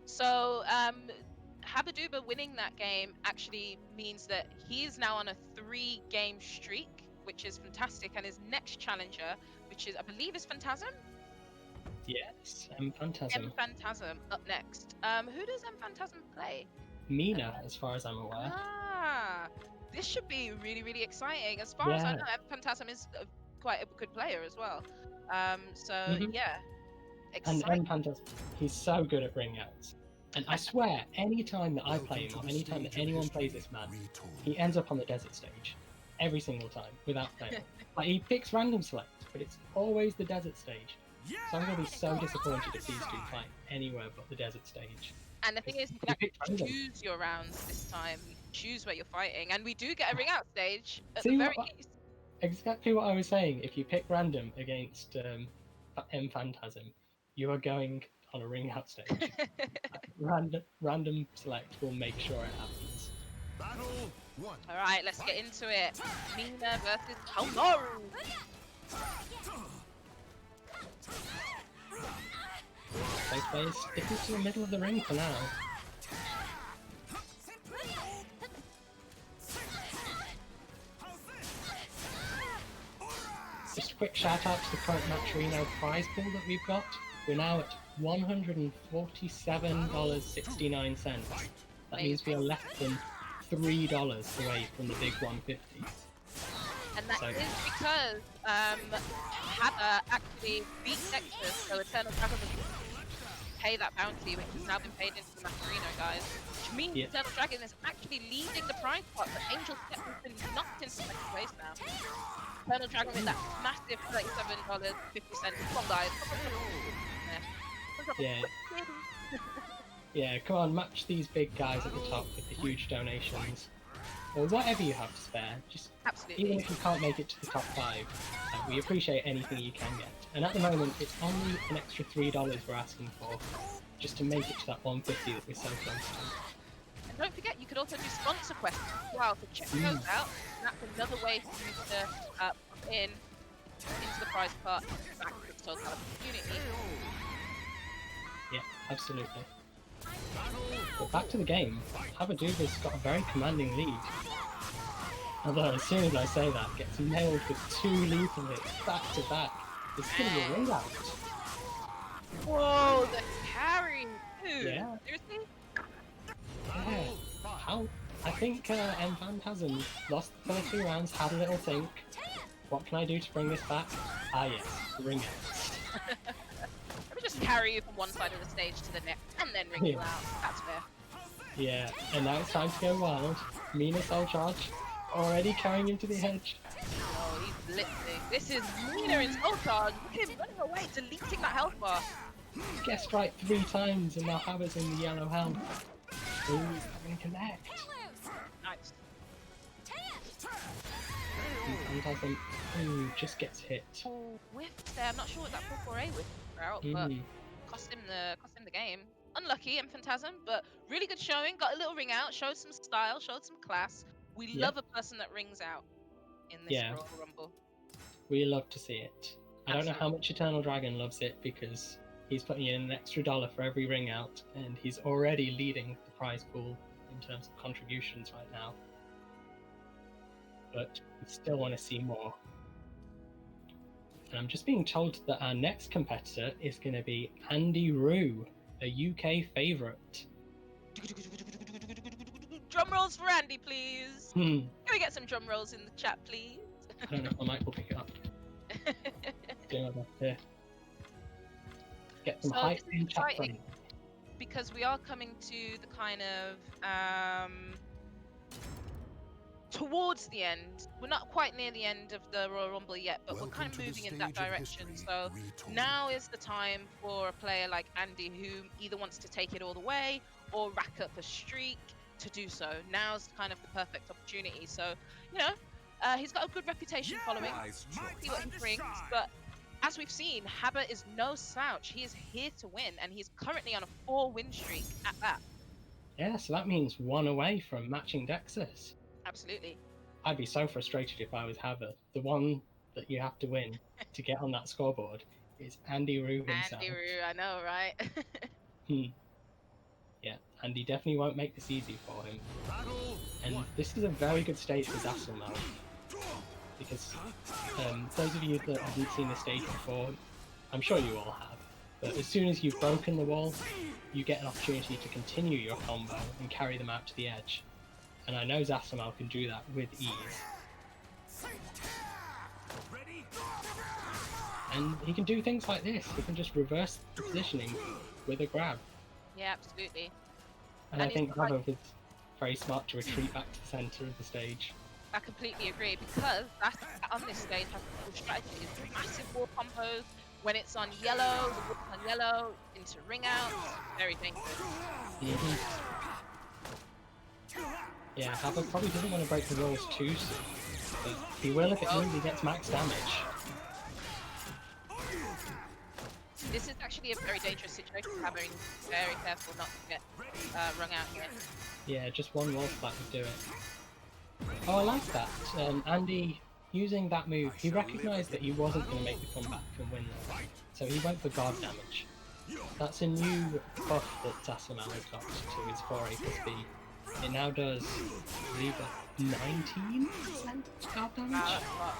So Habaduba winning that game actually means that he is now on a 3-game streak, which is fantastic, and his next challenger, which is, I believe, is Phantasm? Yes, Phantasm. Phantasm up next. Who does Phantasm play? Mina, as far as I'm aware. Ah, this should be really exciting. As far as I know, Phantasm is quite a good player as well. So Mhm. yeah, And exciting. Fantasm, he's so good at ring outs. And I swear, any time that I play him, or any time that anyone plays this man, he ends up on the desert stage. Every single time, without fail. Like, he picks random select, but it's always the desert stage. So I'm going to be so disappointed if these two fight anywhere but the desert stage. And the thing is, you can You pick actually random. choose your rounds this time. You can choose where you're fighting, and we do get a ring out stage at See the very what- least. Exactly what I was saying. If you pick random against M Phantasm, you are going on a ring out stage. Random select will make sure it happens. Battle 1. All right, let's get into it. Mina versus Komaru. Both players sticking to the middle of the ring for now. Just a quick shout out to the current Match Reno prize pool that we've got. We're now at $147.69. That means we are less than $3 away from the big 150. And that is because Hannah actually beat Nexus, so Eternal Dragon was pay that bounty, which has now been paid into the Macarino, guys. Which means Eternal Dragon is actually leading the prize pot, but Angel Step has been knocked into second place now. Eternal Dragon with that massive $37.50. Come on, guys. Yeah. Yeah, come on, match these big guys at the top with the huge donations. Or whatever you have to spare. Just Absolutely. even if you can't make it to the top 5, we appreciate anything you can get. And at the moment, it's only an extra $3 we're asking for, just to make it to that 150 that we're so close to. And don't forget, you could also do sponsor quests as well, so check those out. And that's another way for you to put into the prize pot back to the SoulCalibur community. Yeah, absolutely. But back to the game, Habaduba's got a very commanding lead. Although as soon as I say that, gets nailed with 2 lethal hits back to back. It's gonna be a ring out. Whoa, the carry! Dude, Yeah. seriously? Yeah. How? I think M Phantasm lost the first 2 rounds, had a little think. What can I do to bring this back? Ah yes, ring out. Let me just carry you from one side of the stage to the next, and then ring you out. That's fair. Yeah, and now it's time to go wild. Mina Soul Charge, already carrying him to the edge. Oh, he's blitzing. This is Mina in Soul Charge. Look at him running away, deleting that health bar. Guessed right 3 times, and now Haba's in the yellow health. Ooh, he's having connect. Nice. Phantasm, just gets hit. Oh, whiffed there. I'm not sure what that 4-4A whiff out, but cost him the game. Unlucky in Phantasm, but really good showing. Got a little ring out, showed some style, showed some class. We love a person that rings out in this Royal Rumble. We love to see it. I don't know how much Eternal Dragon loves it because he's putting in an extra $1 for every ring out, and he's already leading the prize pool in terms of contributions right now. But we still want to see more. And I'm just being told that our next competitor is going to be Andy Rue, a UK favourite. Drum rolls for Andy, please. Can we get some drum rolls in the chat, please? I don't know if my mic will pick it up. Doing my best here. Get some hype in chat from. Because we are coming to the kind of towards the end. We're not quite near the end of the Royal Rumble yet, but we're kind of moving in that direction. So now is the time for a player like Andy who either wants to take it all the way or rack up a streak to do so. Now's kind of the perfect opportunity. So, you know, he's got a good reputation following. See what he brings, but as we've seen, Haba is no slouch. He is here to win, and he's currently on a 4-win streak at that. Yeah, so that means 1 away from matching Dexus. Absolutely. I'd be so frustrated if I was Haba. The one that you have to win to get on that scoreboard is Andy Rue himself. Andy Rue, I know, right? Yeah, and he definitely won't make this easy for him. And this is a very good stage for Zasselmo. Because those of you that haven't seen the stage before, I'm sure you all have, but as soon as you've broken the wall, you get an opportunity to continue your combo and carry them out to the edge. And I know Zasselmo can do that with ease. Ready? And he can do things like this. He can just reverse the positioning with a grab. Yeah, absolutely. And I he's think like- Havoc is very smart to retreat back to the centre of the stage. I completely agree because that on this stage has a strategy. It's massive wall combos. When it's on yellow, the wall's on yellow into ring outs. Very dangerous. Mhm. Yeah, Havoc probably doesn't want to break the walls too soon, but he will if it means he gets max damage. This is actually a very dangerous situation to have. Very careful not to get rung out here. Yeah, just one wall splat would do it. Oh, I like that. Andy, using that move, he recognised that he wasn't going to make the comeback and win there, so he went for guard damage. That's a new buff that Sassamalo got to his 4A plus B. It now does, I believe, 19% guard damage? Wow, that's a lot.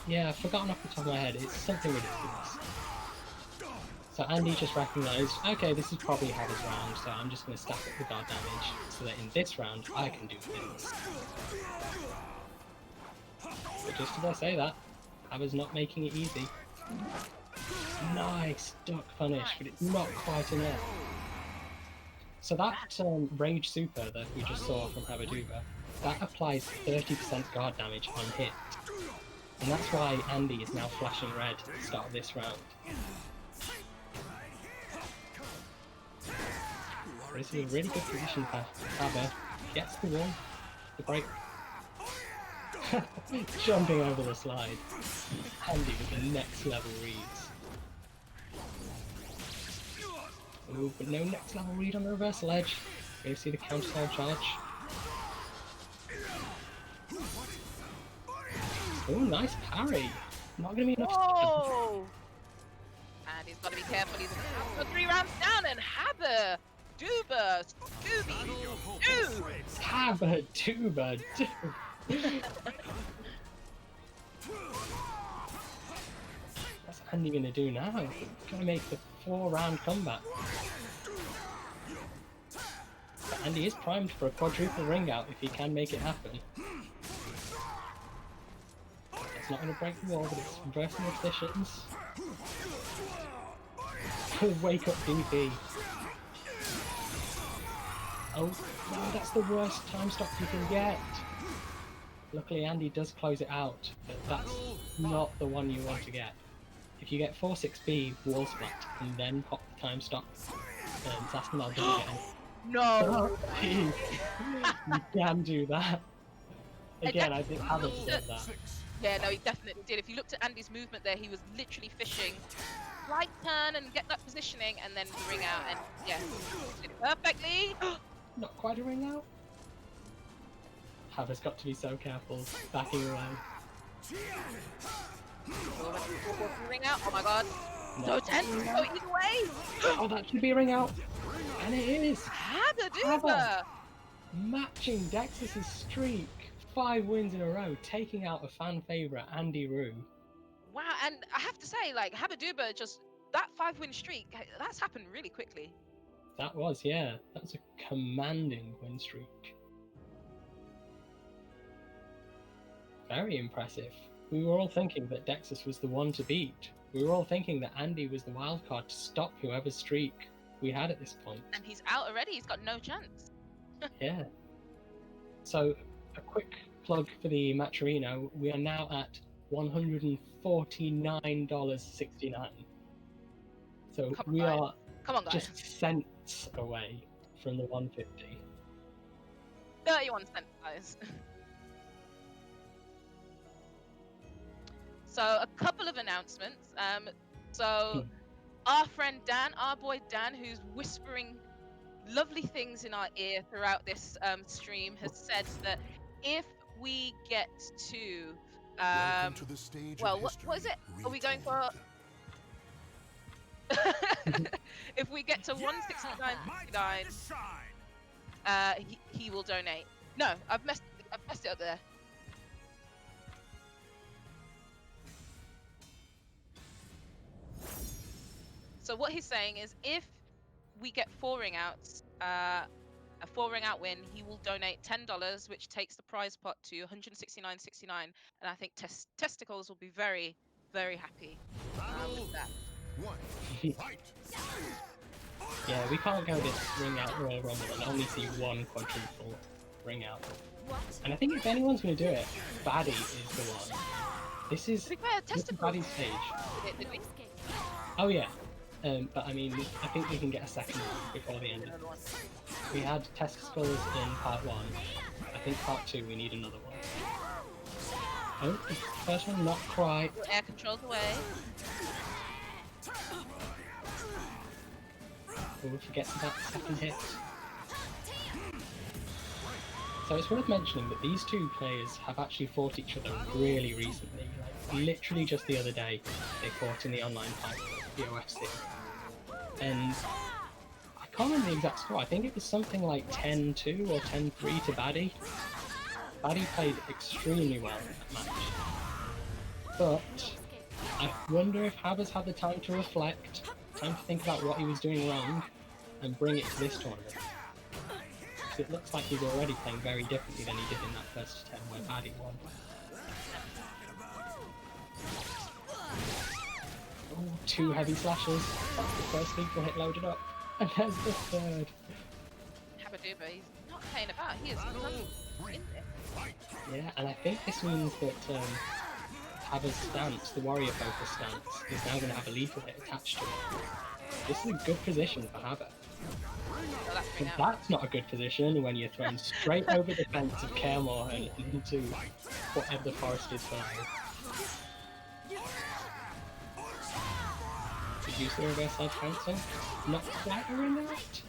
Yeah, I've forgotten off the top of my head. It's something ridiculous. So Andy just recognised, okay, this is probably Havo's round, so I'm just going to stack up the guard damage so that in this round I can do things. But just as I say that, Havo's not making it easy. Nice duck punish, but it's not quite enough. So that Rage Super that we just saw from Habaduba, that applies 30% guard damage on hit. And that's why Andy is now flashing red at the start of this round. This is a really good position for Haba. Gets the wall, the break. Jumping over the slide. Andy with the next level reads. Ooh, but no next level read on the reversal edge. You're gonna see the counter style charge. Ooh, nice parry. Not gonna be enough. Whoa! And he's got to be careful. He's got 3 rounds down, and Habaduba, Scooby-Doo! Habaduba, What's Andy gonna do now? Gonna make the 4-round comeback. But Andy is primed for a quadruple ring out if he can make it happen. It's not gonna break the wall, but it's reversing the positions. Wake up DP. Oh no, that's the worst time stop you can get. Luckily Andy does close it out, but that's not the one you want to get. If you get 4-6B wall splat and then pop the time stop, then Sassanal doesn't get any. No! You can do that. Again, I think Havoc said that. Yeah, no, he definitely did. If you looked at Andy's movement there, he was literally fishing. Right turn and get that positioning and then the ring out, and yeah, did it perfectly. Not quite a ring out. Havoc's got to be so careful, backing away. Ring out, oh my god. So tense, so either way. Oh, that should be a ring out. And it is. Habaduba! Matching Dexis's streak. 5 wins in a row, taking out a fan favourite, Andy Rue. Wow, and I have to say, like, Habaduba just, that 5-win streak, that's happened really quickly. That was, yeah. That was a commanding win streak. Very impressive. We were all thinking that Dexis was the one to beat. We were all thinking that Andy was the wildcard to stop whoever's streak we had at this point. And he's out already, he's got no chance. Yeah. So, a quick plug for the Matcherino. We are now at $149.69. So we are Come on, guys. just cents away from the 150. 31 cents, guys. So a couple of announcements. Our friend Dan, our boy Dan, who's whispering lovely things in our ear throughout this stream, has said that if we get to well, what is it? Are we going for? If we get to 169.69, he will donate. No, I've messed it up there. So what he's saying is, if we get 4 ring outs, a 4 ring out win, he will donate $10, which takes the prize pot to $169.69. And I think testicles will be very, very happy with that. One. Fight. Yeah, we can't go this ring out Royal Rumble and only see one quadruple ring out. And I think if anyone's going to do it, Baddie is the one. This is To be fair, Testicles Baddie's stage. did it, didn't we? Oh yeah, but I mean, I think we can get a second one before the end of Another one. it. We had Testicles in part 1. I think part 2 we need another one. Oh, first one not quite. Your air controls away. We'll forget that second hit. So it's worth mentioning that these two players have actually fought each other really recently. Like, literally just the other day, they fought in the online fight for the OFC. And I can't remember the exact score. I think it was something like 10-2 or 10-3 to Baddie. Baddie played extremely well in that match. But I wonder if Habba's had the time to reflect, time to think about what he was doing wrong, and bring it to this tournament. Because it looks like he's already playing very differently than he did in that first attempt where Baddie won. Oh, 2 heavy slashes. That's the first lethal hit loaded up. And there's the third. Habaduba, he's not playing about. He is in there. Yeah, and I think this means that Habba's stance, the warrior focus stance, is now going to have a lethal hit attached to it. This is a good position for Habba. So that's But ring out. that's not a good position when you're thrown straight over the fence of Kaermore and into whatever the forest is below. Did you see a reverse side cancel? Not quite a ring out.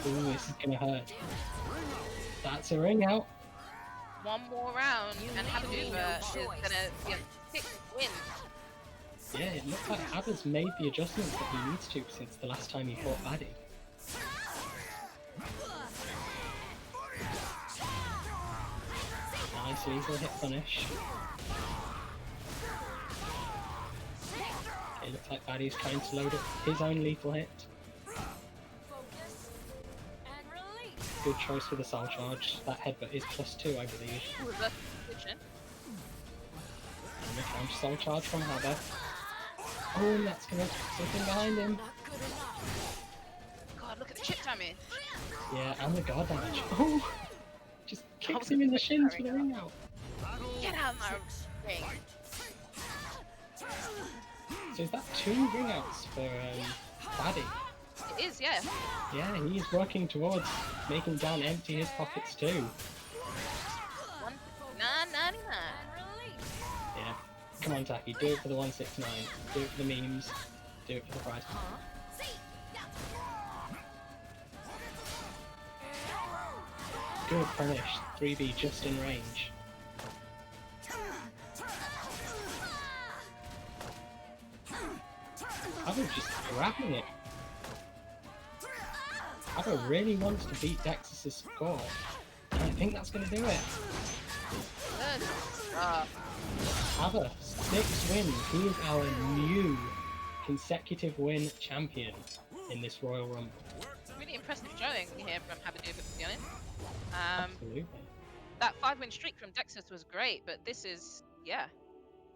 Ooh, this is gonna hurt. That's a ring out. One more round, and Habaduba is gonna get 6 wins. Yeah, it looks like Habba's made the adjustments that he needs to since the last time he fought Baddie. Nice lethal hit punish. It looks like Baddie's trying to load up his own lethal hit. Good choice for the soul charge. That headbutt is +2, I believe. Reverse position. And the counter soul charge from Habba. Oh, and that's gonna something behind him. God, look at the chip damage. Yeah, and the guard damage. Oh! Just kicks him in the shins for the ring out. Get out of my ring. So is that 2 ring outs for Baddie? It is, yeah. Yeah, he's working towards making Dan empty his pockets too. 1.999. Yeah. Come on, Taki, do it for the 169. Do it for the memes. Do it for the prize. Good punish. 3B just in range. Habba just grabbing it. Habba really wants to beat Dexter's score. And I think that's going to do it. Good. Habba, 6 wins. He is our new consecutive win champion in this Royal Rumble. Really impressive showing here from Habaduba, to be honest. Absolutely. That 5-win streak from Dexus was great, but this is, yeah,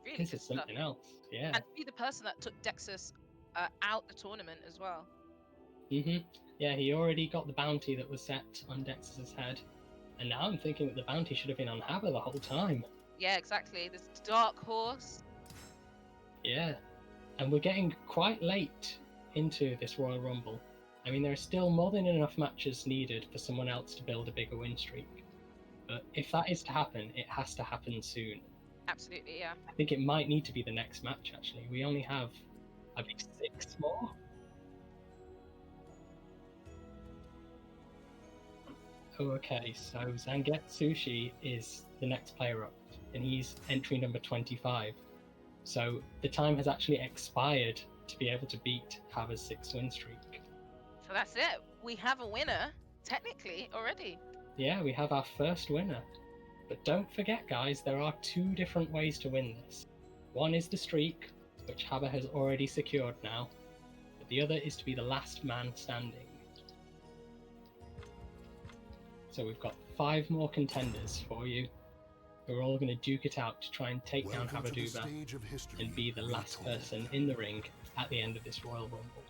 really This good is stuff. something else. Yeah. And to be the person that took Dexus out the tournament as well. Yeah, he already got the bounty that was set on Dexter's head. And now I'm thinking that the bounty should have been on Habba the whole time. Yeah, exactly. This dark horse. Yeah. And we're getting quite late into this Royal Rumble. I mean, there are still more than enough matches needed for someone else to build a bigger win streak. But if that is to happen, it has to happen soon. Absolutely, yeah. I think it might need to be the next match, actually. We only have, I think, 6 more. Okay, so Zangetsushi is the next player up, and he's entry number 25. So the time has actually expired to be able to beat Habba's 6-win streak. So that's it. We have a winner, technically, already. Yeah, we have our first winner. But don't forget, guys, there are 2 different ways to win this. One is the streak, which Habba has already secured now, but the other is to be the last man standing. So we've got 5 more contenders for you, who are all going to duke it out to try and take down Welcome to the Habaduba stage of history. and be the last person in the ring at the end of this Royal Rumble.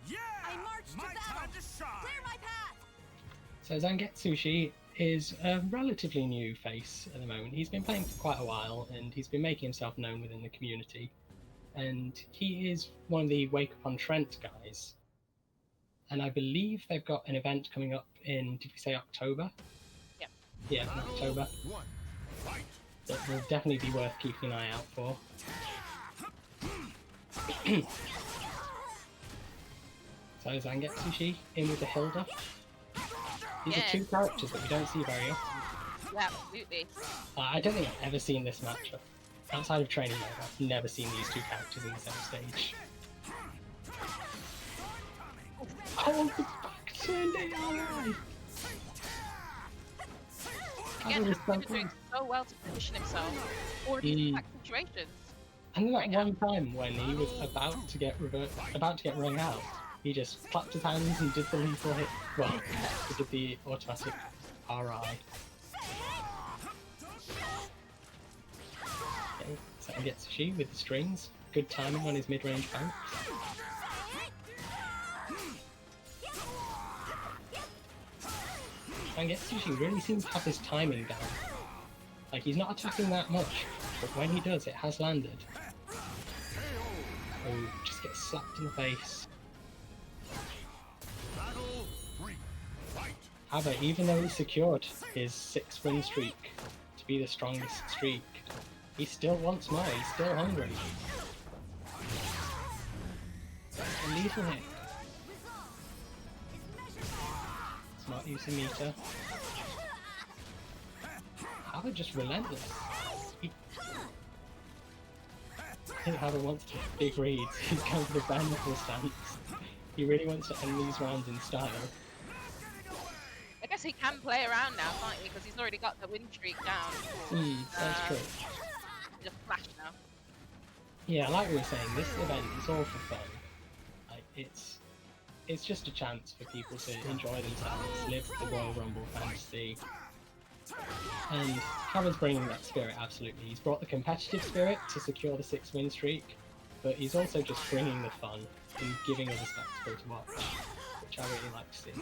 Yeah! I march to My battle. time to shine! Clear my path! So Zangetsushi is a relatively new face at the moment. He's been playing for quite a while and he's been making himself known within the community. And he is one of the Wake Up on Trent guys. And I believe they've got an event coming up in, did we say October? Yep. Yeah, in October. One. Fight. That will definitely be worth keeping an eye out for. So Zangetsushi in with the Hilda. These are two characters that we don't see very often. Yeah, absolutely. I don't think I've ever seen this matchup. Outside of training mode, I've never seen these two characters in the same stage. Oh, the back turned AI! Again, Habaduba doing so well to position himself for these exact situations. And that one time when he was about to get rung out, he just clapped his hands and did the lethal hit. Well, he did the automatic RI. Okay, so he gets Shi with the strings. Good timing on his mid-range bounce. Zangetsushi really seems to have his timing down. Like, he's not attacking that much, but when he does, it has landed. Oh, just gets slapped in the face. Battle 3. Fight. However, even though he secured his 6-win streak to be the strongest streak, he still wants more, he's still hungry. A lethal hit. Smart use of meter. Hava just relentless. I think Hava wants to big reads. He's going for the bare knuckle stance. He really wants to end these rounds in style. I guess he can play around now, can't he? Because he's already got the win streak down. That's true. Just flash now. Yeah, like we were saying, this event is all for fun. Like, it's just a chance for people to enjoy themselves, live the Royal Rumble fantasy. And Hava's bringing that spirit, absolutely. He's brought the competitive spirit to secure the 6-win streak, but he's also just bringing the fun and giving us a spectacle to watch, which I really like to see.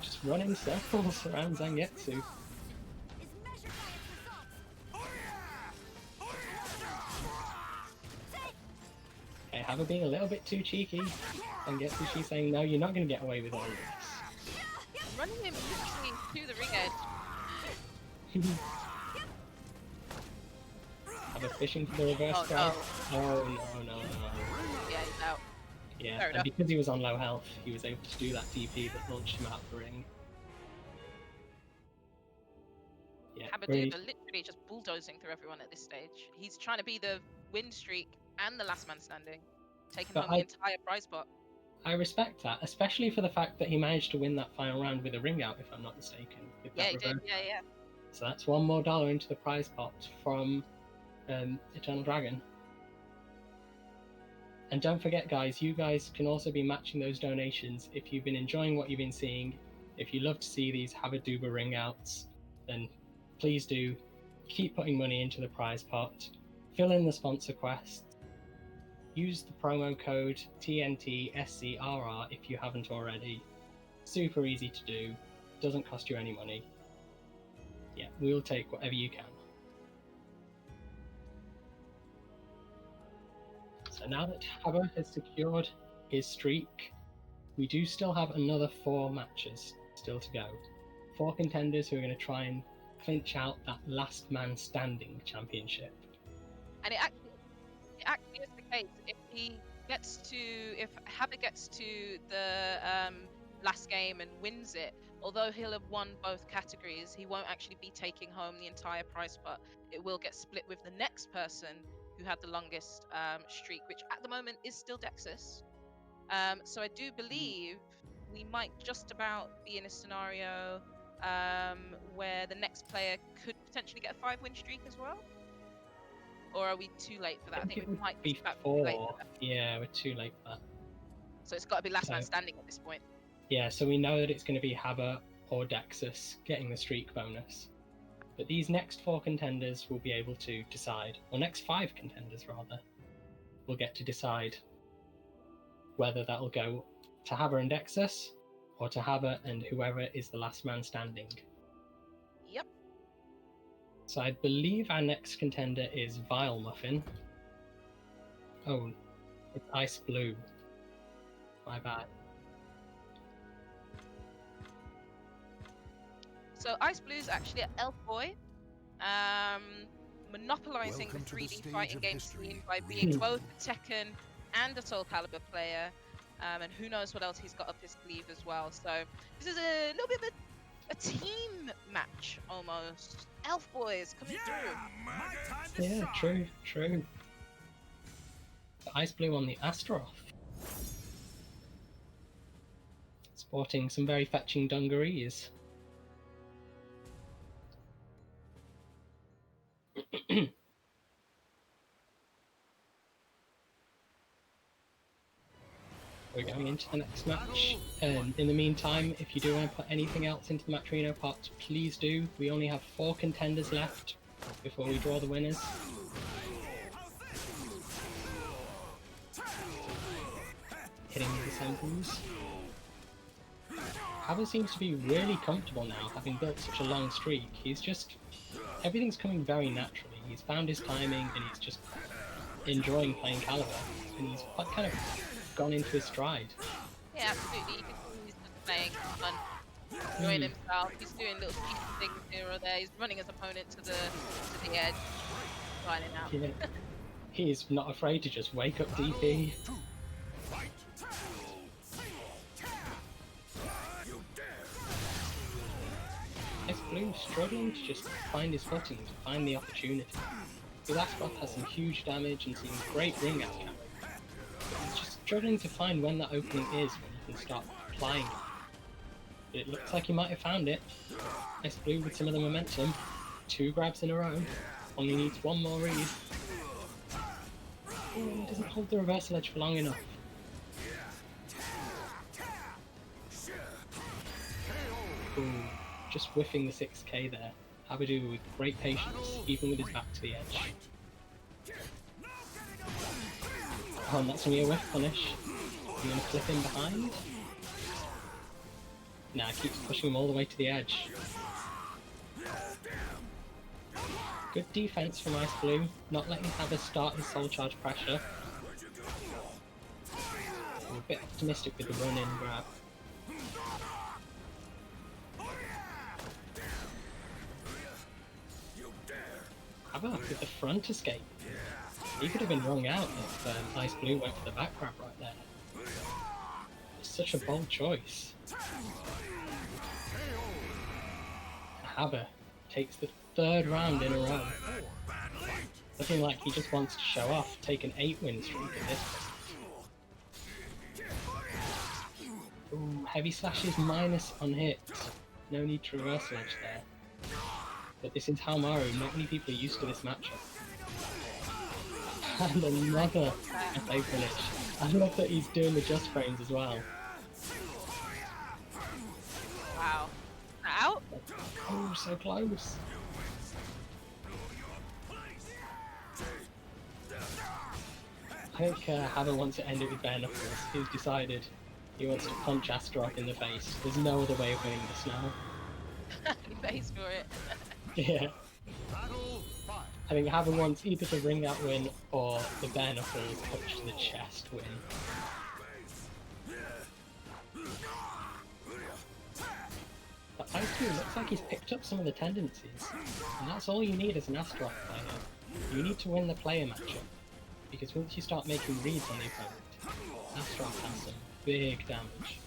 Just running circles around Zangetsu. Okay, Hava being a little bit too cheeky. Zangetsu saying, no, you're not going to get away with all of this. Running him literally to the ring edge. Hava fishing for the reverse Oh, strike. Oh, no. Yeah, he's out. Yeah, Fair and enough. because he was on low health, he was able to do that DP that launched him out of the ring. Yeah, Habaduba really, literally just bulldozing through everyone at this stage. He's trying to be the win streak and the last man standing, taking But home the entire prize pot. I respect that, especially for the fact that he managed to win that final round with a ring out, if I'm not mistaken. With Yeah, that he did. reverse. Yeah. So that's $1 more into the prize pot from Eternal Dragon. And don't forget, guys, you guys can also be matching those donations if you've been enjoying what you've been seeing. If you love to see these Habaduba ring outs, then please do keep putting money into the prize pot. Fill in the sponsor quest. Use the promo code TNTSCRR if you haven't already. Super easy to do. Doesn't cost you any money. Yeah, we'll take whatever you can. So now that Haba has secured his streak, we do still have another 4 matches still to go. 4 contenders who are going to try and clinch out that last man standing championship. And it actually is the case. If Haba gets to the last game and wins it, although he'll have won both categories, he won't actually be taking home the entire prize pot. It will get split with the next person who had the longest streak, which at the moment is still Dexus. So I do believe we might just about be in a scenario where the next player could potentially get a 5-win streak as well. Or are we too late for that? I think we might be about too late for that. Yeah, we're too late for that. So it's got to be last man So- standing at this point. Yeah, so we know that it's going to be Haber or Dexus getting the streak bonus. But these next 4 contenders will be able to decide, or next 5 contenders rather, will get to decide whether that'll go to Haber and Dexus, or to Haber and whoever is the last man standing. Yep. So I believe our next contender is Vile Muffin. Oh, it's Ice Blue. My bad. So Ice Blue's actually an elf boy, monopolizing Welcome the to the 3D stage fighting of game history. scene by being both a Tekken and a SoulCalibur player, and who knows what else he's got up his sleeve as well. So this is a little bit of a team match almost. Elf boys coming through. My time to Yeah, shine. true. Ice Blue on the Astaroth. Sporting some very fetching dungarees. We're going into the next match. In the meantime, if you do want to put anything else into the Matrino pot, please do. We only have 4 contenders left before we draw the winners. Hitting the samples. Haber seems to be really comfortable now, having built such a long streak. He's just... everything's coming very naturally. He's found his timing and he's just enjoying playing Calibur. And he's quite kind of gone into his stride. Yeah, absolutely. You can see he's just playing fun, enjoying himself. He's doing little cheeky things here or there. He's running his opponent to the edge, finding out. Yeah. He's not afraid to just wake up DP. Ice Blue struggling to just find his footing, to find the opportunity. The Astaroth has some huge damage and some great ring out damage. But he's just struggling to find when that opening is, when he can start applying it. But it looks like he might have found it. Ice Blue with some of the momentum. 2 grabs in a row. Only needs 1 more read. Oh, he doesn't hold the reversal edge for long enough. Ooh, just whiffing the 6k there. Habadu with great patience, even with his back to the edge. Oh, and that's going to be a whiff punish. I'm going to flip in behind. Nah, keeps pushing him all the way to the edge. Good defense from Ice Blue, not letting Haber start his soul charge pressure. I'm a bit optimistic with the run-in grab. Haber with the front escape. He could have been wrung out if Ice Blue went for the back grab right there. It's such a bold choice. Haber takes the 3rd round in a row. Looking like he just wants to show off, take an 8-win streak at this point. Ooh, heavy slashes minus on hits. No need to reversal edge there. But this is Halmaru, not many people are used to this matchup. And another FA finish. I love that he's doing the just frames as well. Wow. Out? Oh, so close. I think Haber wants to end it with bare knuckles. He's decided he wants to punch Astaroth in the face. There's no other way of winning this now. He pays for it. Yeah. I think Haber wants either the ring out win or the bare knuckles punch to the chest win. But Ice Blue looks like he's picked up some of the tendencies, and that's all you need as an Astaroth player. You need to win the player matchup, because once you start making reads on the opponent, Astaroth has some big damage.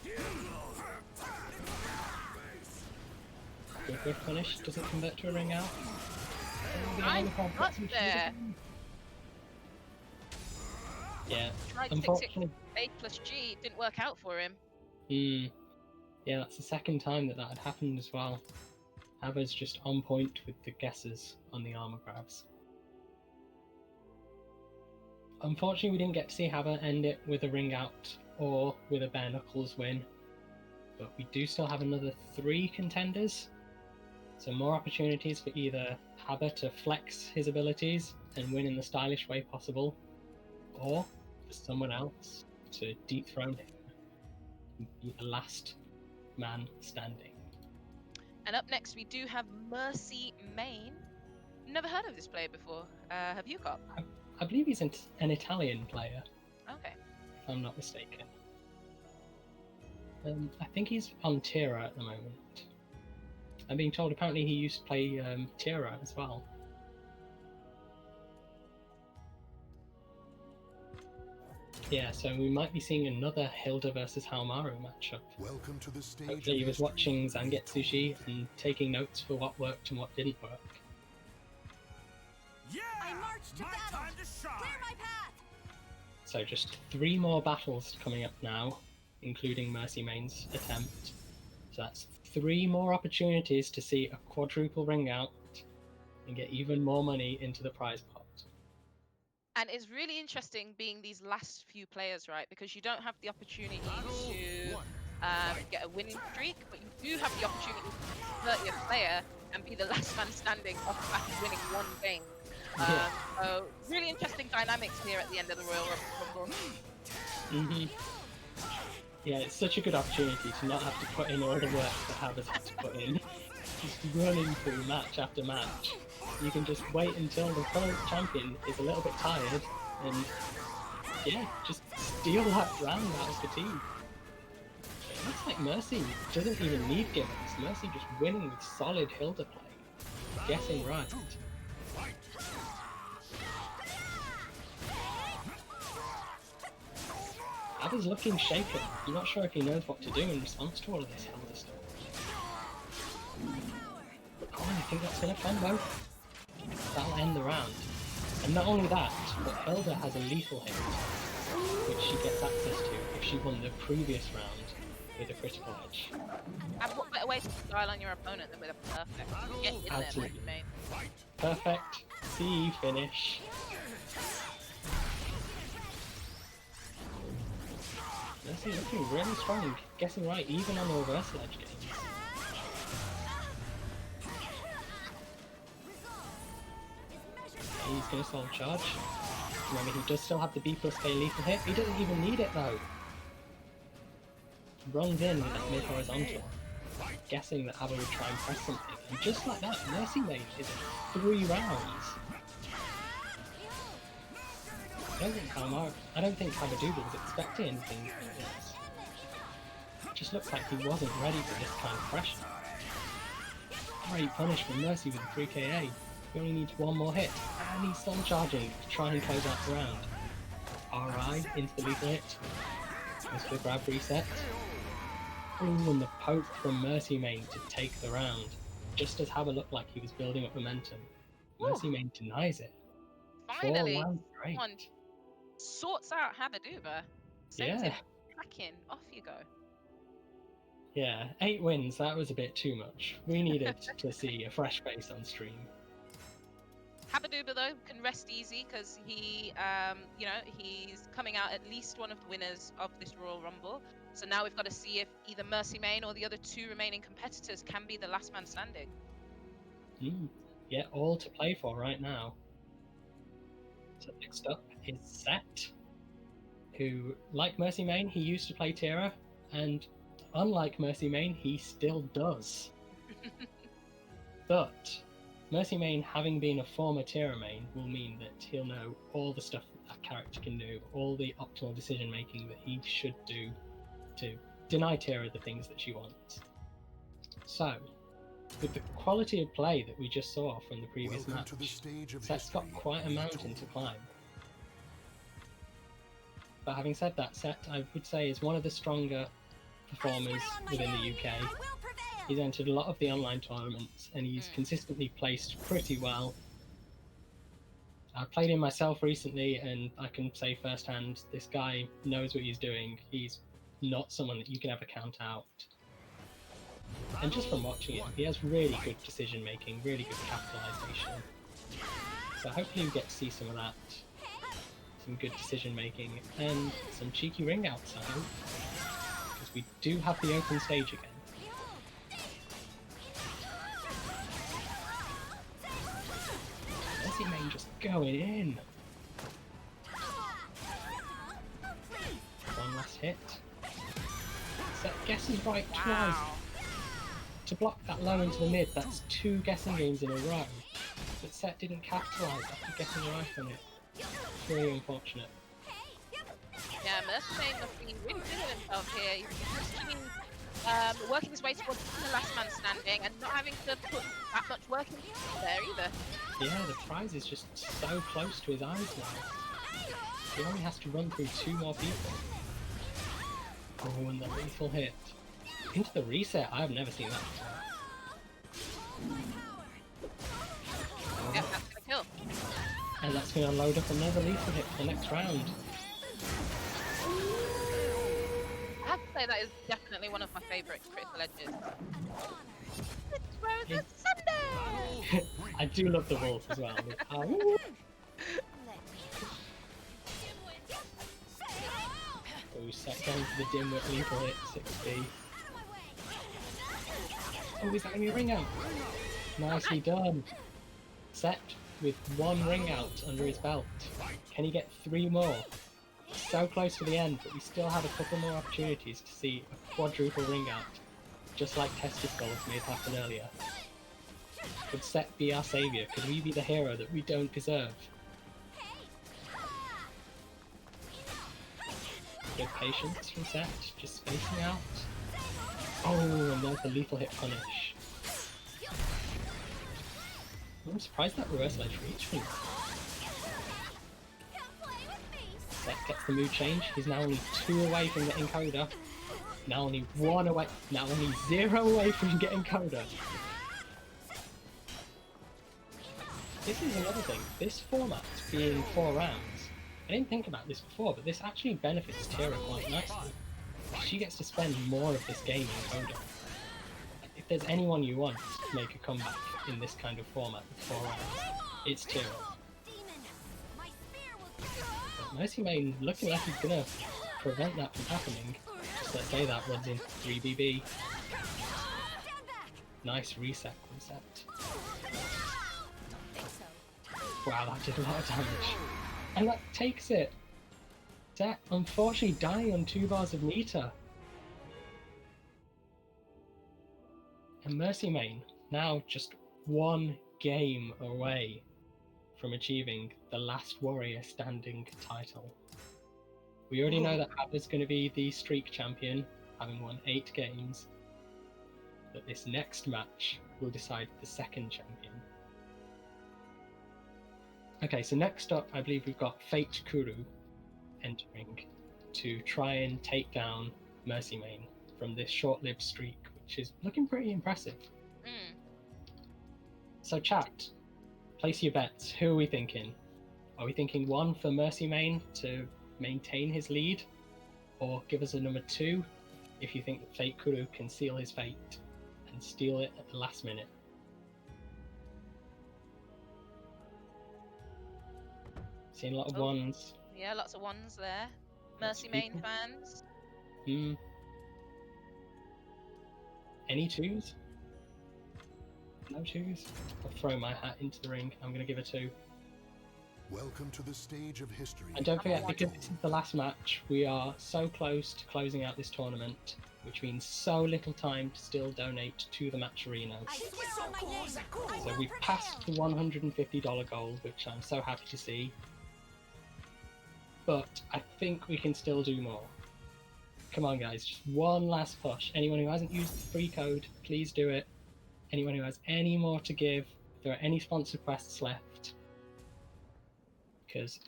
Good finish, doesn't convert to a ring out. Nice cut there. Yeah, Tried unfortunately. 6 plus G, it didn't work out for him. Yeah, that's the 2nd time that had happened as well. Haber's just on point with the guesses on the armor grabs. Unfortunately, we didn't get to see Haber end it with a ring out or with a bare knuckles win. But we do still have another 3 contenders, so more opportunities for either Haber to flex his abilities and win in the stylish way possible, or for someone else to dethrone him and be the last man standing. And up next, we do have Mercy Main. Never heard of this player before. Have you got? I believe he's an Italian player, Okay. if I'm not mistaken. I think he's on Tira at the moment. I'm being told apparently he used to play Tira as well. Yeah, so we might be seeing another Hilda versus Haomaru matchup. Welcome to the stage. Hopefully he was watching Zangetsushi and taking notes for what worked and what didn't work. Yeah! I march to my battle. time to shine! Clear my path. So just 3 more battles coming up now, including Mercy Main's attempt. So that's 3 more opportunities to see a quadruple ring out and get even more money into the prize pot. And it's really interesting being these last few players, right? Because you don't have the opportunity to get a winning streak, but you do have the opportunity to be 30th player and be the last man standing off the back of winning 1 game. So really interesting dynamics here at the end of the Royal Rumble. Yeah, it's such a good opportunity to not have to put in all the work that Haber's had to put in. Just running through match after match. You can just wait until the current champion is a little bit tired and, yeah, just steal that round out of the team. It looks like Mercy doesn't even need gimmicks. Mercy just winning with solid Hilda play. Guessing right. Haber's looking shaken. I'm not sure if he knows what to do in response to all of this Hilda stuff. Oh, I think that's going to combo. That'll end the round. And not only that, but Hilda has a lethal hit, which she gets access to if she won the previous round with a critical edge. And what better way to style on your opponent than with a perfect? Get in there, Absolutely. mate. Perfect. CE finish. Mercy looking really strong, guessing right even on the reversal edge games. He's going to solve charge. Remember, he does still have the B+K lethal hit. He doesn't even need it though. Runs in with that mid-horizontal, guessing that Haber would try and press something. And just like that, Mercy Maid is 3 rounds. I don't think Haberdoodle was expecting anything like this. It just looks like he wasn't ready for this kind of pressure. Great punish from Mercy with a 3KA. He only needs 1 more hit, and he's still charging to try and close out the round. RI into the lethal hit. Goes for the grab reset. Ooh, and the poke from Mercy Main to take the round. Just as Haber looked like he was building up momentum. Mercy Main denies it. Finally, 4 rounds straight. someone sorts out Haberduba. Sends Yeah. him packing. Off you go. Yeah, 8 wins, that was a bit too much. We needed to see a fresh face on stream. Haberduba though can rest easy because he, he's coming out at least one of the winners of this Royal Rumble. So now we've got to see if either Mercy Main or the other 2 remaining competitors can be the last man standing. Yeah, all to play for right now. So next up is Set, who, like Mercy Main, he used to play Tira, and unlike Mercy Main, he still does. But Mercy Main, having been a former Tira main, will mean that he'll know all the stuff that character can do, all the optimal decision making that he should do to deny Tira the things that she wants. So, with the quality of play that we just saw from the previous match, Set's got quite a mountain to climb. But having said that, Set, I would say, is one of the stronger performers within the UK. He's entered a lot of the online tournaments and he's consistently placed pretty well. I played him myself recently and I can say firsthand, this guy knows what he's doing. He's not someone that you can ever count out. And just from watching him, he has really good decision making, really good capitalization. So hopefully we get to see some of that. some good decision making, and some cheeky ring outs, I hope. Because we do have the open stage again. Mercy Main just going in. One last hit. Set guesses right twice. Wow. To block that low into the mid, that's 2 guessing games in a row. But Set didn't capitalise after getting right on it. It's really unfortunate. Yeah, Mercy Main must be really good at himself here. He's been working his way towards the last man standing and not having to put that much work into there either. Yeah, the prize is just so close to his eyes now. He only has to run through 2 more people. Oh, and the lethal hit. Into the reset, I've never seen that before. Yep, that's gonna kill. And that's going to load up another lethal hit for the next round. I have to say that is definitely one of my favourite critical edges. It's Rose Sunday! I do love the wolf as well. Oh, Set going for the dimwit lethal hit, 6B. Oh, is that going to be a ring out? Nicely done. Set with 1 ring out under his belt. Can he get 3 more? So close to the end, but we still have a couple more opportunities to see a quadruple ring out, just like Testis Skulls made happen earlier. Could Set be our saviour? Could we be the hero that we don't deserve? Good patience from Set, just spacing out. Oh, and there's the lethal hit punish. I'm surprised that reversal edge reached me. Set gets the mood change. He's now only 2 away from getting Coda. Now only 1 away. Now only 0 away from getting Coda. This is another thing. This format being 4 rounds. I didn't think about this before, but this actually benefits Tira quite nicely. She gets to spend more of this game in Coda. If there's anyone you want to make a comeback in this kind of format with 4 rounds, it's Tira. But Mercy Main looking like he's gonna prevent that from happening. Just let's say that runs in 3BB. Nice reset concept. Wow, that did a lot of damage. And that takes it. Set unfortunately dying on 2 bars of meter. And Mercy Main now just 1 game away from achieving the last warrior standing title. We already know that Abba's going to be the streak champion, having won 8 games. But this next match will decide the 2nd champion. Okay, so next up, I believe we've got Fate Kuru entering to try and take down Mercy Main from this short-lived streak, which is looking pretty impressive. So chat, place your bets. Who are we thinking? Are we thinking 1 for Mercy Main to maintain his lead, or give us a number 2 if you think that Fate Kuru can seal his fate and steal it at the last minute? Seeing a lot of 1s. Yeah, lots of 1s there. Mercy Main fans. Any 2s? No 2s? I'll throw my hat into the ring. I'm going to give a 2. Welcome to the stage of history. And don't forget, because this is the last match, we are so close to closing out this tournament, which means so little time to still donate to the match arena. So we've passed the $150 goal, which I'm so happy to see. But I think we can still do more. Come on guys, just 1 last push. Anyone who hasn't used the free code, please do it. Anyone who has any more to give, if there are any sponsor quests left. Because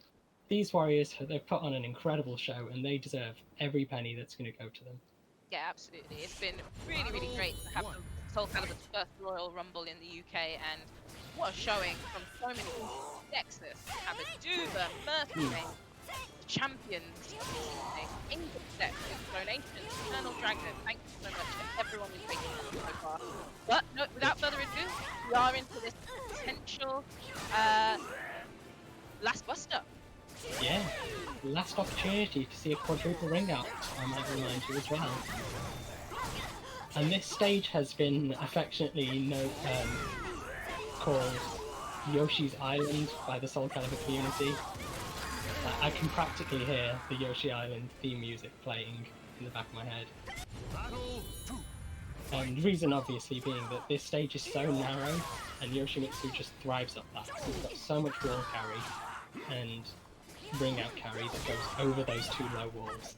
these warriors, they've put on an incredible show and they deserve every penny that's going to go to them. Yeah, absolutely. It's been really, really great to have SoulCalibur's first Royal Rumble in the UK, and what a showing from so many Nexus, Abaduba, Mercy Main, champions, Intercept, donations, Eternal Dragon. Thank you so much to everyone who's taken part so far. But no, without further ado, we are into this potential last buster. yeah, last opportunity to see a quadruple ring out, I might remind you as well. And this stage has been affectionately called Yoshi's Island by the SoulCalibur community. I can practically hear the Yoshi Island theme music playing in the back of my head. And the reason obviously being that this stage is so narrow and Yoshimitsu just thrives up that. He's got so much wall carry and ring out carry that goes over those two low walls.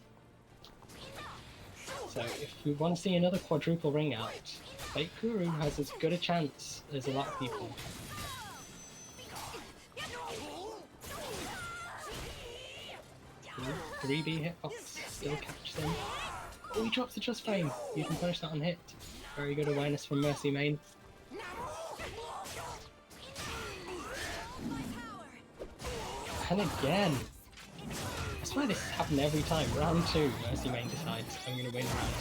So if we want to see another quadruple ring out, Fake Kuru has as good a chance as a lot of people. 3B hitbox, still catch them. Oh, he drops the just frame. You can punish that on hit. Very good awareness from Mercy Main. And again. I swear this happened every time. Round 2, Mercy Main decides I'm going to win round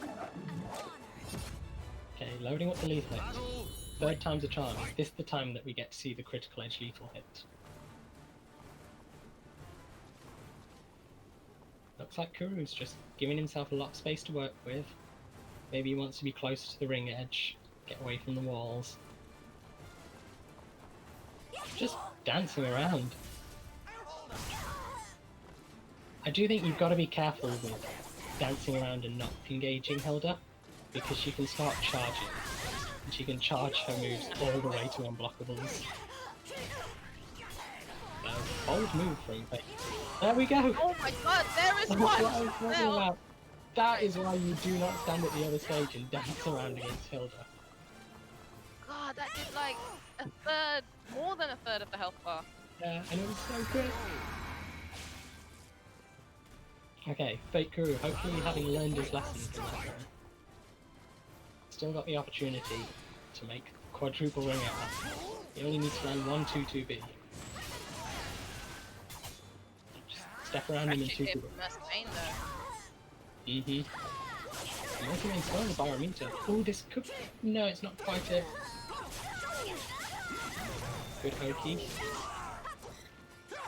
2. Okay, loading up the leaflet. Third time's a charm. Is this the time that we get to see the critical edge lethal hit? Looks like Kuru's just giving himself a lot of space to work with. Maybe he wants to be closer to the ring edge, get away from the walls. Just dancing around. I do think you've got to be careful with dancing around and not engaging Hilda, because she can start charging. And she can charge her moves all the way to unblockables. Bold move from Fake. There we go! Oh my god, there is That's one! what I was talking about. That is why you do not stand at the other stage and dance around against Hilda. God, that did like a third, more than a third of the health bar. Yeah, and it was so good. Okay, Fake Kuru, hopefully having learned his lesson from that one. Still got the opportunity to make quadruple ring out. He only needs to land 1-2-2B. Just step around him in 2-2. Mercy Main's still on the barometer. Oh, this could... No, it's not quite it. Good Oki.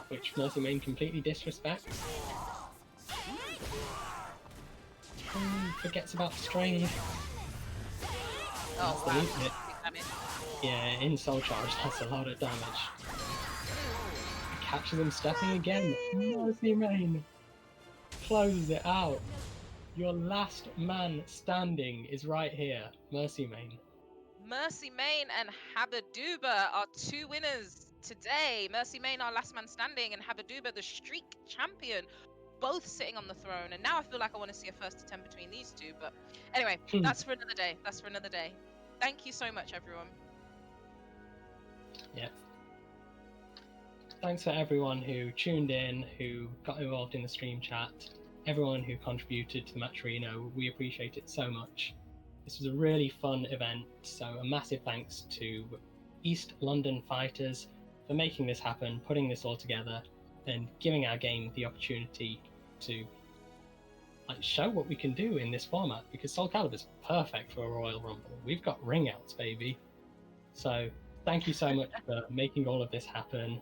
Which Mercy Main completely disrespects. Forgets about the string. Oh, wow. Yeah, in Soul Charge, that's a lot of damage. Catches him stepping again. Mercy Main closes it out. Your last man standing is right here, Mercy Main. Mercy Main and Habaduba are two winners today. Mercy Main, our last man standing, and Habaduba, the streak champion, both sitting on the throne. And now I feel like I want to see a first attempt between these two. But anyway, that's for another day. That's for another day. Thank you so much, everyone. Yeah. Thanks for everyone who tuned in, who got involved in the stream chat, everyone who contributed to the Matcherino. We appreciate it so much. This was a really fun event, so a massive thanks to East London Fighters for making this happen, putting this all together, and giving our game the opportunity to show what we can do in this format, because SoulCalibur is perfect for a Royal Rumble. We've got ring outs, baby. So thank you so much for making all of this happen.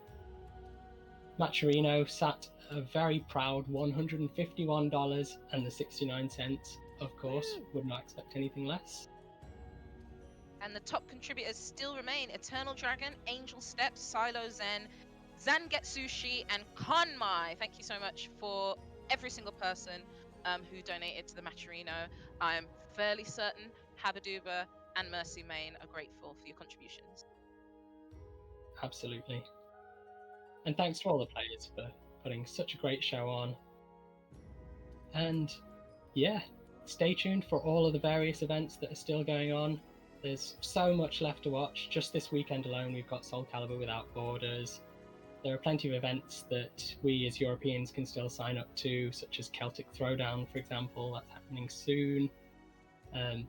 Matcherino sat a very proud $151.69. Of course, would not expect anything less. And the top contributors still remain Eternal Dragon, Angel Steps, Silo Zen, Zangetsushi, and Konmai. Thank you so much for every single person who donated to the Matcherino. I am fairly certain Habaduba and Mercy Main are grateful for your contributions. Absolutely. And thanks to all the players for putting such a great show on. And yeah, stay tuned for all of the various events that are still going on. There's so much left to watch. Just this weekend alone, we've got SoulCalibur Without Borders. There are plenty of events that we as Europeans can still sign up to, such as Celtic Throwdown, for example. That's happening soon. I'm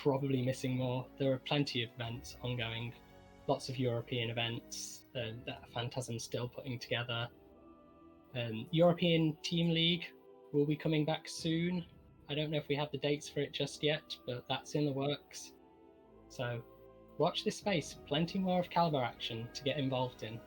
probably missing more. There are plenty of events ongoing. Lots of European events that Phantasm's still putting together. European Team League will be coming back soon. I don't know if we have the dates for it just yet, but that's in the works. So Watch this space, plenty more of Calibur action to get involved in.